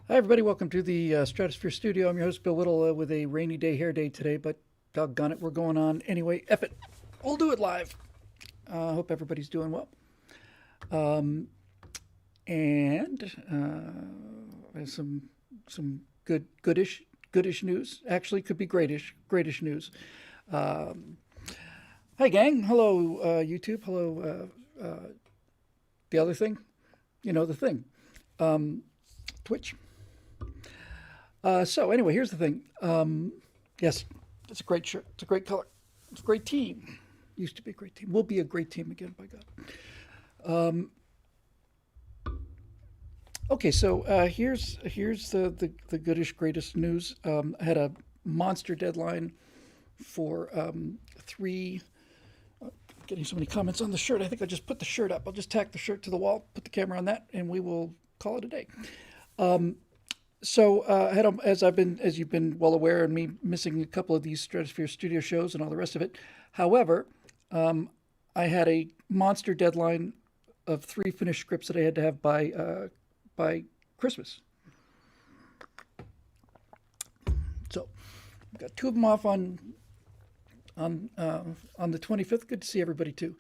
Hi, everybody. Welcome to the Stratosphere Studio. I'm your host, Bill Whittle, with a rainy day hair day today, but doggone it, we're going on anyway. Eff it. We'll do it live. I hope everybody's doing well. And there's some goodish news. Actually, could be greatish news. Um, Hi, gang. Hello, YouTube. Hello, the other thing. You know the thing. Twitch. So anyway, here's the thing. Yes, it's a great shirt. It's a great color. It's a great team. Used to be a great team. We'll be a great team again, by God. Okay, so here's the goodish greatest news. I had a monster deadline for three. Getting so many comments on the shirt. I think I'll just put the shirt up. I'll just tack the shirt to the wall, put the camera on that, and we will call it a day. So I had as you've been well aware, and me missing a couple of these Stratosphere Studio shows and all the rest of it. However, I had a monster deadline of three finished scripts that I had to have by Christmas. So I've got two of them off on the 25th. Good to see everybody too.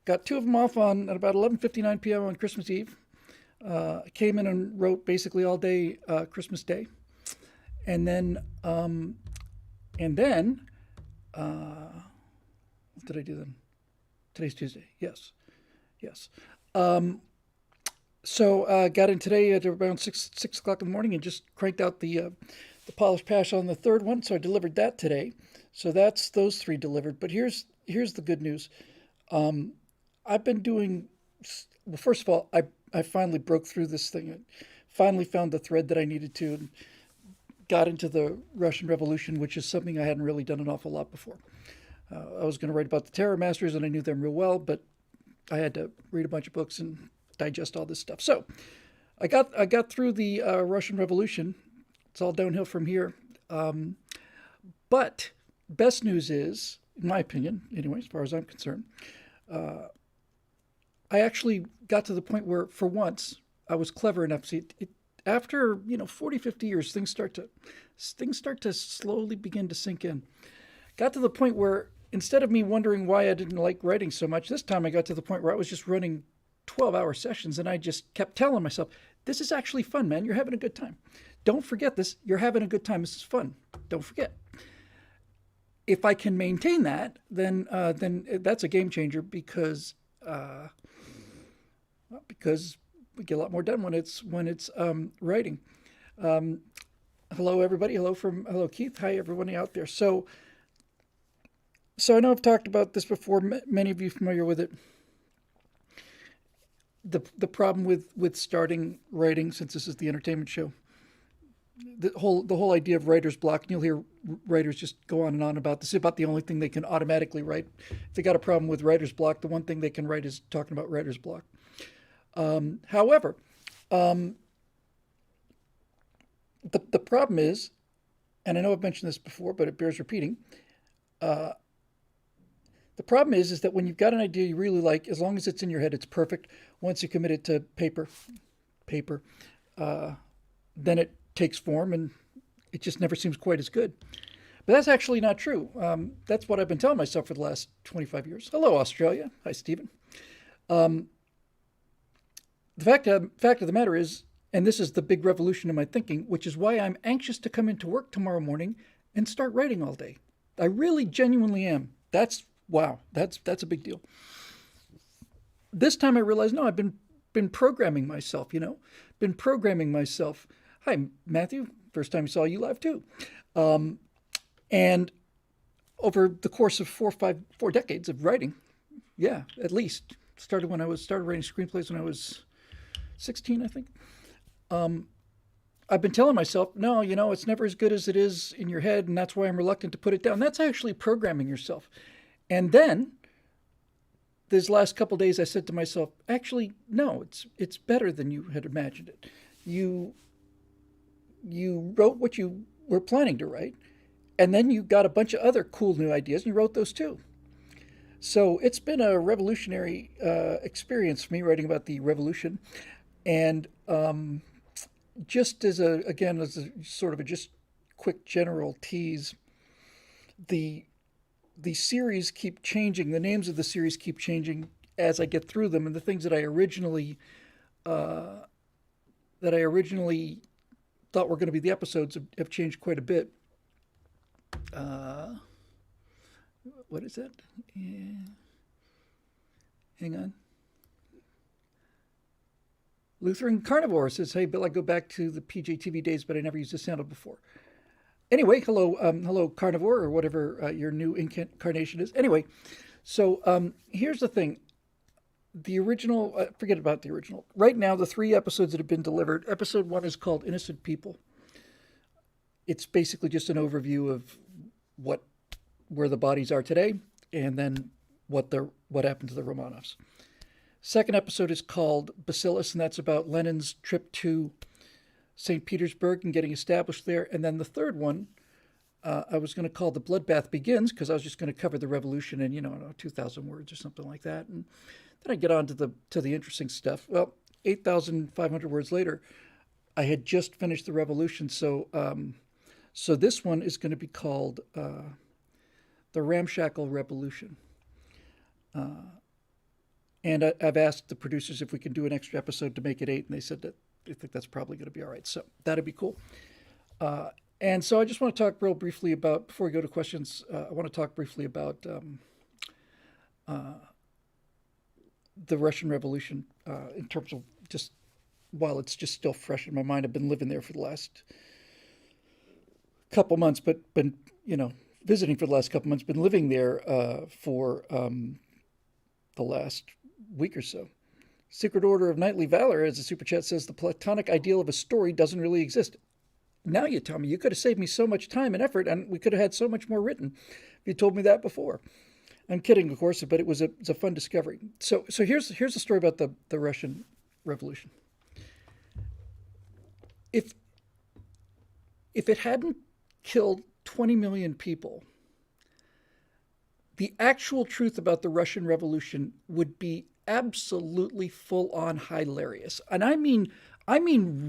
Got two of them off on at about 11:59 p.m. on Christmas Eve. Came in and wrote basically all day Christmas Day, and then and then what did I do then? Today's Tuesday. Yes, yes. So got in today at around six o'clock in the morning and just cranked out the polished pass on the third one. So I delivered that today. So that's those three delivered. But here's the good news. I've been doing well. First of all, I finally broke through this thing. I finally found the thread that I needed to, and got into the Russian Revolution, which is something I hadn't really done an awful lot before. I was going to write about the Terror Masters, and I knew them real well, but I had to read a bunch of books and digest all this stuff. So I got through the Russian Revolution. It's all downhill from here. But best news is, in my opinion, anyway, as far as I'm concerned, I actually got to the point where, for once, I was clever enough. See, after 40, 50 years, things start to slowly begin to sink in. Got to the point where, instead of me wondering why I didn't like writing so much, this time I got to the point where I was just running 12-hour sessions, and I just kept telling myself, "This is actually fun, man. You're having a good time. Don't forget this. You're having a good time. This is fun. Don't forget." If I can maintain that, then that's a game changer because we get a lot more done when it's writing. Um, Hello, everybody. Hello, Keith. Hi, everybody out there. So I know I've talked about this before. Many of you are familiar with it. The problem with starting writing, since this is the entertainment show, the whole idea of writer's block, and you'll hear writers just go on and on about this, is about the only thing they can automatically write. If they got a problem with writer's block, the one thing they can write is talking about writer's block. However, the problem is, and I know I've mentioned this before, but it bears repeating. The problem is that when you've got an idea you really like, as long as it's in your head, it's perfect. Once you commit it to paper, uh, then it takes form, and it just never seems quite as good. But that's actually not true. That's what I've been telling myself for the last 25 years. Hello, Australia. Hi, Stephen. The fact of the matter is, and this is the big revolution in my thinking, which is why I'm anxious to come into work tomorrow morning and start writing all day. I really genuinely am. That's wow. That's a big deal. This time I realized, no, I've been programming myself. Been programming myself. Hi, Matthew. First time I saw you live too. And over the course of 4 decades of writing, yeah, at least started writing screenplays when I was 16, I think. I've been telling myself, no, it's never as good as it is in your head, and that's why I'm reluctant to put it down. That's actually programming yourself. And then these last couple of days, I said to myself, actually, no, it's better than you had imagined it. You you wrote what you were planning to write, and then you got a bunch of other cool new ideas, and you wrote those too. So it's been a revolutionary experience for me writing about the revolution, and just as a again as a sort of a just quick general tease, the the series keep changing. The names of the series keep changing as I get through them, and the things that I originally thought were going to be the episodes have changed quite a bit. Uh, what is it? Yeah, hang on. Lutheran Carnivore says, "Hey, Bill, I go back to the PJTV days, but I never used this handle before." Anyway, hello, Carnivore, or whatever your new incarnation is. Anyway, so here's the thing: the original, forget about the original. Right now, the three episodes that have been delivered. Episode one is called "Innocent People." It's basically just an overview of what where the bodies are today, and then what happened to the Romanovs. Second episode is called Bacillus, and that's about Lenin's trip to St. Petersburg and getting established there. And then the third one, I was going to call The Bloodbath Begins because I was just going to cover the revolution in, 2,000 words or something like that. And then I get on to the interesting stuff. Well, 8,500 words later, I had just finished the revolution. So this one is going to be called The Ramshackle Revolution. And I've asked the producers if we can do an extra episode to make it 8, and they said that they think that's probably going to be all right. So that'd be cool. And so I just want to talk real briefly about, before we go to questions, I want to talk briefly about the Russian Revolution in terms of just, while it's just still fresh in my mind. I've been living there for the last couple months, but been, visiting for the last couple months, been living there for the last week or so. Secret Order of Knightly Valor, as the super chat says, the platonic ideal of a story doesn't really exist. Now you tell me, you could have saved me so much time and effort, and we could have had so much more written if you told me that before. I'm kidding, of course, but it was a fun discovery. So here's the story about the Russian Revolution. If it hadn't killed 20 million people, the actual truth about the Russian Revolution would be absolutely full on hilarious. And I mean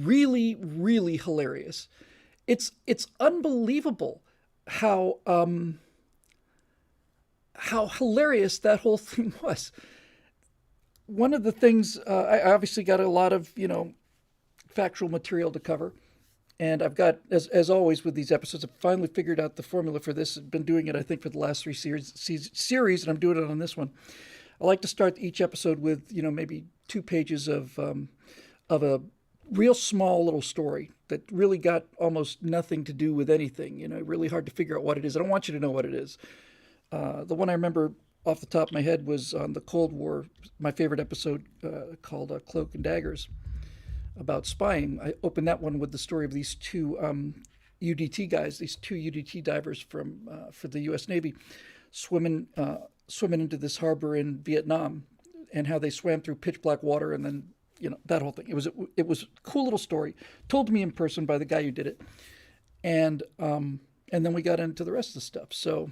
really, really hilarious. It's unbelievable how hilarious that whole thing was. One of the things, I obviously got a lot of factual material to cover, and I've got, as always with these episodes, I've finally figured out the formula for this. I've been doing it, I think, for the last three series, and I'm doing it on this one. I like to start each episode with maybe 2 pages of a real small little story that really got almost nothing to do with anything. Really hard to figure out what it is. I don't want you to know what it is. The one I remember off the top of my head was on the Cold War, my favorite episode called Cloak and Daggers, about spying. I opened that one with the story of these two UDT guys, these two UDT divers for the U.S. Navy, swimming into this harbor in Vietnam, and how they swam through pitch black water, and then that whole thing. It was a cool little story told to me in person by the guy who did it, and then we got into the rest of the stuff. So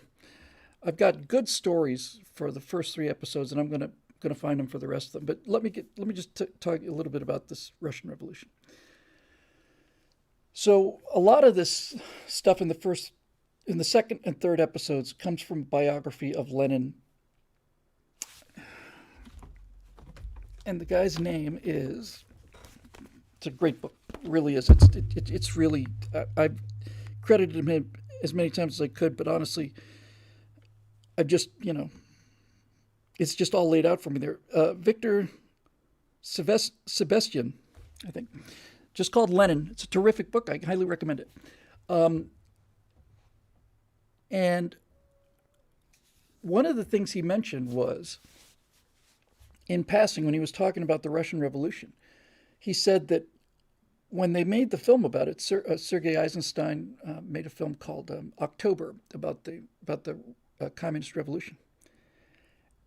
I've got good stories for the first 3 episodes, and I'm going to find them for the rest of them. But let me just talk a little bit about this Russian Revolution. So a lot of this stuff in the second and third episodes comes from a biography of Lenin, and the guy's name is. It's a great book, it really is. It's really, I've credited him as many times as I could, but honestly, I've just it's just all laid out for me there. Victor Sebastian, I think, just called Lenin. It's a terrific book. I highly recommend it. And one of the things he mentioned was, in passing, when he was talking about the Russian Revolution, he said that when they made the film about it, Sergei Eisenstein made a film called October about the Communist Revolution.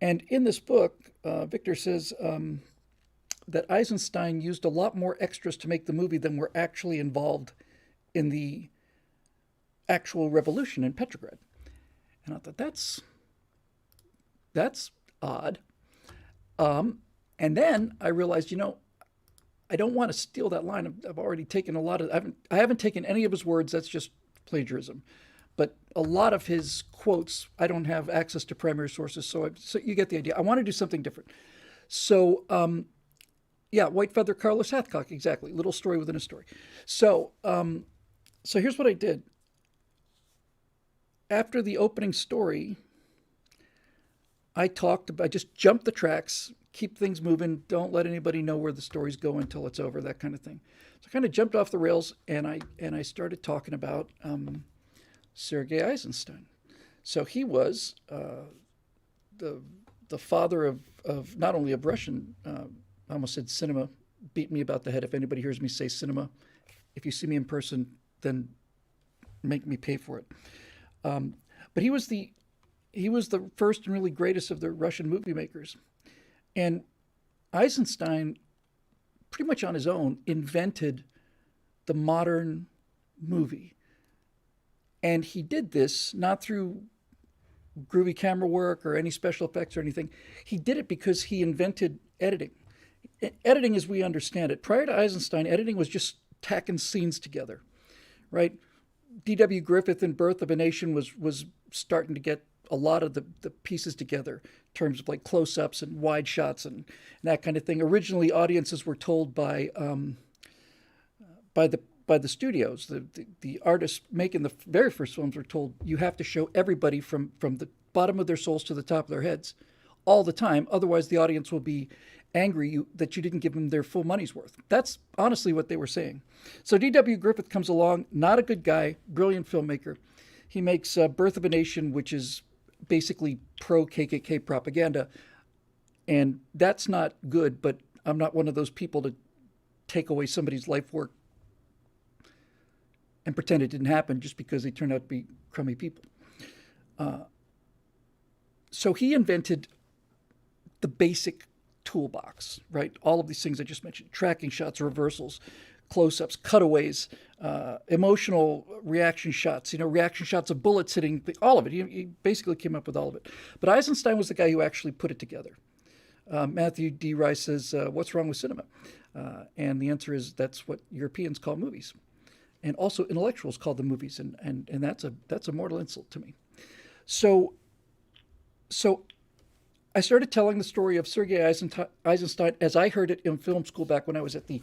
And in this book, Victor says that Eisenstein used a lot more extras to make the movie than were actually involved in the actual revolution in Petrograd. And I thought, that's odd. And then I realized, I don't want to steal that line. I've already taken a lot of. I haven't taken any of his words. That's just plagiarism. But a lot of his quotes, I don't have access to primary sources, so you get the idea. I want to do something different. So yeah, White Feather Carlos Hathcock, exactly. Little story within a story. So so here's what I did. After the opening story, I just jumped the tracks, keep things moving, don't let anybody know where the story's going until it's over, that kind of thing. So I kind of jumped off the rails, and I started talking about Sergei Eisenstein. So he was the father of not only of Russian, I almost said cinema, beat me about the head if anybody hears me say cinema. If you see me in person, then make me pay for it. But he was the first and really greatest of the Russian movie makers. And Eisenstein, pretty much on his own, invented the modern movie. And he did this not through groovy camera work or any special effects or anything. He did it because he invented editing. Editing as we understand it. Prior to Eisenstein, editing was just tacking scenes together, right? D.W. Griffith in Birth of a Nation was starting to get a lot of the pieces together in terms of like close-ups and wide shots and that kind of thing. Originally, audiences were told by the studios. The artists making the very first films were told, you have to show everybody from the bottom of their souls to the top of their heads all the time. Otherwise, the audience will be angry that you didn't give them their full money's worth. That's honestly what they were saying. So D.W. Griffith comes along, not a good guy, brilliant filmmaker. He makes Birth of a Nation, which is basically pro-KKK propaganda. And that's not good, but I'm not one of those people to take away somebody's life work and pretend it didn't happen just because they turned out to be crummy people. So he invented the basic toolbox, right? All of these things I just mentioned: tracking shots, reversals, close-ups, cutaways, emotional reaction shots, reaction shots of bullets hitting, all of it. He basically came up with all of it. But Eisenstein was the guy who actually put it together. Matthew D. Rice says, what's wrong with cinema? And the answer is that's what Europeans call movies. And also intellectuals call them movies, and that's a mortal insult to me. So I started telling the story of Sergei Eisenstein as I heard it in film school back when I was at the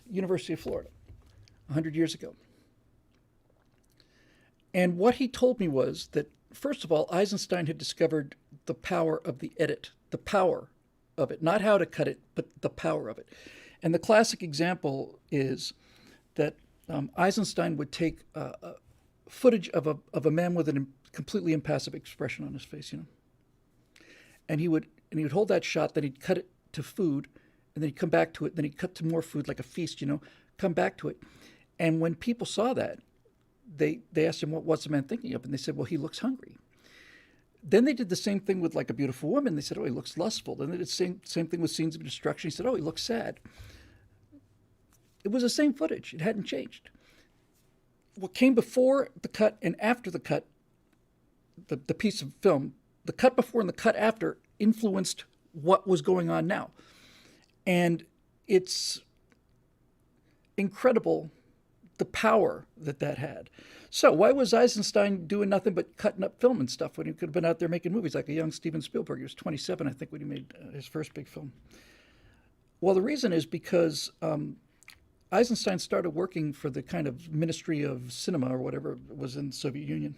University of Florida 100 years ago. And what he told me was that, first of all, Eisenstein had discovered the power of the edit, the power of it, not how to cut it, but the power of it. And the classic example is that Eisenstein would take footage of a man with a completely impassive expression on his face, and he would hold that shot, then he'd cut it to food, and then he'd come back to it, then he'd cut to more food like a feast, come back to it. And when people saw that, they asked him, what's the man thinking of? And they said, well, he looks hungry. Then they did the same thing with like a beautiful woman. They said, oh, he looks lustful. Then they did the same thing with scenes of destruction. He said, oh, he looks sad. It was the same footage. It hadn't changed. What came before the cut and after the cut, the piece of film, the cut before and the cut after influenced what was going on now. And it's incredible the power that had. So why was Eisenstein doing nothing but cutting up film and stuff when he could have been out there making movies like a young Steven Spielberg? He was 27, I think, when he made his first big film. Well, the reason is because Eisenstein started working for the kind of Ministry of Cinema or whatever it was in the Soviet Union.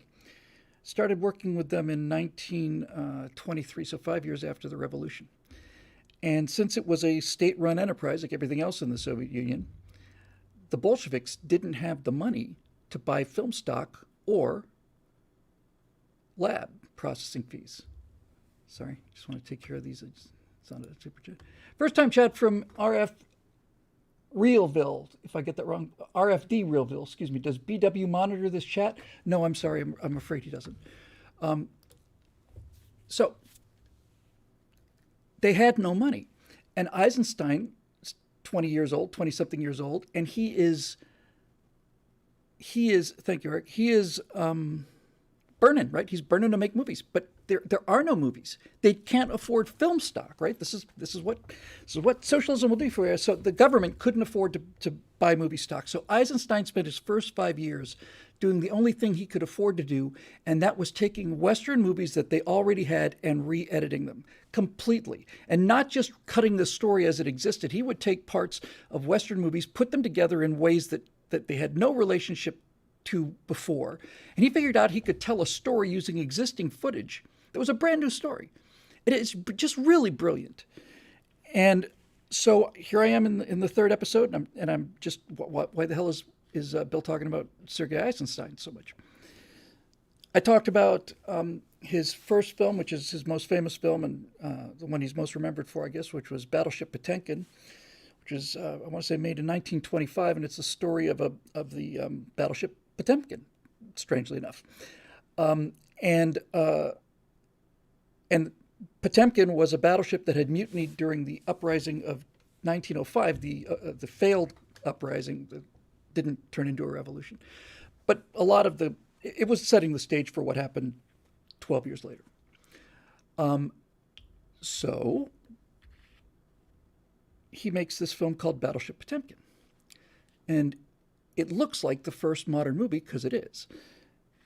Started working with them in 1923, so 5 years after the revolution. And since it was a state-run enterprise, like everything else in the Soviet Union, the Bolsheviks didn't have the money to buy film stock or lab processing fees. Sorry, just want to take care of these. It sounded a super chat. First time chat from RF Realville, if I get that wrong. RFD Realville, excuse me. Does BW monitor this chat? No, I'm sorry. I'm afraid he doesn't. So they had no money. And Eisenstein, 20 years old, 20-something years old, and he is, thank you, Eric, he is burning, right? He's burning to make movies, but there are no movies. They can't afford film stock, right? This is what socialism will do for you. So the government couldn't afford to buy movie stock. So Eisenstein spent his first 5 years doing the only thing he could afford to do, and that was taking Western movies that they already had and re-editing them completely, and not just cutting the story as it existed. He would take parts of Western movies, put them together in ways that they had no relationship to before, and he figured out he could tell a story using existing footage that was a brand new story. It is just really brilliant. And so here I am in the third episode, and I'm just, why the hell is Bill talking about Sergei Eisenstein so much? I talked about his first film, which is his most famous film, and the one he's most remembered for, I guess, which was Battleship Potemkin, which is, I want to say, made in 1925, and it's the story of the battleship Potemkin, strangely enough. And Potemkin was a battleship that had mutinied during the uprising of 1905, the failed uprising that didn't turn into a revolution. But it was setting the stage for what happened 12 years later. So he makes this film called Battleship Potemkin. And it looks like the first modern movie, because it is.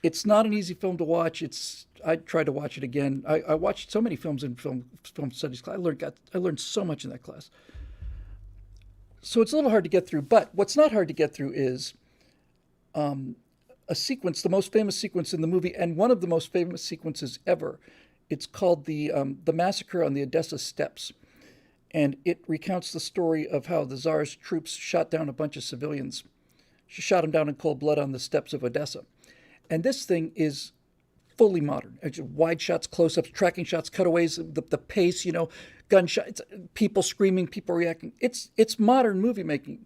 It's not an easy film to watch. I tried to watch it again. I watched so many films in film studies class. I learned so much in that class. So it's a little hard to get through. But what's not hard to get through is a sequence, the most famous sequence in the movie, and one of the most famous sequences ever. It's called the massacre on the Odessa steppes. And it recounts the story of how the Tsar's troops shot down a bunch of civilians. She shot them down in cold blood on the steppes of Odessa. And this thing is fully modern. It's wide shots, close-ups, tracking shots, cutaways, the pace, gunshots, people screaming, people reacting. It's modern movie making.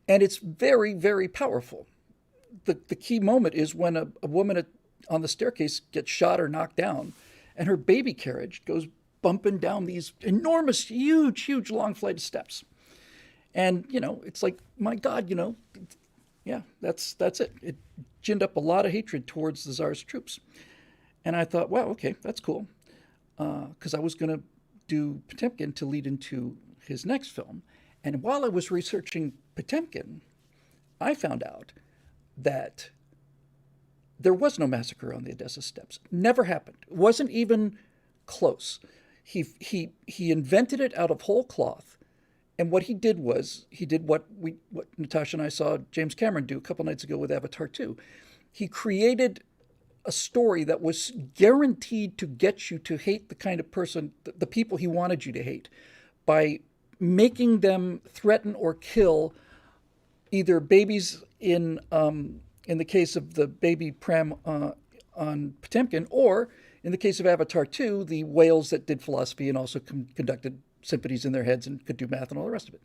And it's very, very powerful. The key moment is when a woman on the staircase gets shot or knocked down, and her baby carriage goes bumping down these enormous, huge, long flight of steps. And, it's like, my God, yeah, that's it. It ginned up a lot of hatred towards the Tsar's troops. And I thought, wow, okay, that's cool. Because I was going to do Potemkin to lead into his next film. And while I was researching Potemkin, I found out that there was no massacre on the Odessa steppes. Never happened. It wasn't even close. He invented it out of whole cloth. And what he did was, he did what Natasha and I saw James Cameron do a couple nights ago with Avatar 2. He created a story that was guaranteed to get you to hate the kind of person, the people he wanted you to hate, by making them threaten or kill either babies in the case of the baby Pram on Potemkin, or in the case of Avatar 2, the whales that did philosophy and also conducted symphonies in their heads and could do math and all the rest of it.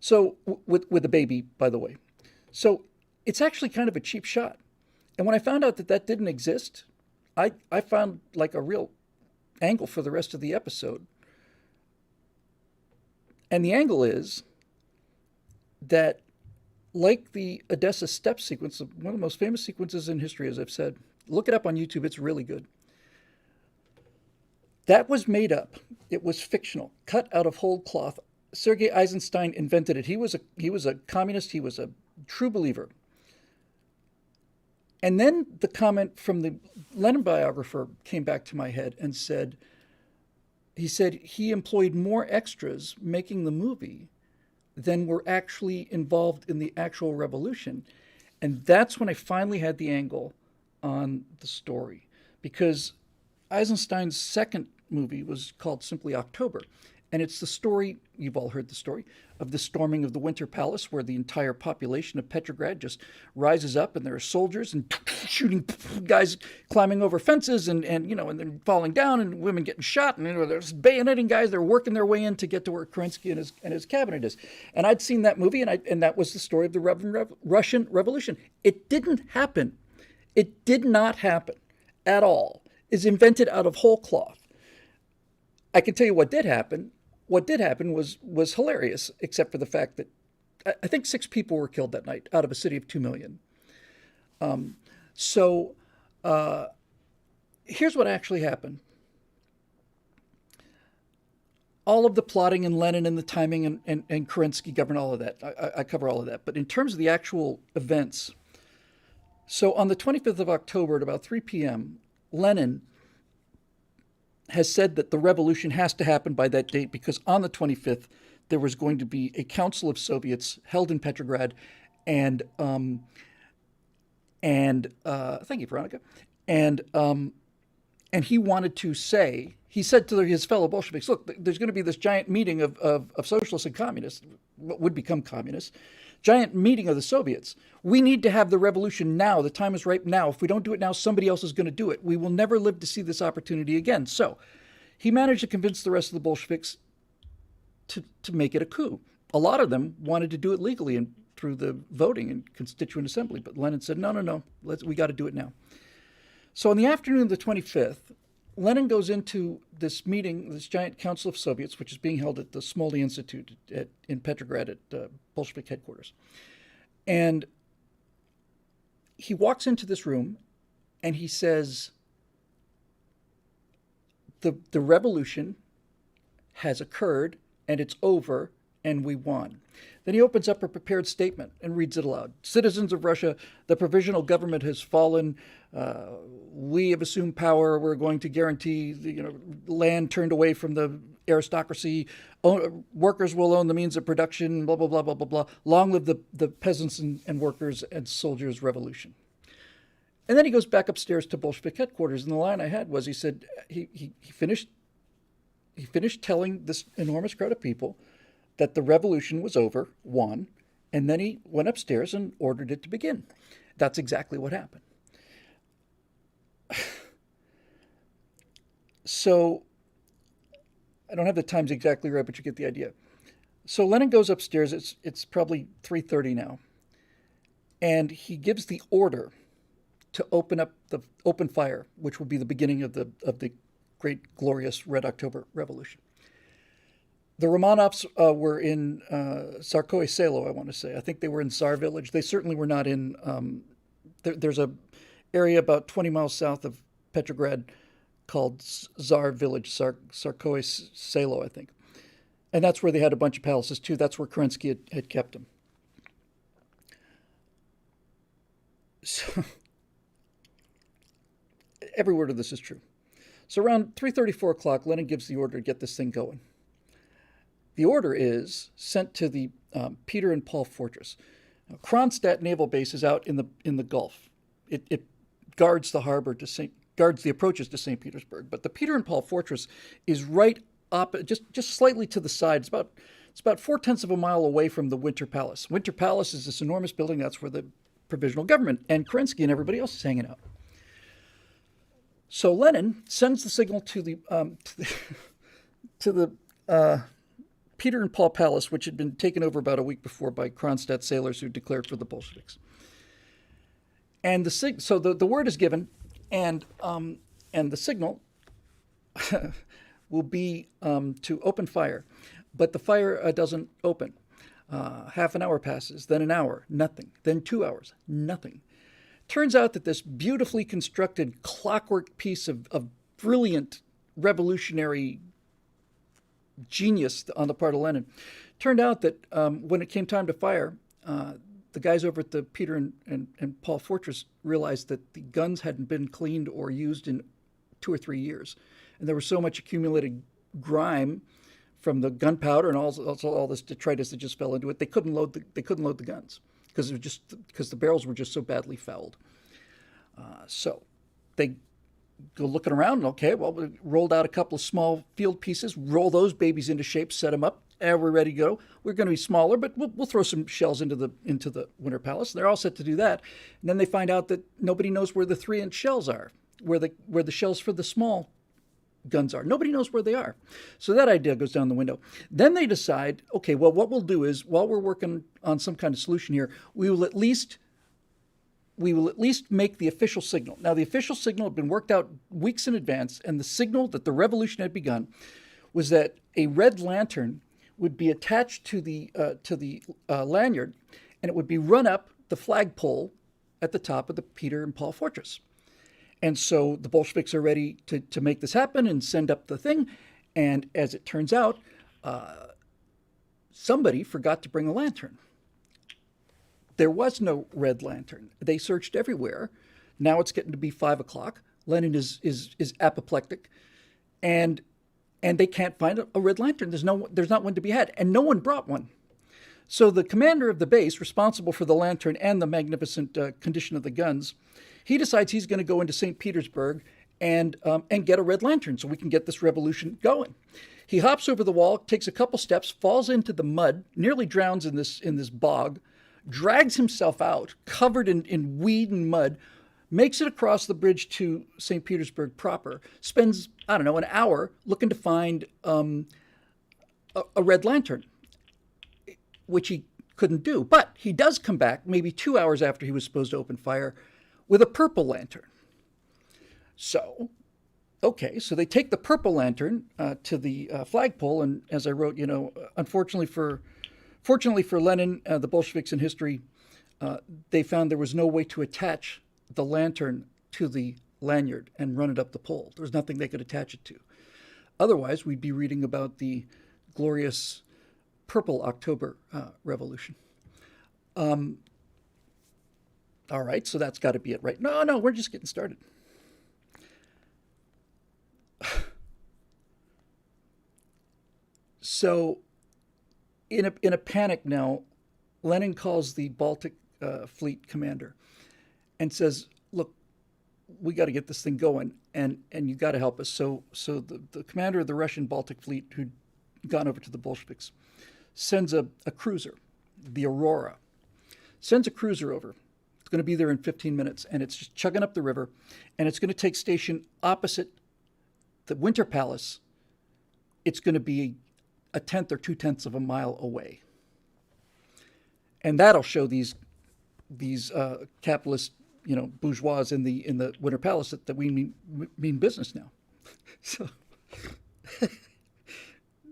So with a baby, by the way. So it's actually kind of a cheap shot. And when I found out that didn't exist, I found like a real angle for the rest of the episode. And the angle is that, like the Odessa step sequence, one of the most famous sequences in history, as I've said, look it up on YouTube, it's really good. That was made up. It was fictional, cut out of whole cloth. Sergei Eisenstein invented it. He was a communist. He was a true believer. And then the comment from the Lenin biographer came back to my head and said he employed more extras making the movie than were actually involved in the actual revolution. And that's when I finally had the angle on the story, because Eisenstein's second movie was called simply October. And it's the story, you've all heard the story, of the storming of the Winter Palace, where the entire population of Petrograd just rises up, and there are soldiers and shooting guys climbing over fences and then falling down, and women getting shot, and there's bayoneting guys. They're working their way in to get to where Kerensky and his cabinet is. And I'd seen that movie, and that was the story of the Russian Revolution. It didn't happen. It did not happen at all. It's invented out of whole cloth. I can tell you what did happen. What did happen was hilarious, except for the fact that I think 6 people were killed that night out of a city of 2 million. Here's what actually happened. All of the plotting and Lenin and the timing and Kerensky govern all of that. I cover all of that. But in terms of the actual events, so on the 25th of October at about 3 p.m., Lenin has said that the revolution has to happen by that date because on the 25th there was going to be a council of Soviets held in Petrograd, and thank you, Veronica, and he wanted to say, he said to his fellow Bolsheviks, look, there's going to be this giant meeting of socialists and communists, what would become communists, giant meeting of the Soviets. We need to have the revolution now. The time is ripe now. If we don't do it now, somebody else is going to do it. We will never live to see this opportunity again. So he managed to convince the rest of the Bolsheviks to make it a coup. A lot of them wanted to do it legally and through the voting and constituent assembly. But Lenin said, no, we got to do it now. So on the afternoon of the 25th, Lenin goes into this meeting, this giant council of Soviets, which is being held at the Smolny Institute in Petrograd at Bolshevik headquarters. And he walks into this room and he says, the revolution has occurred and it's over and we won. Then he opens up a prepared statement and reads it aloud. Citizens of Russia, the provisional government has fallen. We have assumed power. We're going to guarantee land turned away from the aristocracy. Workers will own the means of production, blah, blah, blah, blah, blah, blah. Long live the peasants and workers and soldiers revolution. And then he goes back upstairs to Bolshevik headquarters. And the line I had was, he said, he finished telling this enormous crowd of people that the revolution was over, won, and then he went upstairs and ordered it to begin. That's exactly what happened. So, I don't have the times exactly right, but you get the idea. So Lenin goes upstairs, it's probably 3:30 now, and he gives the order to open fire, which will be the beginning of the great, glorious Red October Revolution. The Romanovs were in Tsarskoye Selo, I want to say. I think they were in Tsar Village. They certainly were not in... there's a area about 20 miles south of Petrograd called Tsar Village, Tsarskoye Selo, I think. And that's where they had a bunch of palaces, too. That's where Kerensky had kept them. So, every word of this is true. So around 3:30, 4 o'clock, Lenin gives the order to get this thing going. The order is sent to the Peter and Paul Fortress. Now, Kronstadt Naval Base is out in the Gulf. It guards the harbor guards the approaches to St. Petersburg. But the Peter and Paul Fortress is right up, just slightly to the side. It's about 0.4 of a mile away from the Winter Palace. Winter Palace is this enormous building. That's where the provisional government and Kerensky and everybody else is hanging out. So Lenin sends the signal to the Peter and Paul Palace, which had been taken over about a week before by Kronstadt sailors who declared for the Bolsheviks. And so the word is given, and the signal will be to open fire, but the fire doesn't open. Half an hour passes, then an hour, nothing. Then 2 hours, nothing. Turns out that this beautifully constructed clockwork piece of brilliant revolutionary genius on the part of Lenin, turned out that when it came time to fire, the guys over at the Peter and Paul Fortress realized that the guns hadn't been cleaned or used in 2 or 3 years. And there was so much accumulated grime from the gunpowder and all this detritus that just fell into it. They couldn't load the guns because the barrels were just so badly fouled. So they go looking around, and okay, well, we rolled out a couple of small field pieces, roll those babies into shape, set them up, and we're ready to go. We're going to be smaller, but we'll throw some shells into the Winter Palace. They're all set to do that. And then they find out that nobody knows where the 3-inch shells are, where the shells for the small guns are. Nobody knows where they are. So that idea goes down the window. Then they decide, okay, well, what we'll do is, while we're working on some kind of solution here, we will at least make the official signal. Now, the official signal had been worked out weeks in advance, and the signal that the revolution had begun was that a red lantern would be attached to the lanyard, and it would be run up the flagpole at the top of the Peter and Paul Fortress. And so the Bolsheviks are ready to make this happen and send up the thing. And as it turns out, somebody forgot to bring a lantern. There was no red lantern. They searched everywhere. Now it's getting to be 5 o'clock. Lenin is apoplectic, and they can't find a red lantern. There's not one to be had, and no one brought one. So the commander of the base, responsible for the lantern and the magnificent condition of the guns, he decides he's going to go into St. Petersburg and get a red lantern so we can get this revolution going. He hops over the wall, takes a couple steps, falls into the mud, nearly drowns in this bog, drags himself out, covered in weed and mud, makes it across the bridge to St. Petersburg proper, spends, I don't know, an hour looking to find a red lantern, which he couldn't do. But he does come back maybe 2 hours after he was supposed to open fire with a purple lantern. So, okay, so they take the purple lantern to the flagpole, and as I wrote, fortunately for Lenin, the Bolsheviks in history, they found there was no way to attach the lantern to the lanyard and run it up the pole. There was nothing they could attach it to. Otherwise, we'd be reading about the glorious Purple October Revolution. All right, so that's got to be it, right? No, we're just getting started. So, in a panic now, Lenin calls the Baltic Fleet commander and says, "Look, we got to get this thing going, and you got to help us." So the commander of the Russian Baltic Fleet, who'd gone over to the Bolsheviks, sends a cruiser, the Aurora, sends a cruiser over. It's going to be there in 15 minutes, and it's just chugging up the river, and it's going to take station opposite the Winter Palace. It's going to be a tenth or 2/10 of a mile away, and that'll show these capitalist, bourgeois in the Winter Palace that we mean business now.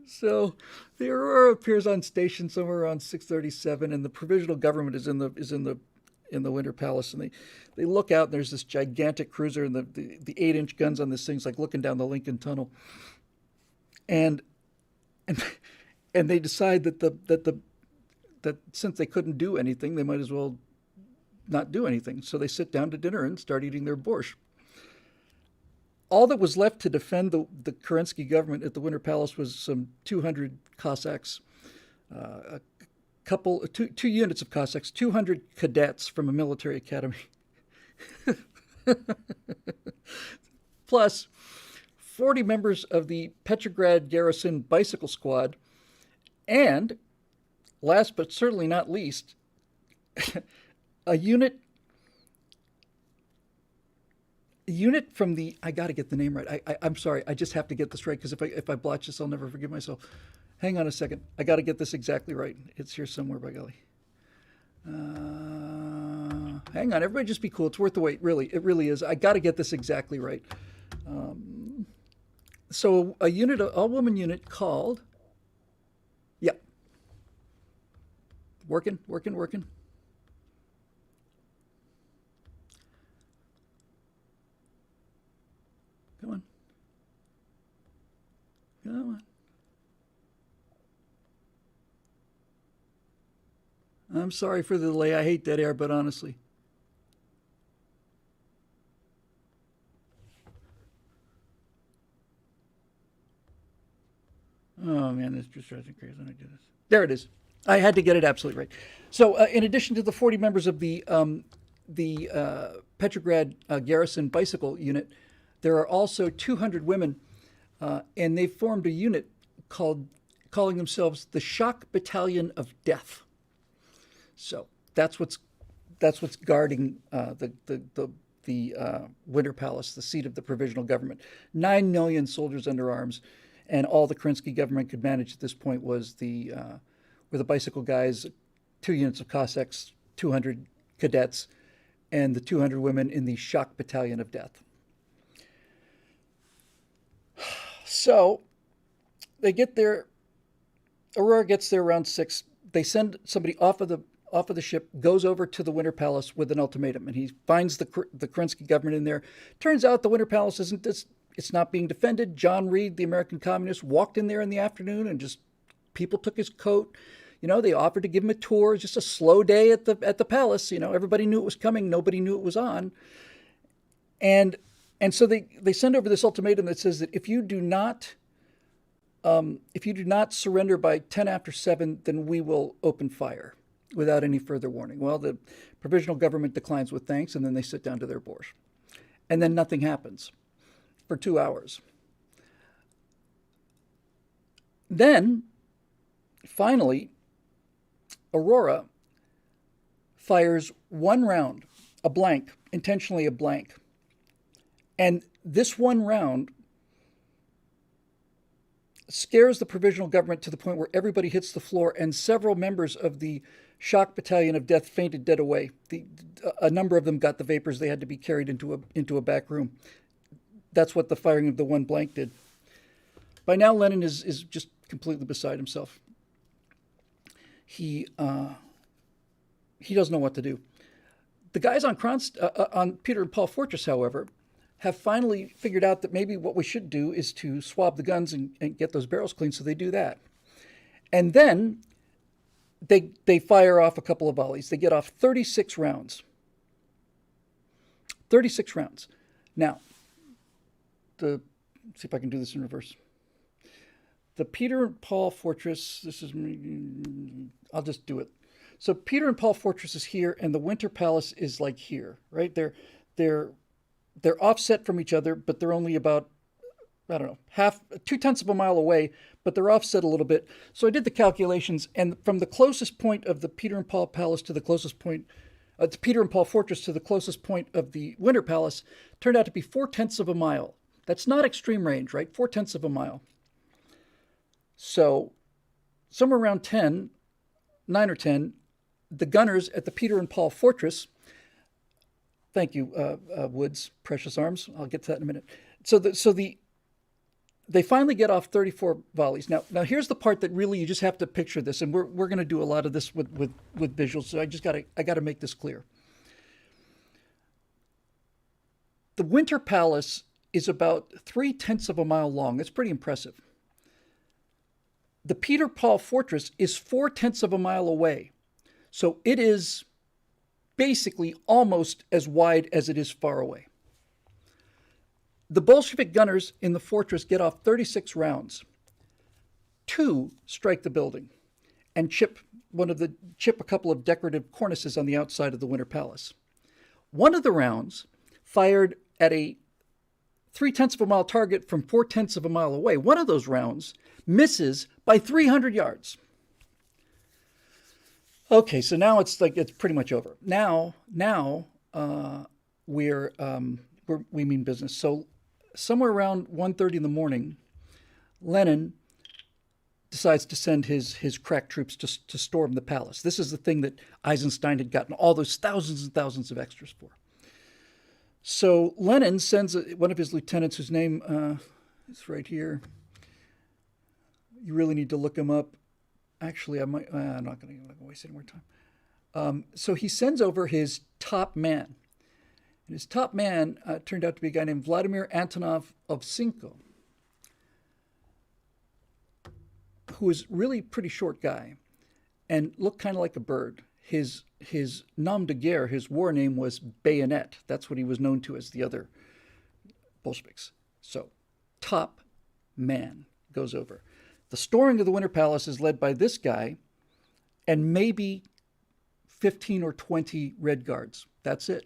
So the Aurora appears on station somewhere around 6:37, and the provisional government is in the Winter Palace, and they look out, and there's this gigantic cruiser, and the 8-inch guns on this thing's like looking down the Lincoln Tunnel, and they decide that since they couldn't do anything, they might as well not do anything. So they sit down to dinner and start eating their borscht. All that was left to defend the Kerensky government at the Winter Palace was some 200 Cossacks, two units of Cossacks, 200 cadets from a military academy, plus 40 members of the Petrograd Garrison Bicycle Squad, and, last but certainly not least, a unit from the, I got to get the name right. I'm sorry, I just have to get this right, because if I blotch this, I'll never forgive myself. Hang on a second. I got to get this exactly right. It's here somewhere, by golly. Hang on, everybody just be cool. It's worth the wait, really. It really is. I got to get this exactly right. So a all-woman unit called, yep. Working. Come on. I'm sorry for the delay. I hate dead air, but honestly. Oh man, this just drives me crazy when I do this. There it is. I had to get it absolutely right. So, in addition to the 40 members of the Petrograd Garrison Bicycle Unit, there are also 200 women, and they've formed a unit calling themselves the Shock Battalion of Death. So that's what's guarding the Winter Palace, the seat of the provisional government. 9 million soldiers under arms, and all the Kerensky government could manage at this point was were the bicycle guys, 2 units of Cossacks, 200 cadets, and the 200 women in the Shock Battalion of Death. So they get there. Aurora gets there around 6. They send somebody off of off of the ship, goes over to the Winter Palace with an ultimatum, and he finds the Kerensky government in there. Turns out the Winter Palace isn't this. It's not being defended. John Reed, the American communist, walked in there in the afternoon, and just people took his coat. They offered to give him a tour. Just a slow day at the palace. Everybody knew it was coming. Nobody knew it was on. And so they send over this ultimatum that says that if you do not surrender by 10 after 7, then we will open fire without any further warning. Well, the provisional government declines with thanks, and then they sit down to their borscht. And then nothing happens for 2 hours. Then, finally, Aurora fires one round, a blank, intentionally a blank. And this one round scares the provisional government to the point where everybody hits the floor, and several members of the shock battalion of death fainted dead away. A number of them got the vapors. They had to be carried into a back room. That's what the firing of the one blank did. By now, Lenin is just completely beside himself. He doesn't know what to do. The guys on Peter and Paul Fortress, however, have finally figured out that maybe what we should do is to swab the guns and get those barrels clean, so they do that. And then they fire off a couple of volleys. They get off 36 rounds. 36 rounds. Now, let's see if I can do this in reverse. The Peter and Paul Fortress, I'll just do it. So Peter and Paul Fortress is here, and the Winter Palace is like here, right? They're offset from each other, but they're only about, 0.2 of a mile away, but they're offset a little bit. So I did the calculations, and from the closest point of the Peter and Paul Palace to the closest point, Peter and Paul Fortress to the closest point of the Winter Palace, turned out to be 0.4 of a mile. That's not extreme range, right? 0.4 of a mile. So somewhere around 9 or 10, the gunners at the Peter and Paul Fortress, thank you, Woods, Precious Arms. I'll get to that in a minute. They finally get off 34 volleys. Now here's the part that really you just have to picture this, and we're going to do a lot of this with visuals. So I got to make this clear. The Winter Palace is about 0.3 of a mile long. It's pretty impressive. The Peter Paul Fortress is 0.4 of a mile away. So it is basically almost as wide as it is far away. The Bolshevik gunners in the fortress get off 36 rounds. 2 strike the building and chip a couple of decorative cornices on the outside of the Winter Palace. One of the rounds, fired at a 0.3 of a mile target from 0.4 of a mile away, one of those rounds misses by 300 yards. Okay, so now it's pretty much over. Now we mean business. So somewhere around 1:30 in the morning, Lenin decides to send his crack troops to storm the palace. This is the thing that Eisenstein had gotten all those thousands and thousands of extras for. So Lenin sends one of his lieutenants, whose name is right here. You really need to look him up. Actually, I'm not going to waste any more time. So he sends over his top man. And his top man turned out to be a guy named Vladimir Antonov Ovsinko, who was really a pretty short guy and looked kind of like a bird. His nom de guerre, his war name was Bayonet. That's what he was known to as the other Bolsheviks. So, top man goes over. The storming of the Winter Palace is led by this guy and maybe 15 or 20 Red Guards. That's it.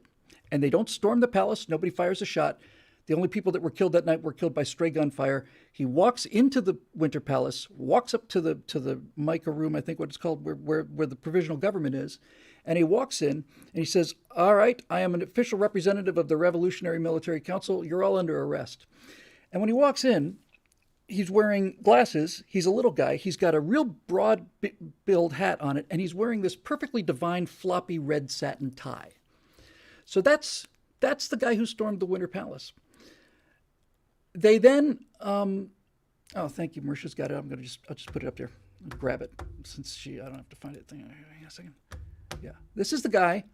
And they don't storm the palace. Nobody fires a shot. The only people that were killed that night were killed by stray gunfire. He walks into the Winter Palace, walks up to the mica room, I think what it's called, where the provisional government is, and he walks in and he says, "All right, I am an official representative of the Revolutionary Military Council. You're all under arrest." And when he walks in, he's wearing glasses. He's a little guy. He's got a real broad-billed hat on it, and he's wearing this perfectly divine floppy red satin tie. So that's the guy who stormed the Winter Palace. They then, thank you, Marisha's got it. I'll just put it up there, grab it, since I don't have to find it. Hang on a second. Yeah, this is the guy.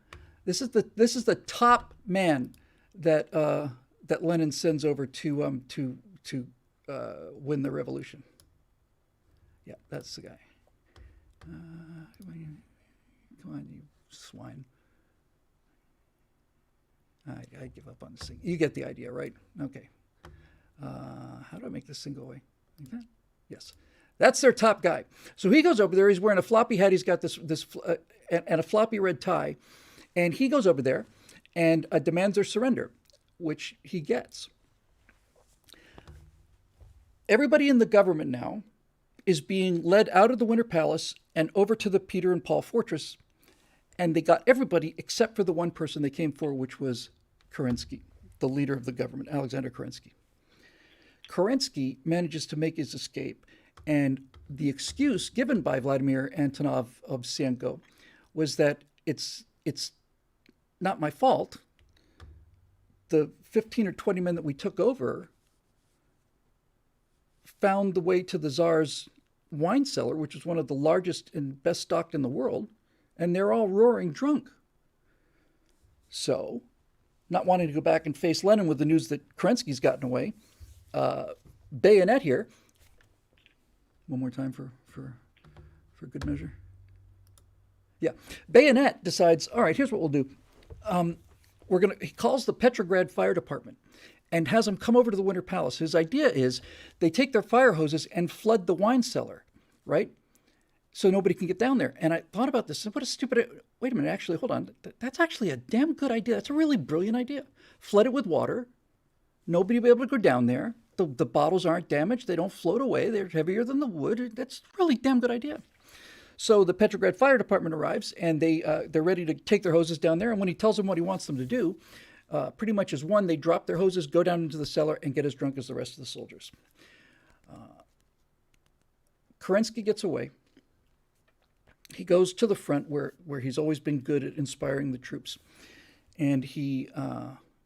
This is the top man that that Lenin sends over to win the revolution. Yeah, that's the guy. Come on, you swine. I give up on this thing. You get the idea, right? Okay. How do I make this thing go away? Like that? Yes. That's their top guy. So he goes over there. He's wearing a floppy hat. He's got this and a floppy red tie, and he goes over there and demands their surrender, which he gets. Everybody in the government now is being led out of the Winter Palace and over to the Peter and Paul Fortress, and they got everybody except for the one person they came for, which was Kerensky, the leader of the government, Alexander Kerensky. Kerensky manages to make his escape, and the excuse given by Vladimir Antonov of Sienko was that it's not my fault. The 15 or 20 men that we took over found the way to the Tsar's wine cellar, which was one of the largest and best stocked in the world, and they're all roaring drunk. So, not wanting to go back and face Lenin with the news that Kerensky's gotten away, Bayonet here. One more time for good measure. Yeah, Bayonet decides, all right, here's what we'll do. He calls the Petrograd Fire Department and has them come over to the Winter Palace. His idea is they take their fire hoses and flood the wine cellar, right? So nobody can get down there. And I thought about this. What a stupid... Wait a minute, actually, hold on. That's actually a damn good idea. That's a really brilliant idea. Flood it with water. Nobody will be able to go down there. The bottles aren't damaged. They don't float away. They're heavier than the wood. That's a really damn good idea. So the Petrograd Fire Department arrives, and they're ready to take their hoses down there. And when he tells them what he wants them to do, pretty much as one, they drop their hoses, go down into the cellar, and get as drunk as the rest of the soldiers. Kerensky gets away. He goes to the front where he's always been good at inspiring the troops. And he,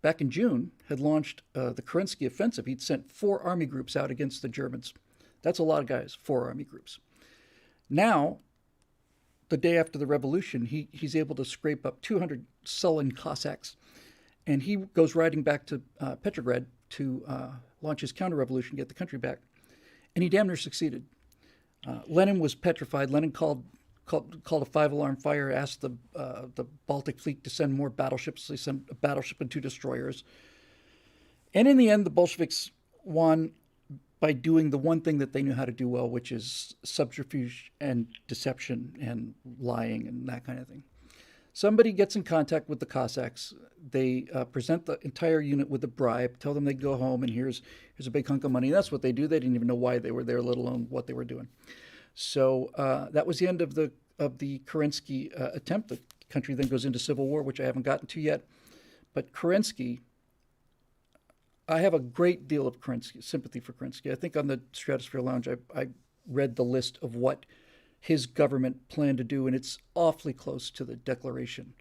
back in June, had launched the Kerensky offensive. He'd sent 4 army groups out against the Germans. That's a lot of guys, 4 army groups. Now, the day after the revolution, he's able to scrape up 200 sullen Cossacks. And he goes riding back to Petrograd to launch his counter-revolution, get the country back. And he damn near succeeded. Lenin was petrified. Lenin called a 5-alarm fire, asked the Baltic Fleet to send more battleships. They sent a battleship and 2 destroyers. And in the end, the Bolsheviks won by doing the one thing that they knew how to do well, which is subterfuge and deception and lying and that kind of thing. Somebody gets in contact with the Cossacks. They present the entire unit with a bribe, tell them they go home, and here's a big hunk of money. That's what they do. They didn't even know why they were there, let alone what they were doing. So that was the end of the Kerensky attempt. The country then goes into civil war, which I haven't gotten to yet. But Kerensky, I have a great deal of sympathy for Kerensky. I think on the Stratosphere Lounge, I read the list of what his government planned to do, and it's awfully close to the Declaration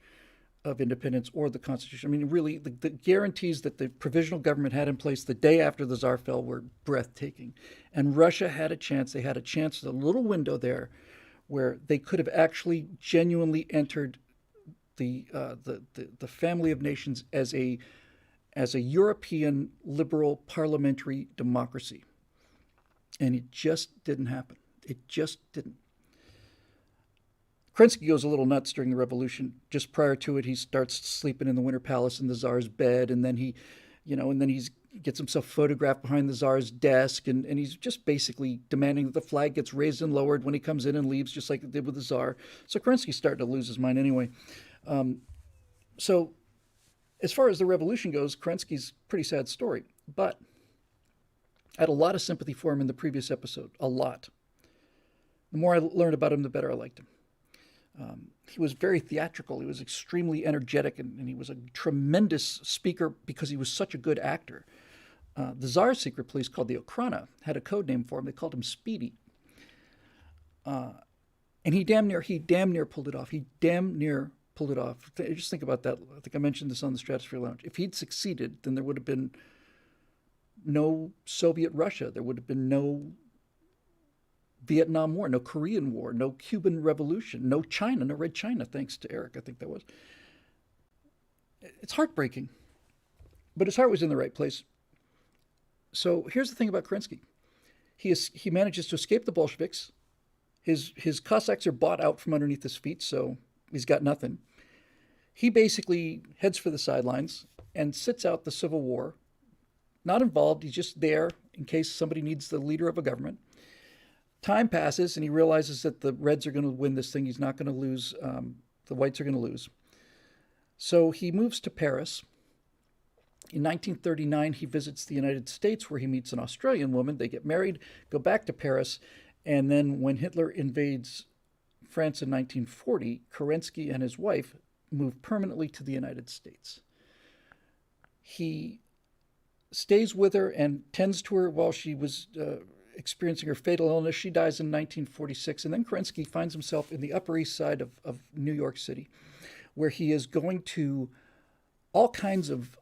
of Independence or the Constitution. I mean, really, the guarantees that the provisional government had in place the day after the Tsar fell were breathtaking. And Russia had a chance. They had a chance, the little window there, where they could have actually genuinely entered the family of nations as a European liberal parliamentary democracy. And it just didn't happen. It just didn't. Kerensky goes a little nuts during the revolution. Just prior to it, he starts sleeping in the Winter Palace in the Tsar's bed, and then he gets himself photographed behind the Tsar's desk, and he's just basically demanding that the flag gets raised and lowered when he comes in and leaves, just like it did with the Tsar. So Kerensky's starting to lose his mind anyway. So as far as the revolution goes, Kerensky's a pretty sad story, but I had a lot of sympathy for him in the previous episode, a lot. The more I learned about him, the better I liked him. He was very theatrical. He was extremely energetic, and he was a tremendous speaker because he was such a good actor. The Tsar's secret police, called the Okhrana, had a code name for him. They called him Speedy. And he damn near pulled it off. He damn near pulled it off. Just think about that. I think I mentioned this on the Stratosphere Lounge. If he'd succeeded, then there would have been no Soviet Russia. There would have been no Vietnam War, no Korean War, no Cuban Revolution, no China, no Red China, thanks to Eric, I think that was. It's heartbreaking, but his heart was in the right place. So here's the thing about Kerensky. He manages to escape the Bolsheviks. His Cossacks are bought out from underneath his feet, so he's got nothing. He basically heads for the sidelines and sits out the Civil War. Not involved, he's just there in case somebody needs the leader of a government. Time passes, and he realizes that the Reds are going to win this thing. He's not going to lose. The Whites are going to lose. So he moves to Paris. In 1939, he visits the United States, where he meets an Australian woman. They get married, go back to Paris, and then when Hitler invades France in 1940, Kerensky and his wife move permanently to the United States. He stays with her and tends to her while she was experiencing her fatal illness. She dies in 1946, and then Kerensky finds himself in the Upper East Side of New York City, where he is going to all kinds of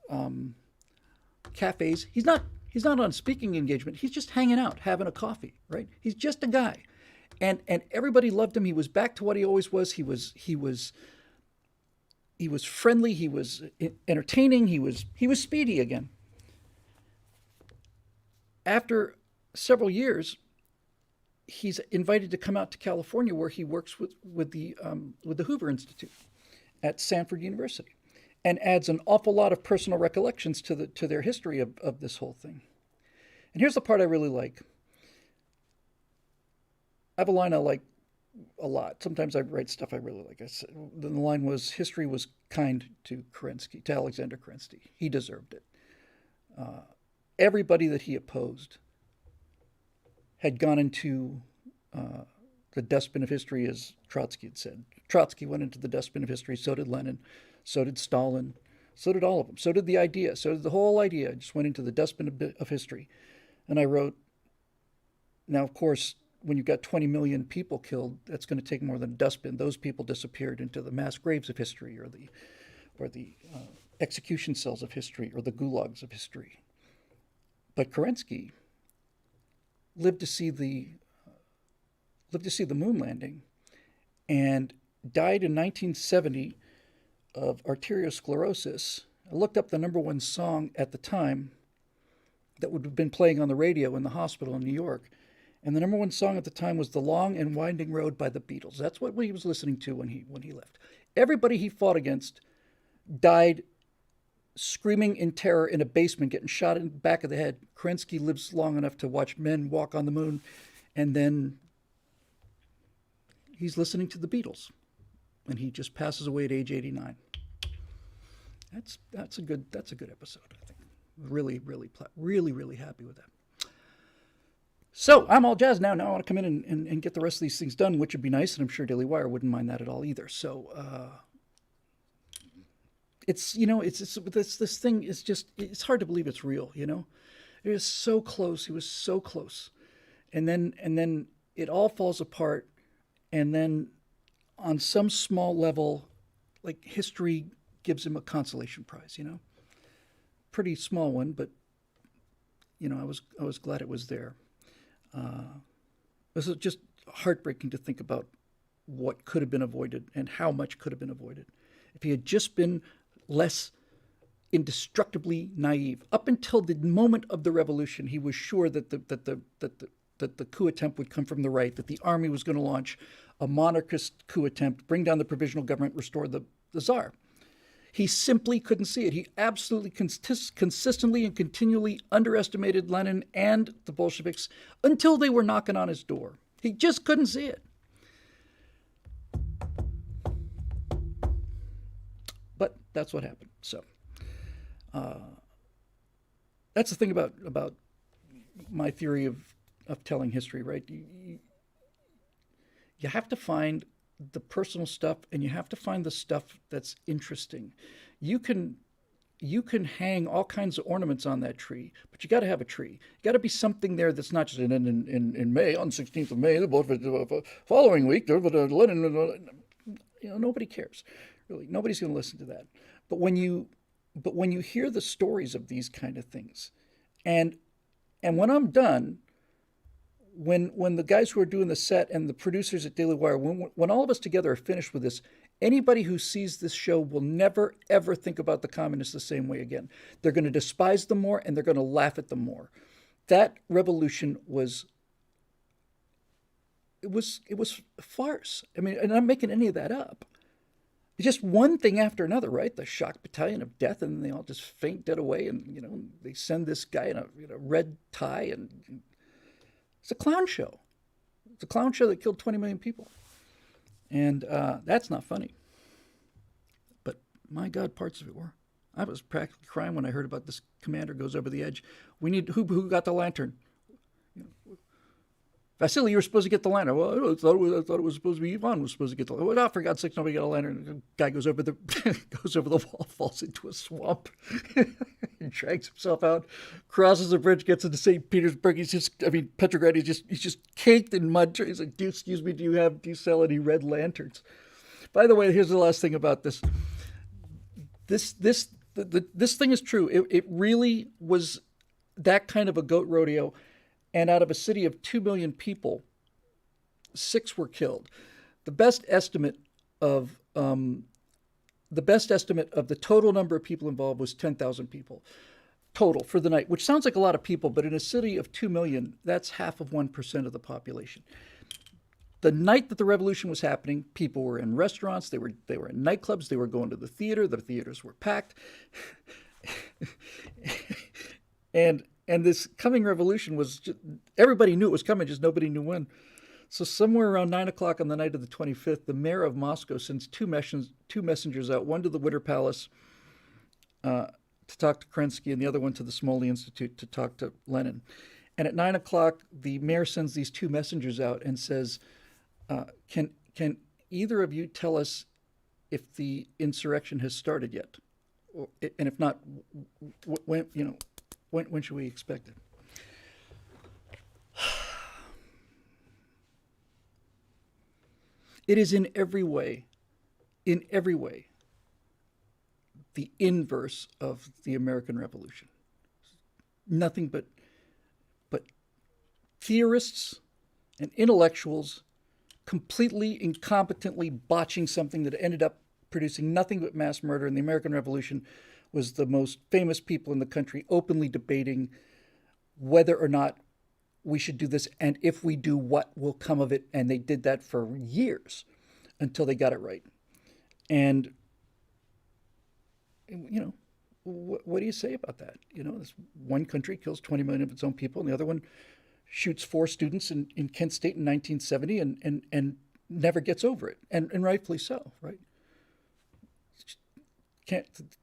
cafes. He's not on speaking engagement. He's just hanging out, having a coffee, right? He's just a guy, and everybody loved him. He was back to what he always was. He was friendly. He was entertaining. He was speedy again. After several years, he's invited to come out to California, where he works with the Hoover Institute at Stanford University, and adds an awful lot of personal recollections to their history of this whole thing. And here's the part I really like. I have a line I like a lot. Sometimes I write stuff I really like. The line was, "History was kind to Kerensky, to Alexander Kerensky. He deserved it." Everybody that he opposed had gone into the dustbin of history, as Trotsky had said. Trotsky went into the dustbin of history, so did Lenin, so did Stalin, so did all of them, so did the idea, so did the whole idea, just went into the dustbin of history. And I wrote, now, of course, when you've got 20 million people killed, that's going to take more than a dustbin. Those people disappeared into the mass graves of history, or the execution cells of history, or the gulags of history. But Kerensky lived to see the moon landing, and died in 1970 of arteriosclerosis. I looked up the number one song at the time that would have been playing on the radio in the hospital in New York, and the number one song at the time was "The Long and Winding Road" by the Beatles. That's what he was listening to when he left. Everybody he fought against died screaming in terror in a basement, getting shot in the back of the head. Kerensky lives long enough to watch men walk on the moon, and then he's listening to the Beatles, and he just passes away at age 89. That's a good episode, I think. Really happy with that. So I'm all jazzed now. Now I want to come in and get the rest of these things done, which would be nice, and I'm sure Daily Wire wouldn't mind that at all either. So it's this thing is just, it's hard to believe it's real. It is so close. He was so close, and then it all falls apart, and then on some small level, like, history gives him a consolation prize. Pretty small one, but I was glad it was there. This is just heartbreaking to think about what could have been avoided and how much could have been avoided if he had just been less indestructibly naive. Up until the moment of the revolution, he was sure that the coup attempt would come from the right, that the army was going to launch a monarchist coup attempt, bring down the provisional government, restore the Tsar. He simply couldn't see it. He absolutely consistently and continually underestimated Lenin and the Bolsheviks until they were knocking on his door. He just couldn't see it. But that's what happened. So that's the thing about my theory of telling history, right? You have to find the personal stuff, and you have to find the stuff that's interesting. You can hang all kinds of ornaments on that tree, but you got to have a tree. You got to be something there that's not just in May, on 16th of May, the following week, Lenin. Nobody cares, really. Nobody's going to listen to that. But when you hear the stories of these kind of things, and when I'm done, when the guys who are doing the set and the producers at Daily Wire, when all of us together are finished with this, anybody who sees this show will never ever think about the communists the same way again. They're going to despise them more and they're going to laugh at them more. That revolution was it was a farce. I mean, and I'm making any of that up. It's just one thing after another, right? The shock battalion of death, and they all just faint dead away, and they send this guy in a red tie, and it's a clown show. It's a clown show that killed 20 million people, and that's not funny. But my God, parts of it were. I was practically crying when I heard about this commander goes over the edge. We need who got the lantern? Vasily, you were supposed to get the lantern. Well, I thought it was supposed to be Ivan was supposed to get the lantern. Well, for God's sake, nobody got a lantern. The guy goes over the goes over the wall, falls into a swamp, and drags himself out, crosses the bridge, gets into St. Petersburg. Petrograd. He's just caked in mud. He's like, excuse me, do you sell any red lanterns? By the way, here's the last thing about this. This thing is true. It really was that kind of a goat rodeo. And out of a city of 2 million people, 6 were killed. The best estimate of the total number of people involved was 10,000 people total for the night, which sounds like a lot of people, but in a city of 2 million, that's half of 1% of the population. The night that the revolution was happening, people were in restaurants, they were in nightclubs, they were going to the theater. The theaters were packed, and this coming revolution was just, everybody knew it was coming, just nobody knew when. So somewhere around 9 o'clock on the night of the 25th, the mayor of Moscow sends two messengers out, one to the Whittle Palace to talk to Kerensky, and the other one to the Smolny Institute to talk to Lenin. And at 9 o'clock, the mayor sends these two messengers out and says, can either of you tell us if the insurrection has started yet? And if not, when should we expect it? It is in every way, the inverse of the American Revolution. Nothing but theorists and intellectuals completely incompetently botching something that ended up producing nothing but mass murder. And the American Revolution was the most famous people in the country openly debating whether or not we should do this, and if we do, what will come of it. And they did that for years until they got it right. And, what do you say about that? This one country kills 20 million of its own people, and the other one shoots 4 students in Kent State in 1970 and never gets over it. And rightfully so, right?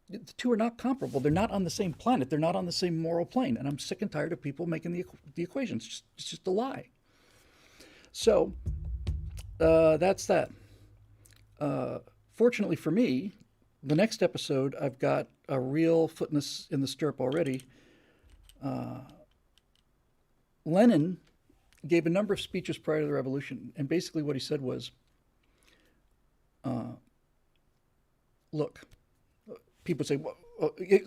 The two are not comparable. They're not on the same planet. They're not on the same moral plane. And I'm sick and tired of people making the equations. It's just a lie. So that's that. Fortunately for me, the next episode, I've got a real foot in the stirrup already. Lenin gave a number of speeches prior to the revolution, and basically what he said was, look, people say, well,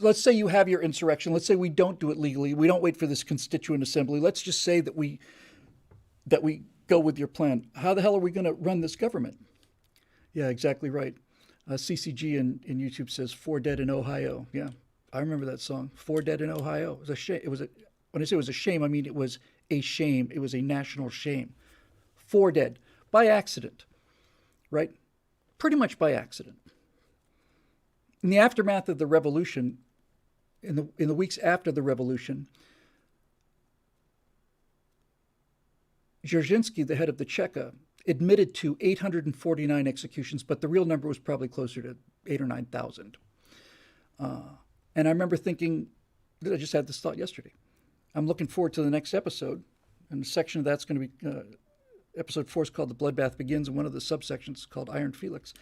let's say you have your insurrection. Let's say we don't do it legally. We don't wait for this constituent assembly. Let's just say that we go with your plan. How the hell are we going to run this government? Yeah, exactly right. CCG in YouTube says 4 dead in Ohio. Yeah, I remember that song. 4 dead in Ohio. It was a shame. When I say it was a shame, I mean it was a shame. It was a national shame. 4 dead by accident, right? Pretty much by accident. In the aftermath of the revolution, in the weeks after the revolution, Dzerzhinsky, the head of the Cheka, admitted to 849 executions, but the real number was probably closer to 8,000 or 9,000. And I remember thinking, I just had this thought yesterday. I'm looking forward to the next episode, and a section of that's going to be episode 4 is called "The Bloodbath Begins," and one of the subsections is called "Iron Felix."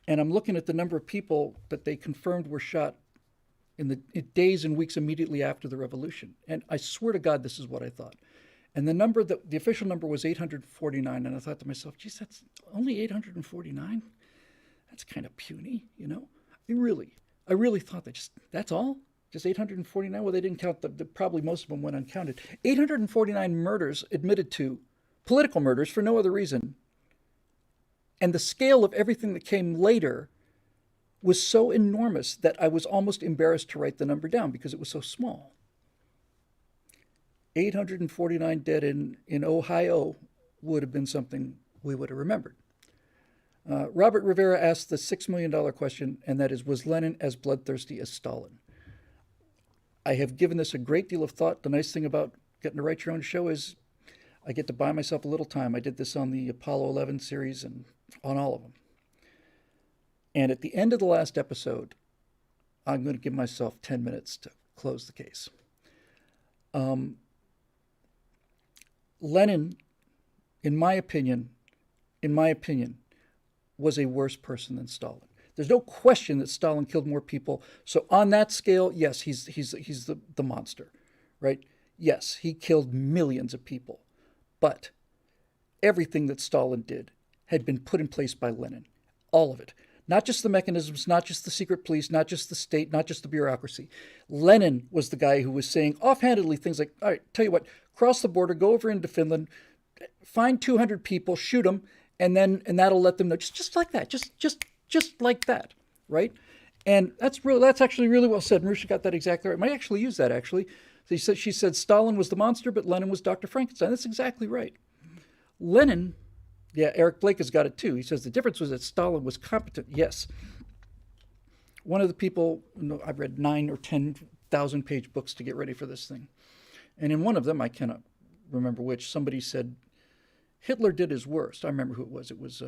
And I'm looking at the number of people that they confirmed were shot in the days and weeks immediately after the revolution. And I swear to God, this is what I thought. And the official number was 849. And I thought to myself, geez, that's only 849? That's kind of puny, I really thought that's all? Just 849? Well, they didn't count probably most of them went uncounted. 849 murders admitted to, political murders for no other reason. And the scale of everything that came later was so enormous that I was almost embarrassed to write the number down because it was so small. 849 dead in Ohio would have been something we would have remembered. Robert Rivera asked the $6 million question, and that is, was Lenin as bloodthirsty as Stalin? I have given this a great deal of thought. The nice thing about getting to write your own show is I get to buy myself a little time. I did this on the Apollo 11 series and on all of them. And at the end of the last episode, I'm going to give myself 10 minutes to close the case. Lenin, in my opinion, was a worse person than Stalin. There's no question that Stalin killed more people. So on that scale, yes, he's the monster, right? Yes, he killed millions of people. But everything that Stalin did had been put in place by Lenin. All of it. Not just the mechanisms, not just the secret police, not just the state, not just the bureaucracy. Lenin was the guy who was saying offhandedly things like, all right, tell you what, cross the border, go over into Finland, find 200 people, shoot them, and that'll let them know. Just like that. Just like that, right? And that's actually really well said. Marusha got that exactly right. I might actually use that, actually. She said Stalin was the monster, but Lenin was Dr. Frankenstein. That's exactly right. Lenin, yeah, Eric Blake has got it too. He says the difference was that Stalin was competent. Yes. One of the people, I've read 9 or 10,000 page books to get ready for this thing. And in one of them, I cannot remember which, somebody said Hitler did his worst. I remember who it was. It was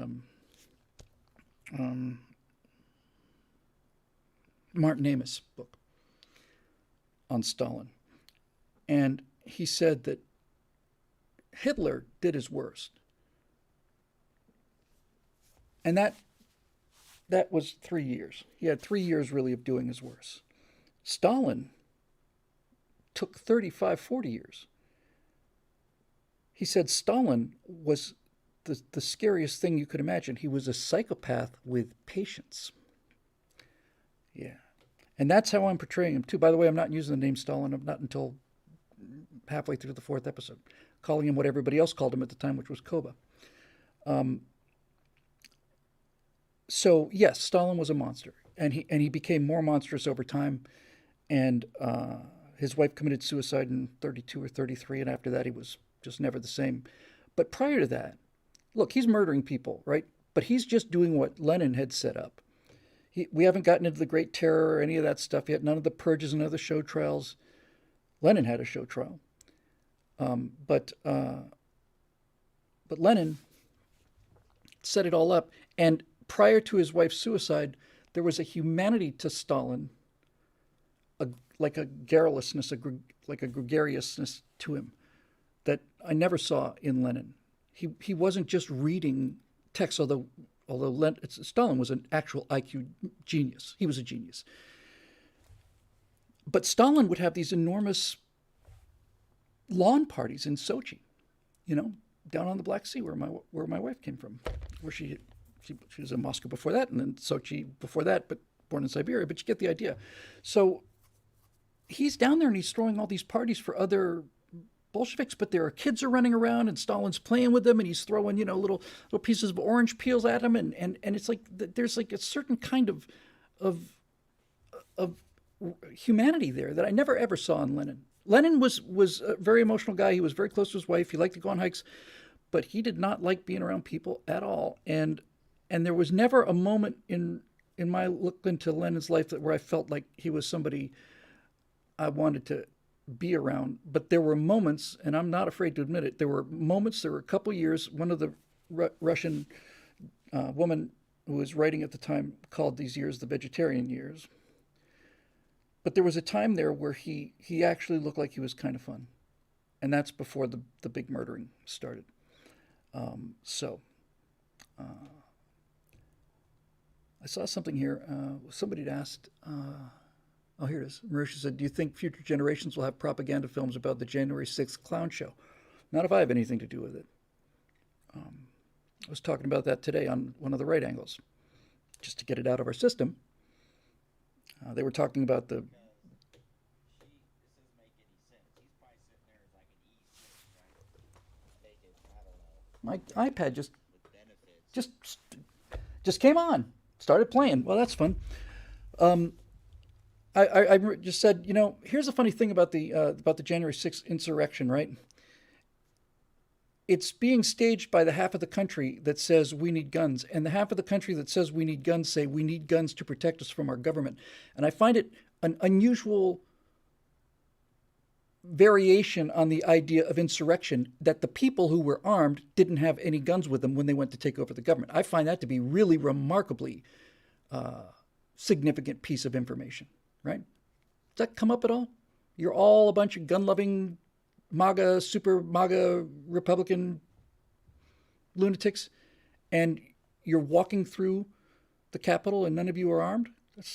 Martin Amis' book on Stalin. And he said that Hitler did his worst. And that was 3 years. He had 3 years really of doing his worst. Stalin took 35, 40 years. He said Stalin was the scariest thing you could imagine. He was a psychopath with patience. Yeah. And that's how I'm portraying him, too. By the way, I'm not using the name Stalin. I'm not until halfway through the 4th episode, calling him what everybody else called him at the time, which was Koba. So, yes, Stalin was a monster. And he became more monstrous over time. And his wife committed suicide in 32 or 33, and after that he was just never the same. But prior to that, look, he's murdering people, right? But he's just doing what Lenin had set up. We haven't gotten into the Great Terror or any of that stuff yet, none of the purges and other show trials. Lenin had a show trial. But Lenin set it all up. And prior to his wife's suicide, there was a humanity to Stalin, like a garrulousness, like a gregariousness to him that I never saw in Lenin. He wasn't just reading text, although Stalin was an actual IQ genius. He was a genius. But Stalin would have these enormous lawn parties in Sochi, down on the Black Sea where my wife came from, where she was in Moscow before that, and then Sochi before that, but born in Siberia. But you get the idea. So he's down there and he's throwing all these parties for other Bolsheviks, but there are kids are running around and Stalin's playing with them and he's throwing, little pieces of orange peels at them. And it's like there's like a certain kind of humanity there that I never ever saw in Lenin. Lenin was a very emotional guy. He was very close to his wife. He liked to go on hikes, but he did not like being around people at all. And there was never a moment in my look into Lenin's life where I felt like he was somebody I wanted to be around. But there were moments, and I'm not afraid to admit it, there were a couple years, one of the Russian woman who was writing at the time called these years the vegetarian years. But there was a time there where he actually looked like he was kind of fun. And that's before the big murdering started. I saw something here. Somebody had asked, here it is. Marusha said, do you think future generations will have propaganda films about the January 6th clown show? Not if I have anything to do with it. I was talking about that today on one of the right angles, just to get it out of our system. They were talking about My iPad just just came on, started playing. Well, that's fun. Um, I just said, here's a funny thing about the January 6th insurrection, right? It's being staged by the half of the country that says we need guns, and the half of the country that says we need guns say we need guns to protect us from our government. And I find it an unusual variation on the idea of insurrection that the people who were armed didn't have any guns with them when they went to take over the government. I find that to be really remarkably significant piece of information, right? Does that come up at all? You're all a bunch of gun loving MAGA, super MAGA Republican lunatics, and you're walking through the Capitol and none of you are armed? That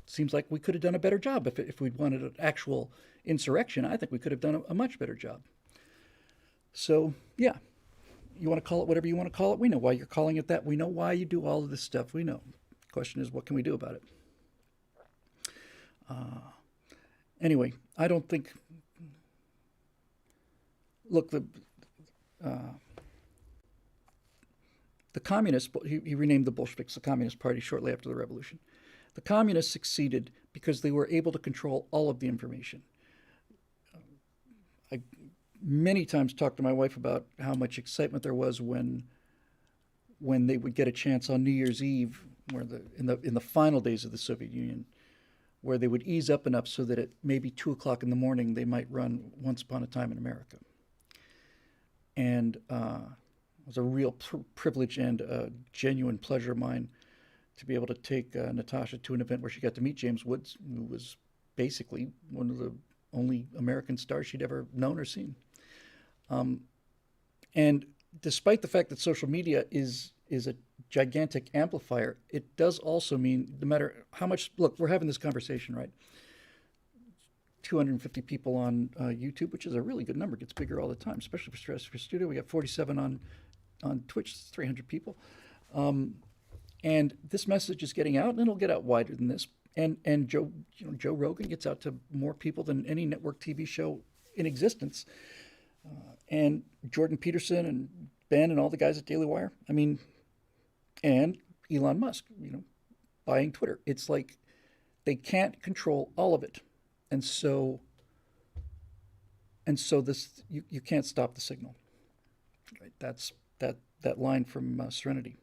seems like we could have done a better job if we'd wanted an actual insurrection. I think we could have done a much better job. So, yeah, you want to call it whatever you want to call it. We know why you're calling it that. We know why you do all of this stuff. We know. The question is, what can we do about it? Anyway, I don't think. Look, the communists, he renamed the Bolsheviks the Communist Party shortly after the revolution. The communists succeeded because they were able to control all of the information. I many times talked to my wife about how much excitement there was when they would get a chance on New Year's Eve, where in the final days of the Soviet Union, where they would ease up enough so that at maybe 2 o'clock in the morning they might run Once Upon a Time in America. And it was a real privilege and a genuine pleasure of mine to be able to take Natasha to an event where she got to meet James Woods, who was basically one of the only American stars she'd ever known or seen. And despite the fact that social media is a gigantic amplifier, it does also mean no matter how much, look, we're having this conversation, right? 250 people on YouTube, which is a really good number. It gets bigger all the time, especially for Stress for Studio. We got 47 on Twitch, 300 people. And this message is getting out, and it'll get out wider than this. And Joe Rogan gets out to more people than any network TV show in existence. And Jordan Peterson and Ben and all the guys at Daily Wire. I mean, and Elon Musk, buying Twitter. It's like they can't control all of it. And so this you can't stop the signal. Right? That's that line from Serenity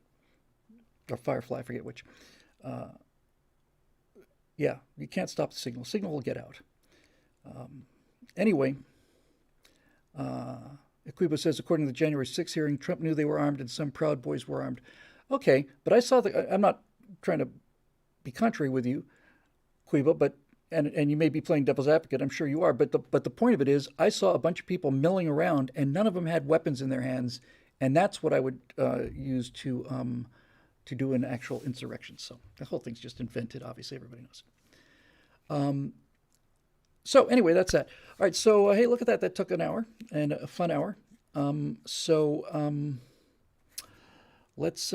or Firefly, I forget which. Yeah, you can't stop the signal. Signal will get out. Anyway, Equibo says, according to the January 6th hearing, Trump knew they were armed and some Proud Boys were armed. Okay, but I saw I'm not trying to be contrary with you, Quibo, but and you may be playing devil's advocate. I'm sure you are. But the point of it is, I saw a bunch of people milling around, and none of them had weapons in their hands, and that's what I would use to do an actual insurrection. So the whole thing's just invented. Obviously, everybody knows. So anyway, that's that. All right. So hey, look at that. That took an hour and a fun hour. Let's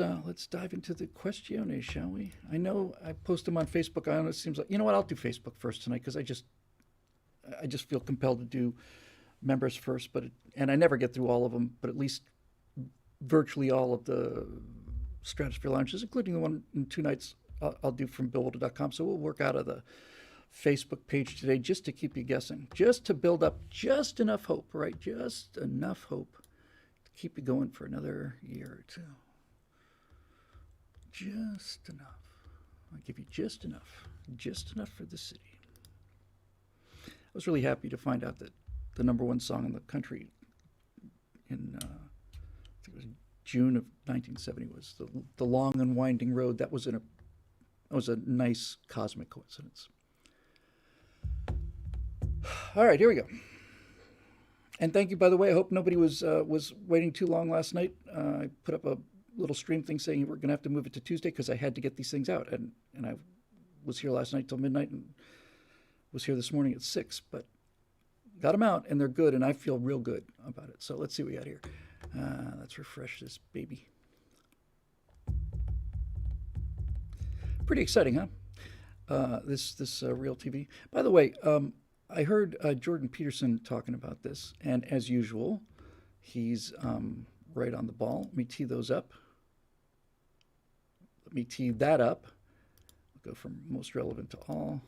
dive into the questionnaire, shall we? I know I post them on Facebook. I know it seems like, you know what? I'll do Facebook first tonight because I just feel compelled to do members first. And I never get through all of them, but at least virtually all of the Stratosphere Lounges, including the one in 2 nights I'll do from BillWhittle.com. So we'll work out of the Facebook page today just to keep you guessing, just to build up just enough hope, right? Just enough hope to keep you going for another year or two. Just enough. I'll give you just enough for the city. I was really happy to find out that the #1 song in the country in I think it was June of 1970 was the Long and Winding Road. That was a nice cosmic coincidence. All right, here we go. And thank you, by the way. I hope nobody was waiting too long last night. I put up a little stream thing saying we're going to have to move it to Tuesday because I had to get these things out. And I was here last night till midnight and was here this morning at 6. But got them out, and they're good, and I feel real good about it. So let's see what we got here. Let's refresh this baby. Pretty exciting, huh? This Real TV. By the way, I heard Jordan Peterson talking about this, and as usual, he's right on the ball. Let me tee those up. Let me tee that up. Go from most relevant to all.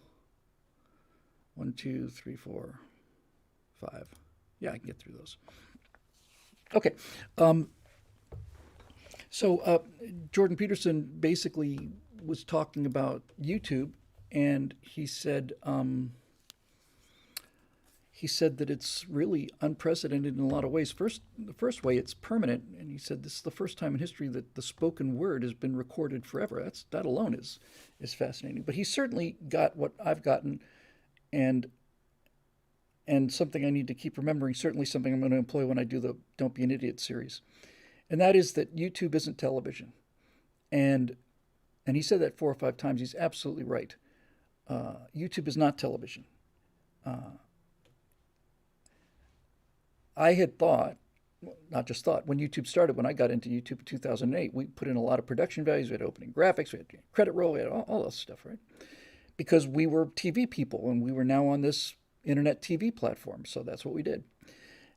1, 2, 3, 4, 5. Yeah, I can get through those. Okay. So Jordan Peterson basically was talking about YouTube, and he said that it's really unprecedented in a lot of ways. The first way, it's permanent, and he said this is the first time in history that the spoken word has been recorded forever. That alone is fascinating. But he certainly got what I've gotten, and something I need to keep remembering. Certainly something I'm going to employ when I do the "Don't Be an Idiot" series, and that is that YouTube isn't television, and he said that 4 or 5 times. He's absolutely right. YouTube is not television. I had thought, not just thought, when YouTube started, when I got into YouTube in 2008, we put in a lot of production values. We had opening graphics, we had credit roll, we had all this stuff, right? Because we were TV people and we were now on this internet TV platform. So that's what we did.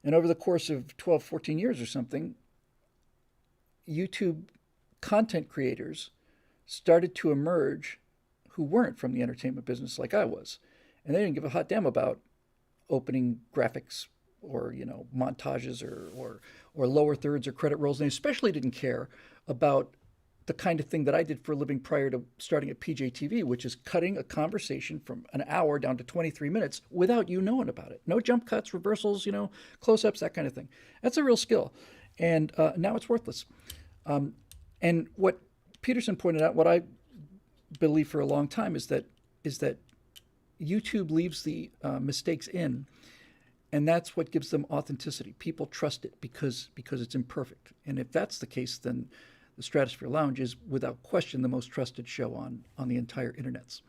And over the course of 12, 14 years or something, YouTube content creators started to emerge who weren't from the entertainment business like I was. And they didn't give a hot damn about opening graphics or montages or lower thirds or credit rolls. And they especially didn't care about the kind of thing that I did for a living prior to starting at PJTV, which is cutting a conversation from an hour down to 23 minutes without you knowing about it. No jump cuts, reversals, close-ups, that kind of thing. That's a real skill. And now it's worthless. And what Peterson pointed out, what I believe for a long time, is that YouTube leaves the mistakes in. And that's what gives them authenticity. People trust it because it's imperfect. And if that's the case, then the Stratosphere Lounge is without question the most trusted show on the entire internets.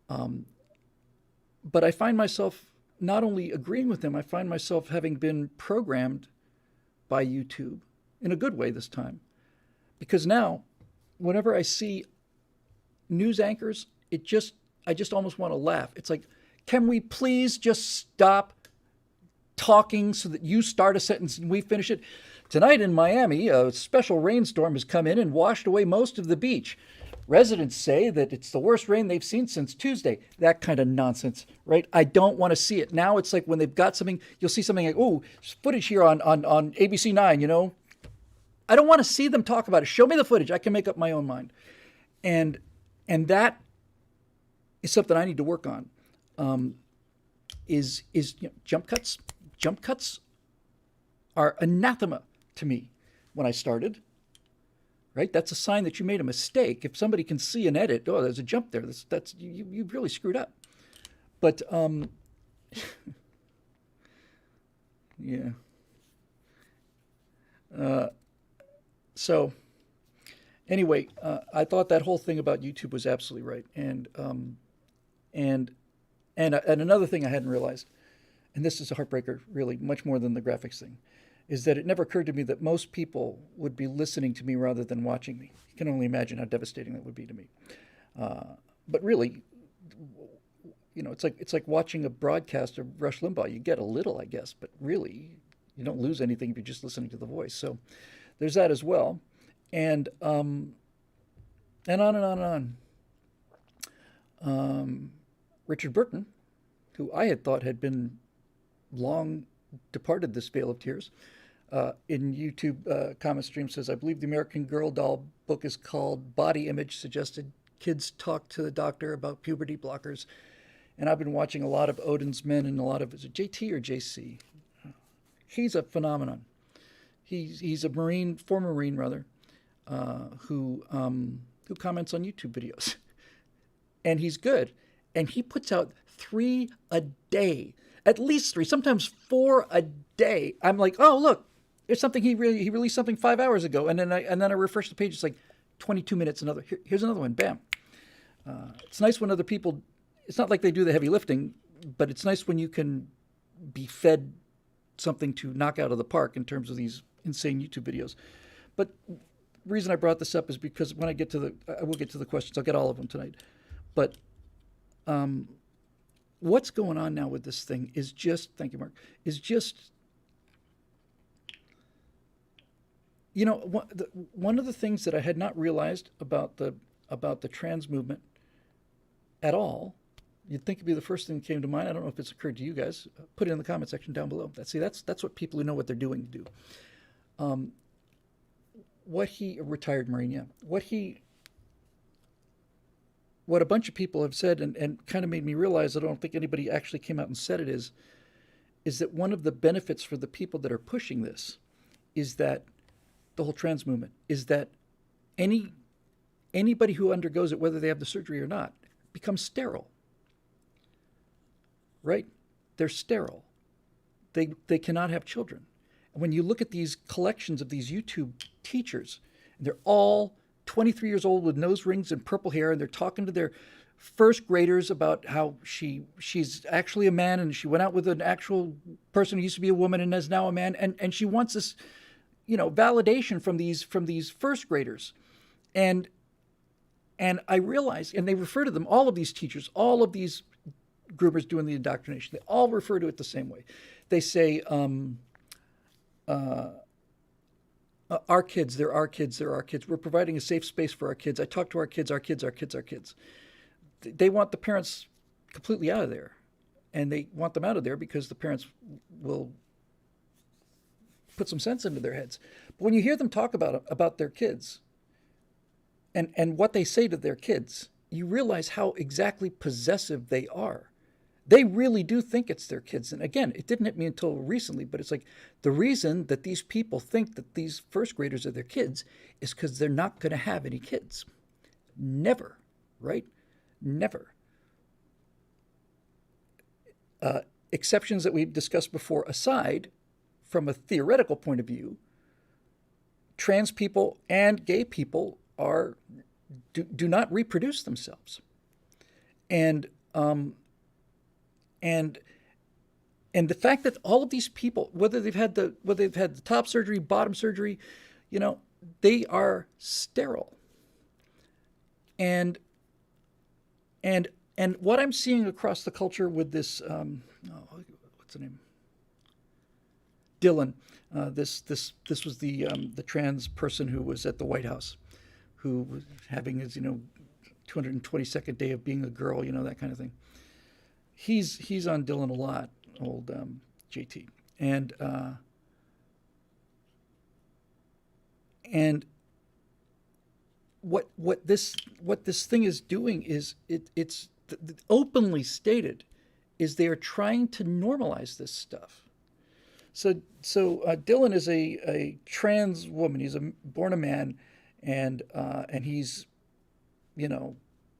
But I find myself not only agreeing with them, I find myself having been programmed by YouTube in a good way this time. Because now, whenever I see news anchors, I just almost want to laugh. It's like, can we please just stop talking so that you start a sentence and we finish it? Tonight in Miami, a special rainstorm has come in and washed away most of the beach. Residents say that it's the worst rain they've seen since Tuesday. That kind of nonsense, right? I don't want to see it. Now it's like when they've got something, you'll see something like, oh, footage here on ABC 9, I don't want to see them talk about it. Show me the footage. I can make up my own mind. And that is something I need to work on. Is jump cuts. Jump cuts are anathema to me when I started. Right? That's a sign that you made a mistake. If somebody can see an edit, oh, there's a jump there. That's you really screwed up. But yeah. So anyway, I thought that whole thing about YouTube was absolutely right. And another thing I hadn't realized, and this is a heartbreaker, really, much more than the graphics thing, is that it never occurred to me that most people would be listening to me rather than watching me. You can only imagine how devastating that would be to me. But really, it's like watching a broadcast of Rush Limbaugh. You get a little, I guess, but really, you don't lose anything if you're just listening to the voice. So there's that as well, and on and on and on. Richard Burton, who I had thought had been long departed this vale of tears, in YouTube comment stream says, I believe the American Girl doll book is called Body Image, suggested kids talk to the doctor about puberty blockers. And I've been watching a lot of Odin's Men and a lot of, is it JT or JC? He's a phenomenon. He's a former Marine rather, who comments on YouTube videos. And he's good. And he puts out 3 a day, at least 3, sometimes 4 a day. I'm like, oh, look, there's something he released something 5 hours ago. And then I refresh the page. It's like 22 minutes. Here's another one. Bam. It's nice when other people, it's not like they do the heavy lifting, but it's nice when you can be fed something to knock out of the park in terms of these insane YouTube videos. But the reason I brought this up is because when I will get to the questions. I'll get all of them tonight. But what's going on now with this thing is just, thank you, Mark, is just one of the things that I had not realized about the trans movement at all, you'd think it'd be the first thing that came to mind. I don't know if it's occurred to you guys. Put it in the comment section down below. That's what people who know what they're doing do. Um, what he retired Marine, yeah. What a bunch of people have said and kind of made me realize I don't think anybody actually came out and said it is that one of the benefits for the people that are pushing this is that the whole trans movement is that any anybody who undergoes it, whether they have the surgery or not, becomes sterile. Right? They're sterile. They cannot have children. And when you look at these collections of these YouTube teachers, they're all 23 years old with nose rings and purple hair, and they're talking to their first graders about how she's actually a man and she went out with an actual person who used to be a woman and is now a man, and she wants this, validation from these first graders. And I realize, and they refer to them, all of these teachers, all of these groomers doing the indoctrination, they all refer to it the same way. They say, our kids, they're our kids, they're our kids. We're providing a safe space for our kids. I talk to our kids, our kids, our kids, our kids. They want the parents completely out of there. And they want them out of there because the parents will put some sense into their heads. But when you hear them talk about their kids and what they say to their kids, you realize how exactly possessive they are. They really do think it's their kids. And again, it didn't hit me until recently, but it's like the reason that these people think that these first graders are their kids is because they're not going to have any kids. Never, right? Never. Exceptions that we've discussed before aside, from a theoretical point of view, trans people and gay people do not reproduce themselves. And the fact that all of these people, whether they've had the top surgery, bottom surgery, they are sterile. And what I'm seeing across the culture with this, what's the name? Dylan. This was the trans person who was at the White House, who was having his 222nd day of being a girl, that kind of thing. He's on Dylan a lot, old JT, and what this thing is doing is it's openly stated is they are trying to normalize this stuff. So Dylan is a trans woman. He's born a man, and he's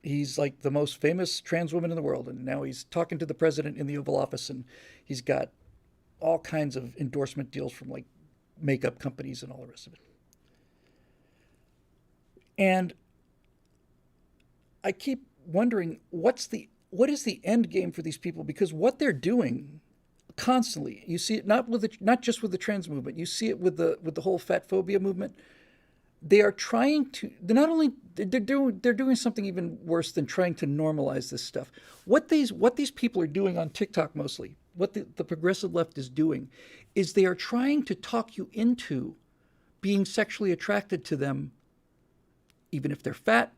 he's like the most famous trans woman in the world, and now he's talking to the president in the Oval Office, and he's got all kinds of endorsement deals from like makeup companies and all the rest of it. And I keep wondering what is the end game for these people, because what they're doing constantly, you see it not just with the trans movement, you see it with the whole fat phobia movement. They are trying to, they're doing something even worse than trying to normalize this stuff. What these people are doing on TikTok mostly, what the progressive left is doing, is they are trying to talk you into being sexually attracted to them, even if they're fat,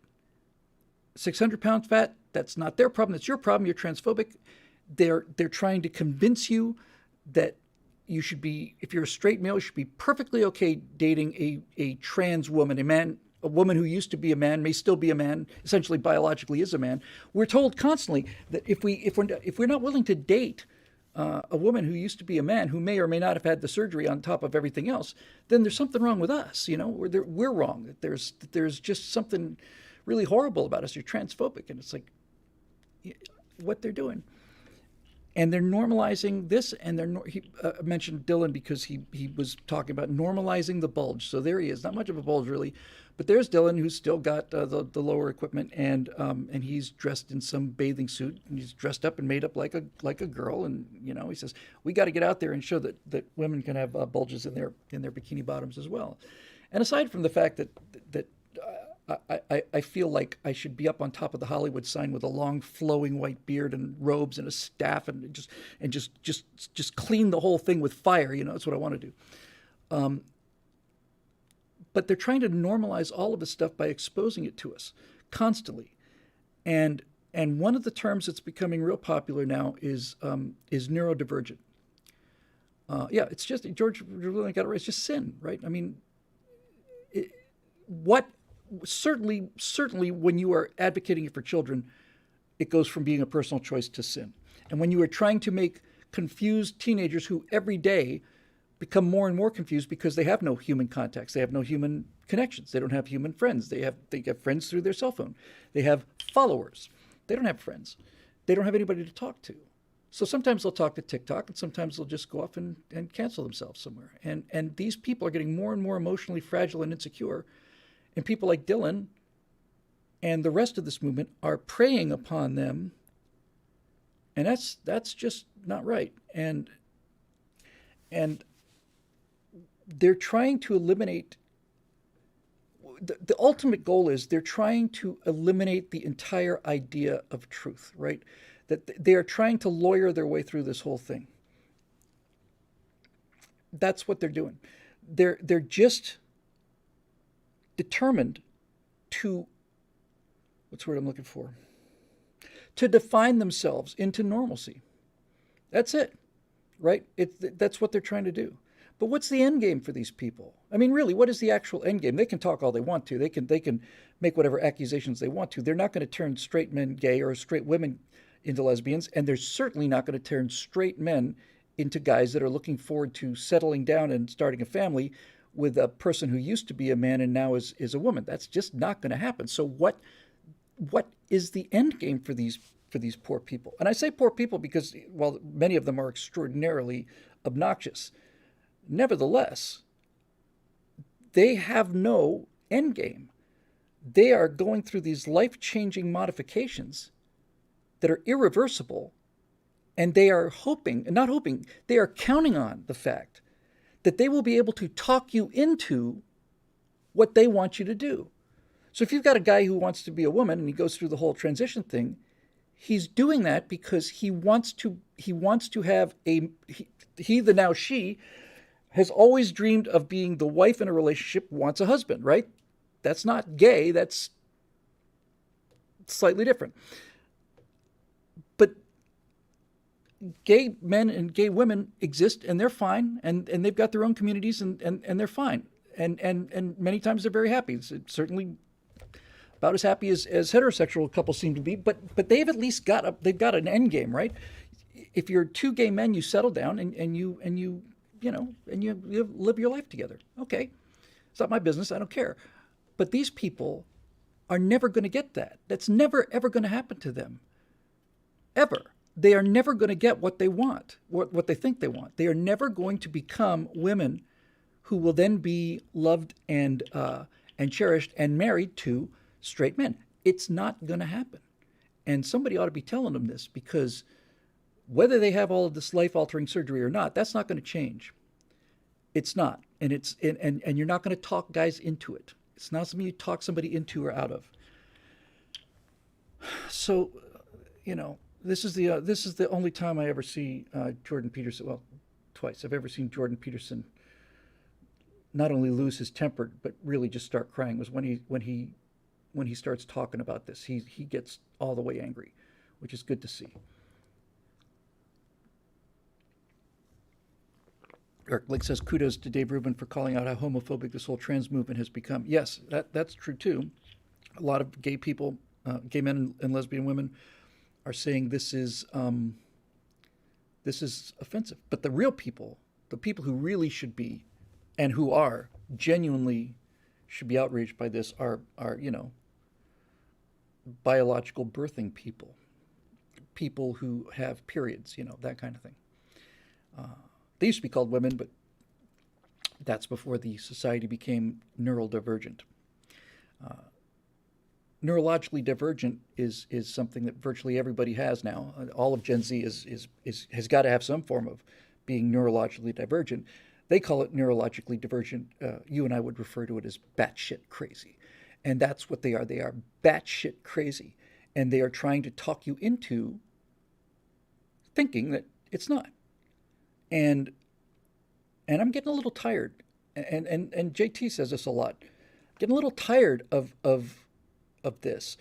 600 pounds fat. That's not their problem. That's your problem. You're transphobic. They're trying to convince you that you should be, if you're a straight male, you should be perfectly okay dating a trans woman, a woman who used to be a man, may still be a man, essentially biologically is a man. We're told constantly that if we're not willing to date a woman who used to be a man, who may or may not have had the surgery on top of everything else, then there's something wrong with us. We're wrong. That there's just something really horrible about us. You're transphobic, and it's like what they're doing. And they're normalizing this, and he mentioned Dylan because he was talking about normalizing the bulge. So there he is, not much of a bulge really, but there's Dylan, who's still got the lower equipment, and he's dressed in some bathing suit, and he's dressed up and made up like a girl, and he says we got to get out there and show that women can have bulges in their bikini bottoms as well. And aside from the fact that I feel like I should be up on top of the Hollywood sign with a long flowing white beard and robes and a staff and just clean the whole thing with fire. That's what I want to do. but they're trying to normalize all of this stuff by exposing it to us constantly. And one of the terms that's becoming real popular now is neurodivergent. Yeah, it's just George really got it right. It's just sin, right? I mean, it, what certainly when you are advocating it for children, it goes from being a personal choice to sin. And when you are trying to make confused teenagers who every day become more and more confused because they have no human contacts, they have no human connections, they don't have human friends, they have friends through their cell phone, they have followers, they don't have friends, they don't have anybody to talk to. So sometimes they'll talk to TikTok, and sometimes they'll just go off and cancel themselves somewhere. And these people are getting more and more emotionally fragile and insecure. And people like Dylan and the rest of this movement are preying upon them. And that's just not right. And they're trying to eliminate the ultimate goal is they're trying to eliminate the entire idea of truth, right? That they are trying to lawyer their way through this whole thing. That's what they're doing. They're just determined to, what's the word I'm looking for? To define themselves into normalcy. That's it, right? That's what they're trying to do. But what's the end game for these people? I mean, really, what is the actual end game? They can talk all they want to. They can make whatever accusations they want to. They're not going to turn straight men gay or straight women into lesbians, and they're certainly not going to turn straight men into guys that are looking forward to settling down and starting a family with a person who used to be a man and now is a woman. That's just not going to happen. So what is the end game for these poor people? And I say poor people because, while many of them are extraordinarily obnoxious, nevertheless, they have no end game. They are going through these life-changing modifications that are irreversible, and they are they are counting on the fact that they will be able to talk you into what they want you to do. So if you've got a guy who wants to be a woman and he goes through the whole transition thing, he's doing that because he wants to have the now she has always dreamed of being the wife in a relationship, wants a husband, right? That's not gay, that's slightly different. But gay men and gay women exist, and they're fine, and they've got their own communities, and they're fine. And many times they're very happy. It's certainly about as happy as heterosexual couples seem to be, but they've at least got an end game, right? If you're two gay men, you settle down and you live your life together. Okay. It's not my business, I don't care. But these people are never going to get that. That's never ever going to happen to them. Ever. They are never going to get what they want, what they think they want. They are never going to become women who will then be loved and cherished and married to straight men. It's not going to happen. And somebody ought to be telling them this, because whether they have all of this life-altering surgery or not, that's not going to change. It's not. And you're not going to talk guys into it. It's not something you talk somebody into or out of. So, this is the only time I ever see Jordan Peterson. Well, twice I've ever seen Jordan Peterson not only lose his temper but really just start crying. Was when he starts talking about this. He gets all the way angry, which is good to see. Eric Blake says, kudos to Dave Rubin for calling out how homophobic this whole trans movement has become. Yes, that's true too. A lot of gay people, gay men and lesbian women, are saying this is offensive. But the real people, the people who really should be, and who are genuinely should be outraged by this, are biological birthing people who have periods, that kind of thing. They used to be called women, but that's before the society became neurodivergent. Neurologically divergent is something that virtually everybody has now. All of Gen Z has got to have some form of being neurologically divergent. They call it neurologically divergent. You and I would refer to it as batshit crazy. And that's what they are. They are batshit crazy. And they are trying to talk you into thinking that it's not. And I'm getting a little tired And JT says this a lot. Getting a little tired of this.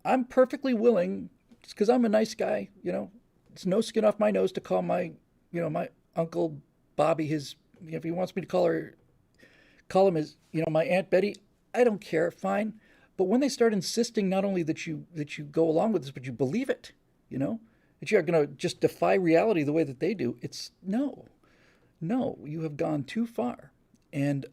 I'm perfectly willing, because I'm a nice guy. It's no skin off my nose to call my uncle Bobby his. If he wants me to call him his, my Aunt Betty. I don't care. Fine. But when they start insisting not only that you go along with this, but you believe it, you know, that you are going to just defy reality the way that they do, it's no, no, you have gone too far. And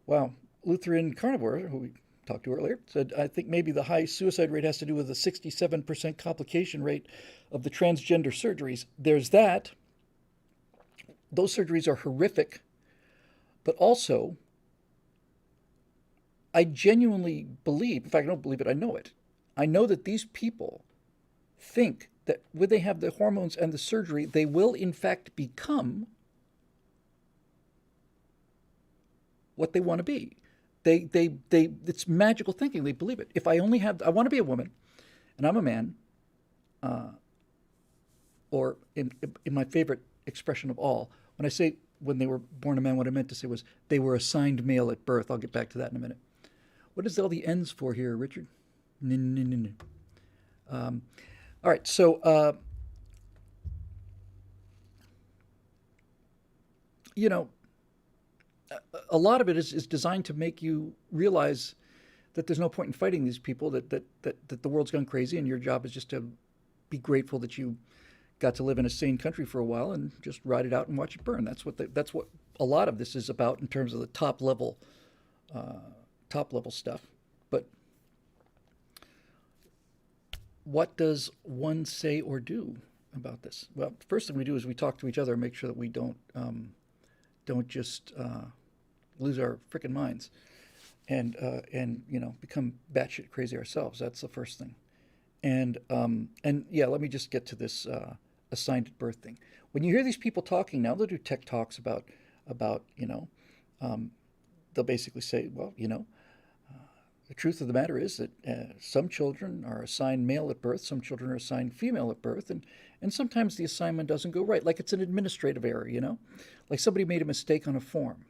wow, Lutheran Carnivore, who we talked to earlier, said I think maybe the high suicide rate has to do with the 67% complication rate of the transgender surgeries. There's that. Those surgeries are horrific, but also I genuinely believe, in fact, I don't believe it, I know it. I know that these people think that when they have the hormones and the surgery, they will in fact become what they want to be. It's magical thinking. They believe it. If I only have, I want to be a woman, and I'm a man, uh, or in my favorite expression of all, when I say when they were born a man, what I meant to say was they were assigned male at birth. I'll get back to that in a minute. What is all the ends for here, Richard? All right, so you know, a lot of it is designed to make you realize that there's no point in fighting these people. That the world's gone crazy, and your job is just to be grateful that you got to live in a sane country for a while and just ride it out and watch it burn. That's what a lot of this is about in terms of the uh, top level stuff. But what does one say or do about this? Well, the first thing we do is we talk to each other and make sure that we don't just lose our freaking minds and become batshit crazy ourselves. That's the first thing. And yeah, let me just get to this assigned at birth thing. When you hear these people talking now, they'll do tech talks about um, they'll basically say, well, the truth of the matter is that some children are assigned male at birth, some children are assigned female at birth, and sometimes the assignment doesn't go right. Like it's an administrative error, like somebody made a mistake on a form.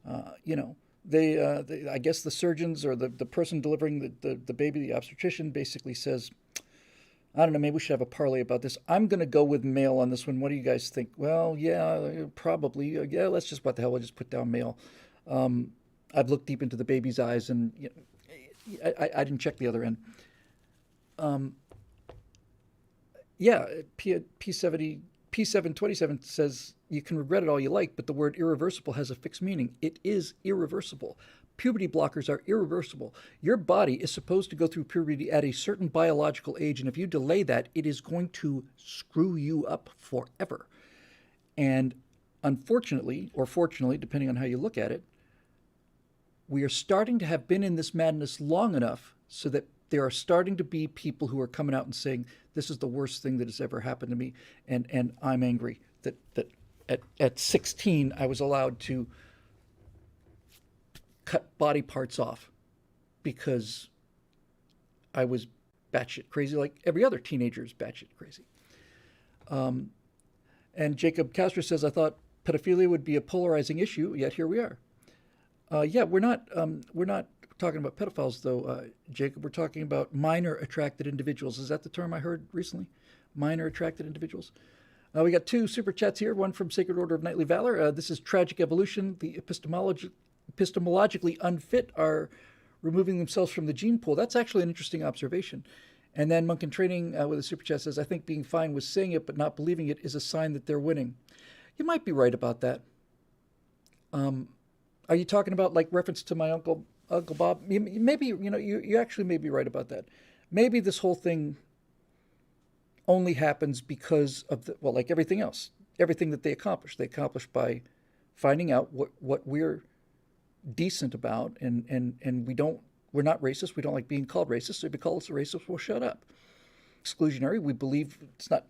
Uh, you know, I guess the surgeons or the person delivering the baby, the obstetrician, basically says, I don't know, maybe we should have a parlay about this. I'm going to go with male on this one. What do you guys think? Well, yeah, probably. Yeah, let's just, what the hell, we'll just put down male. Um, I've looked deep into the baby's eyes, and I didn't check the other end. Um, yeah, P70, P727 says you can regret it all you like, but the word irreversible has a fixed meaning. It is irreversible. Puberty blockers are irreversible. Your body is supposed to go through puberty at a certain biological age, and if you delay that, it is going to screw you up forever. And unfortunately, or fortunately, depending on how you look at it, we are starting to have been in this madness long enough so that there are starting to be people who are coming out and saying, this is the worst thing that has ever happened to me, and I'm angry that at 16 I was allowed to cut body parts off because I was batshit crazy, like every other teenager is batshit crazy. Um, and Jacob Castro says, I thought pedophilia would be a polarizing issue, yet here we are. Yeah, we're not talking about pedophiles though, Jacob. We're talking about minor attracted individuals. Is that the term I heard recently? Minor attracted individuals. We got two super chats here. One from Sacred Order of Knightly Valor. This is Tragic Evolution. The epistemologically unfit are removing themselves from the gene pool. That's actually an interesting observation. And then Monk in Training with a super chat says, I think being fine with saying it but not believing it is a sign that they're winning. You might be right about that. Um, are you talking about like reference to my Uncle Bob? Maybe you actually may be right about that. Maybe this whole thing only happens because of well, like everything else, everything that they accomplish by finding out what we're decent about, and we're not racist. We don't like being called racist. So if you call us a racist, we'll shut up. Exclusionary. We believe it's not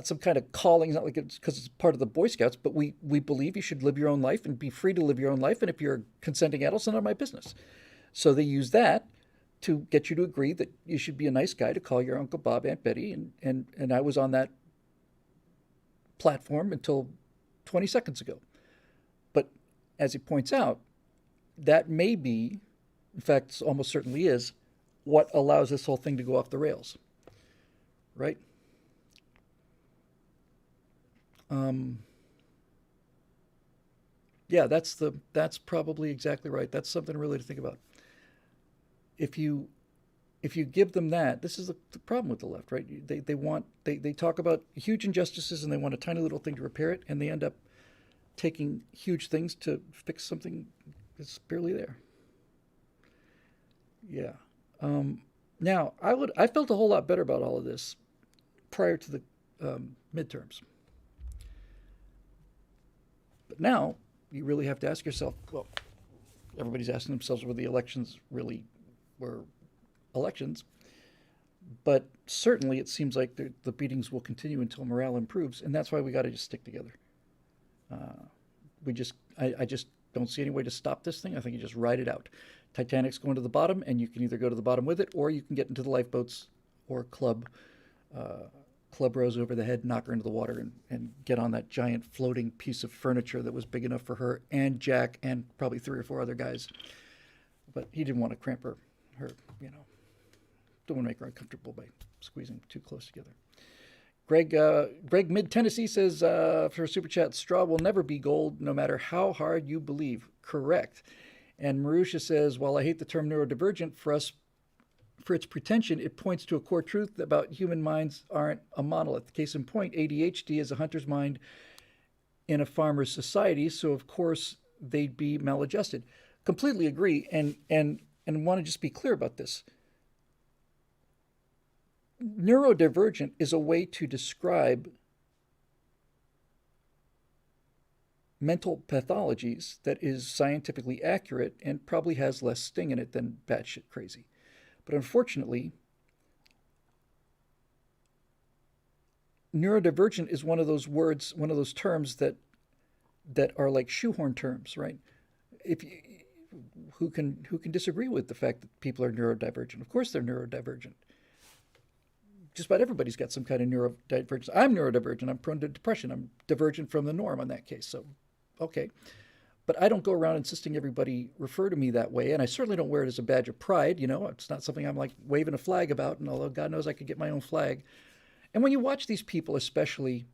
some kind of calling. It's not like it's because it's part of the Boy Scouts, but we believe you should live your own life and be free to live your own life. And if you're a consenting adult, it's none of my business. So they use that to get you to agree that you should be a nice guy to call your Uncle Bob Aunt Betty. And I was on that platform until 20 seconds ago. as he points out, that may be, in fact, almost certainly is, what allows this whole thing to go off the rails, right? Um, yeah, that's probably exactly right. That's something really to think about. If you if you give them that, this is the problem with the left, right? They talk about huge injustices and they want a tiny little thing to repair it, and they end up taking huge things to fix something that's barely there. Yeah. Now I felt a whole lot better about all of this prior to the midterms, but now you really have to ask yourself. Well, everybody's asking themselves whether the elections really were elections, but certainly it seems like the beatings will continue until morale improves, and that's why we got to just stick together. Uh, I just don't see any way to stop this thing. I think you just ride it out. Titanic's going to the bottom, and you can either go to the bottom with it, or you can get into the lifeboats or uh, club Rose over the head, knock her into the water, and get on that giant floating piece of furniture that was big enough for her and Jack and probably three or four other guys. But he didn't want to cramp her, you know, don't want to make her uncomfortable by squeezing too close together. Greg Mid Tennessee says for Super Chat, straw will never be gold, no matter how hard you believe. Correct. And Marusha says, while I hate the term neurodivergent, for its pretension, it points to a core truth about human minds aren't a monolith. Case in point, ADHD is a hunter's mind in a farmer's society, so of course they'd be maladjusted. Completely agree, and want to just be clear about this. Neurodivergent is a way to describe mental pathologies that is scientifically accurate and probably has less sting in it than batshit crazy. But unfortunately, neurodivergent is one of those words, one of those terms that are like shoehorn terms, right? If you, who can disagree with the fact that people are neurodivergent? Of course, they're neurodivergent. Just about everybody's got some kind of neurodivergence. I'm neurodivergent. I'm prone to depression. I'm divergent from the norm on that case. So, okay. But I don't go around insisting everybody refer to me that way, and I certainly don't wear it as a badge of pride. You know, it's not something I'm like waving a flag about, and although God knows I could get my own flag. And when you watch these people, especially,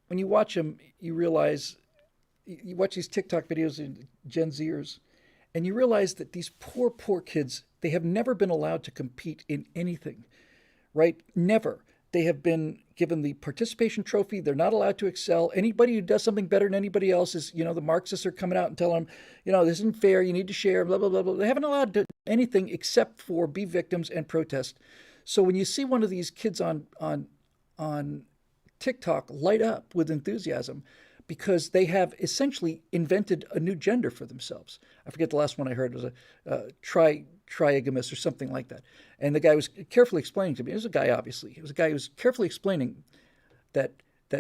when you watch them, you realize, you watch these TikTok videos in Gen Zers, and you realize that these poor kids, they have never been allowed to compete in anything. Right? Never. They have been given the participation trophy. They're not allowed to excel. Anybody who does something better than anybody else is, the Marxists are coming out and telling them, this isn't fair. You need to share, blah, blah, blah, blah. They haven't allowed to do anything except for be victims and protest. So when you see one of these kids on TikTok light up with enthusiasm because they have essentially invented a new gender for themselves. I forget the last one I heard was a triagamous or something like that. And the guy was carefully explaining to me, it was a guy obviously, it was a guy who was carefully explaining that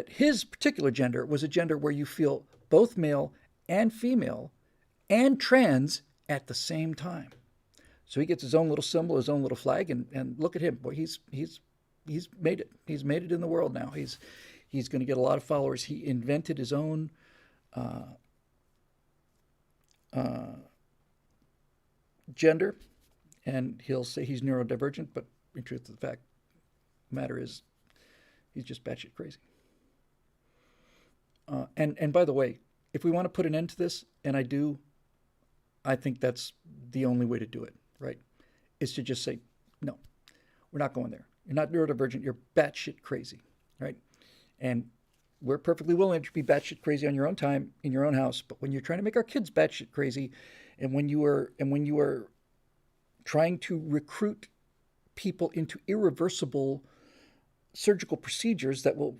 his particular gender was a gender where you feel both male and female and trans at the same time. So he gets his own little symbol, his own little flag, and look at him. Boy, he's made it. He's made it in the world now. He's going to get a lot of followers. He invented his own gender, and he'll say he's neurodivergent, but in truth, the fact matter is he's just batshit crazy. And by the way, if we want to put an end to this, and I do, I think that's the only way to do it, right? Is to just say, no, we're not going there. You're not neurodivergent. You're batshit crazy, right? And we're perfectly willing to be batshit crazy on your own time in your own house. But when you're trying to make our kids batshit crazy, and when you are trying to recruit people into irreversible surgical procedures that will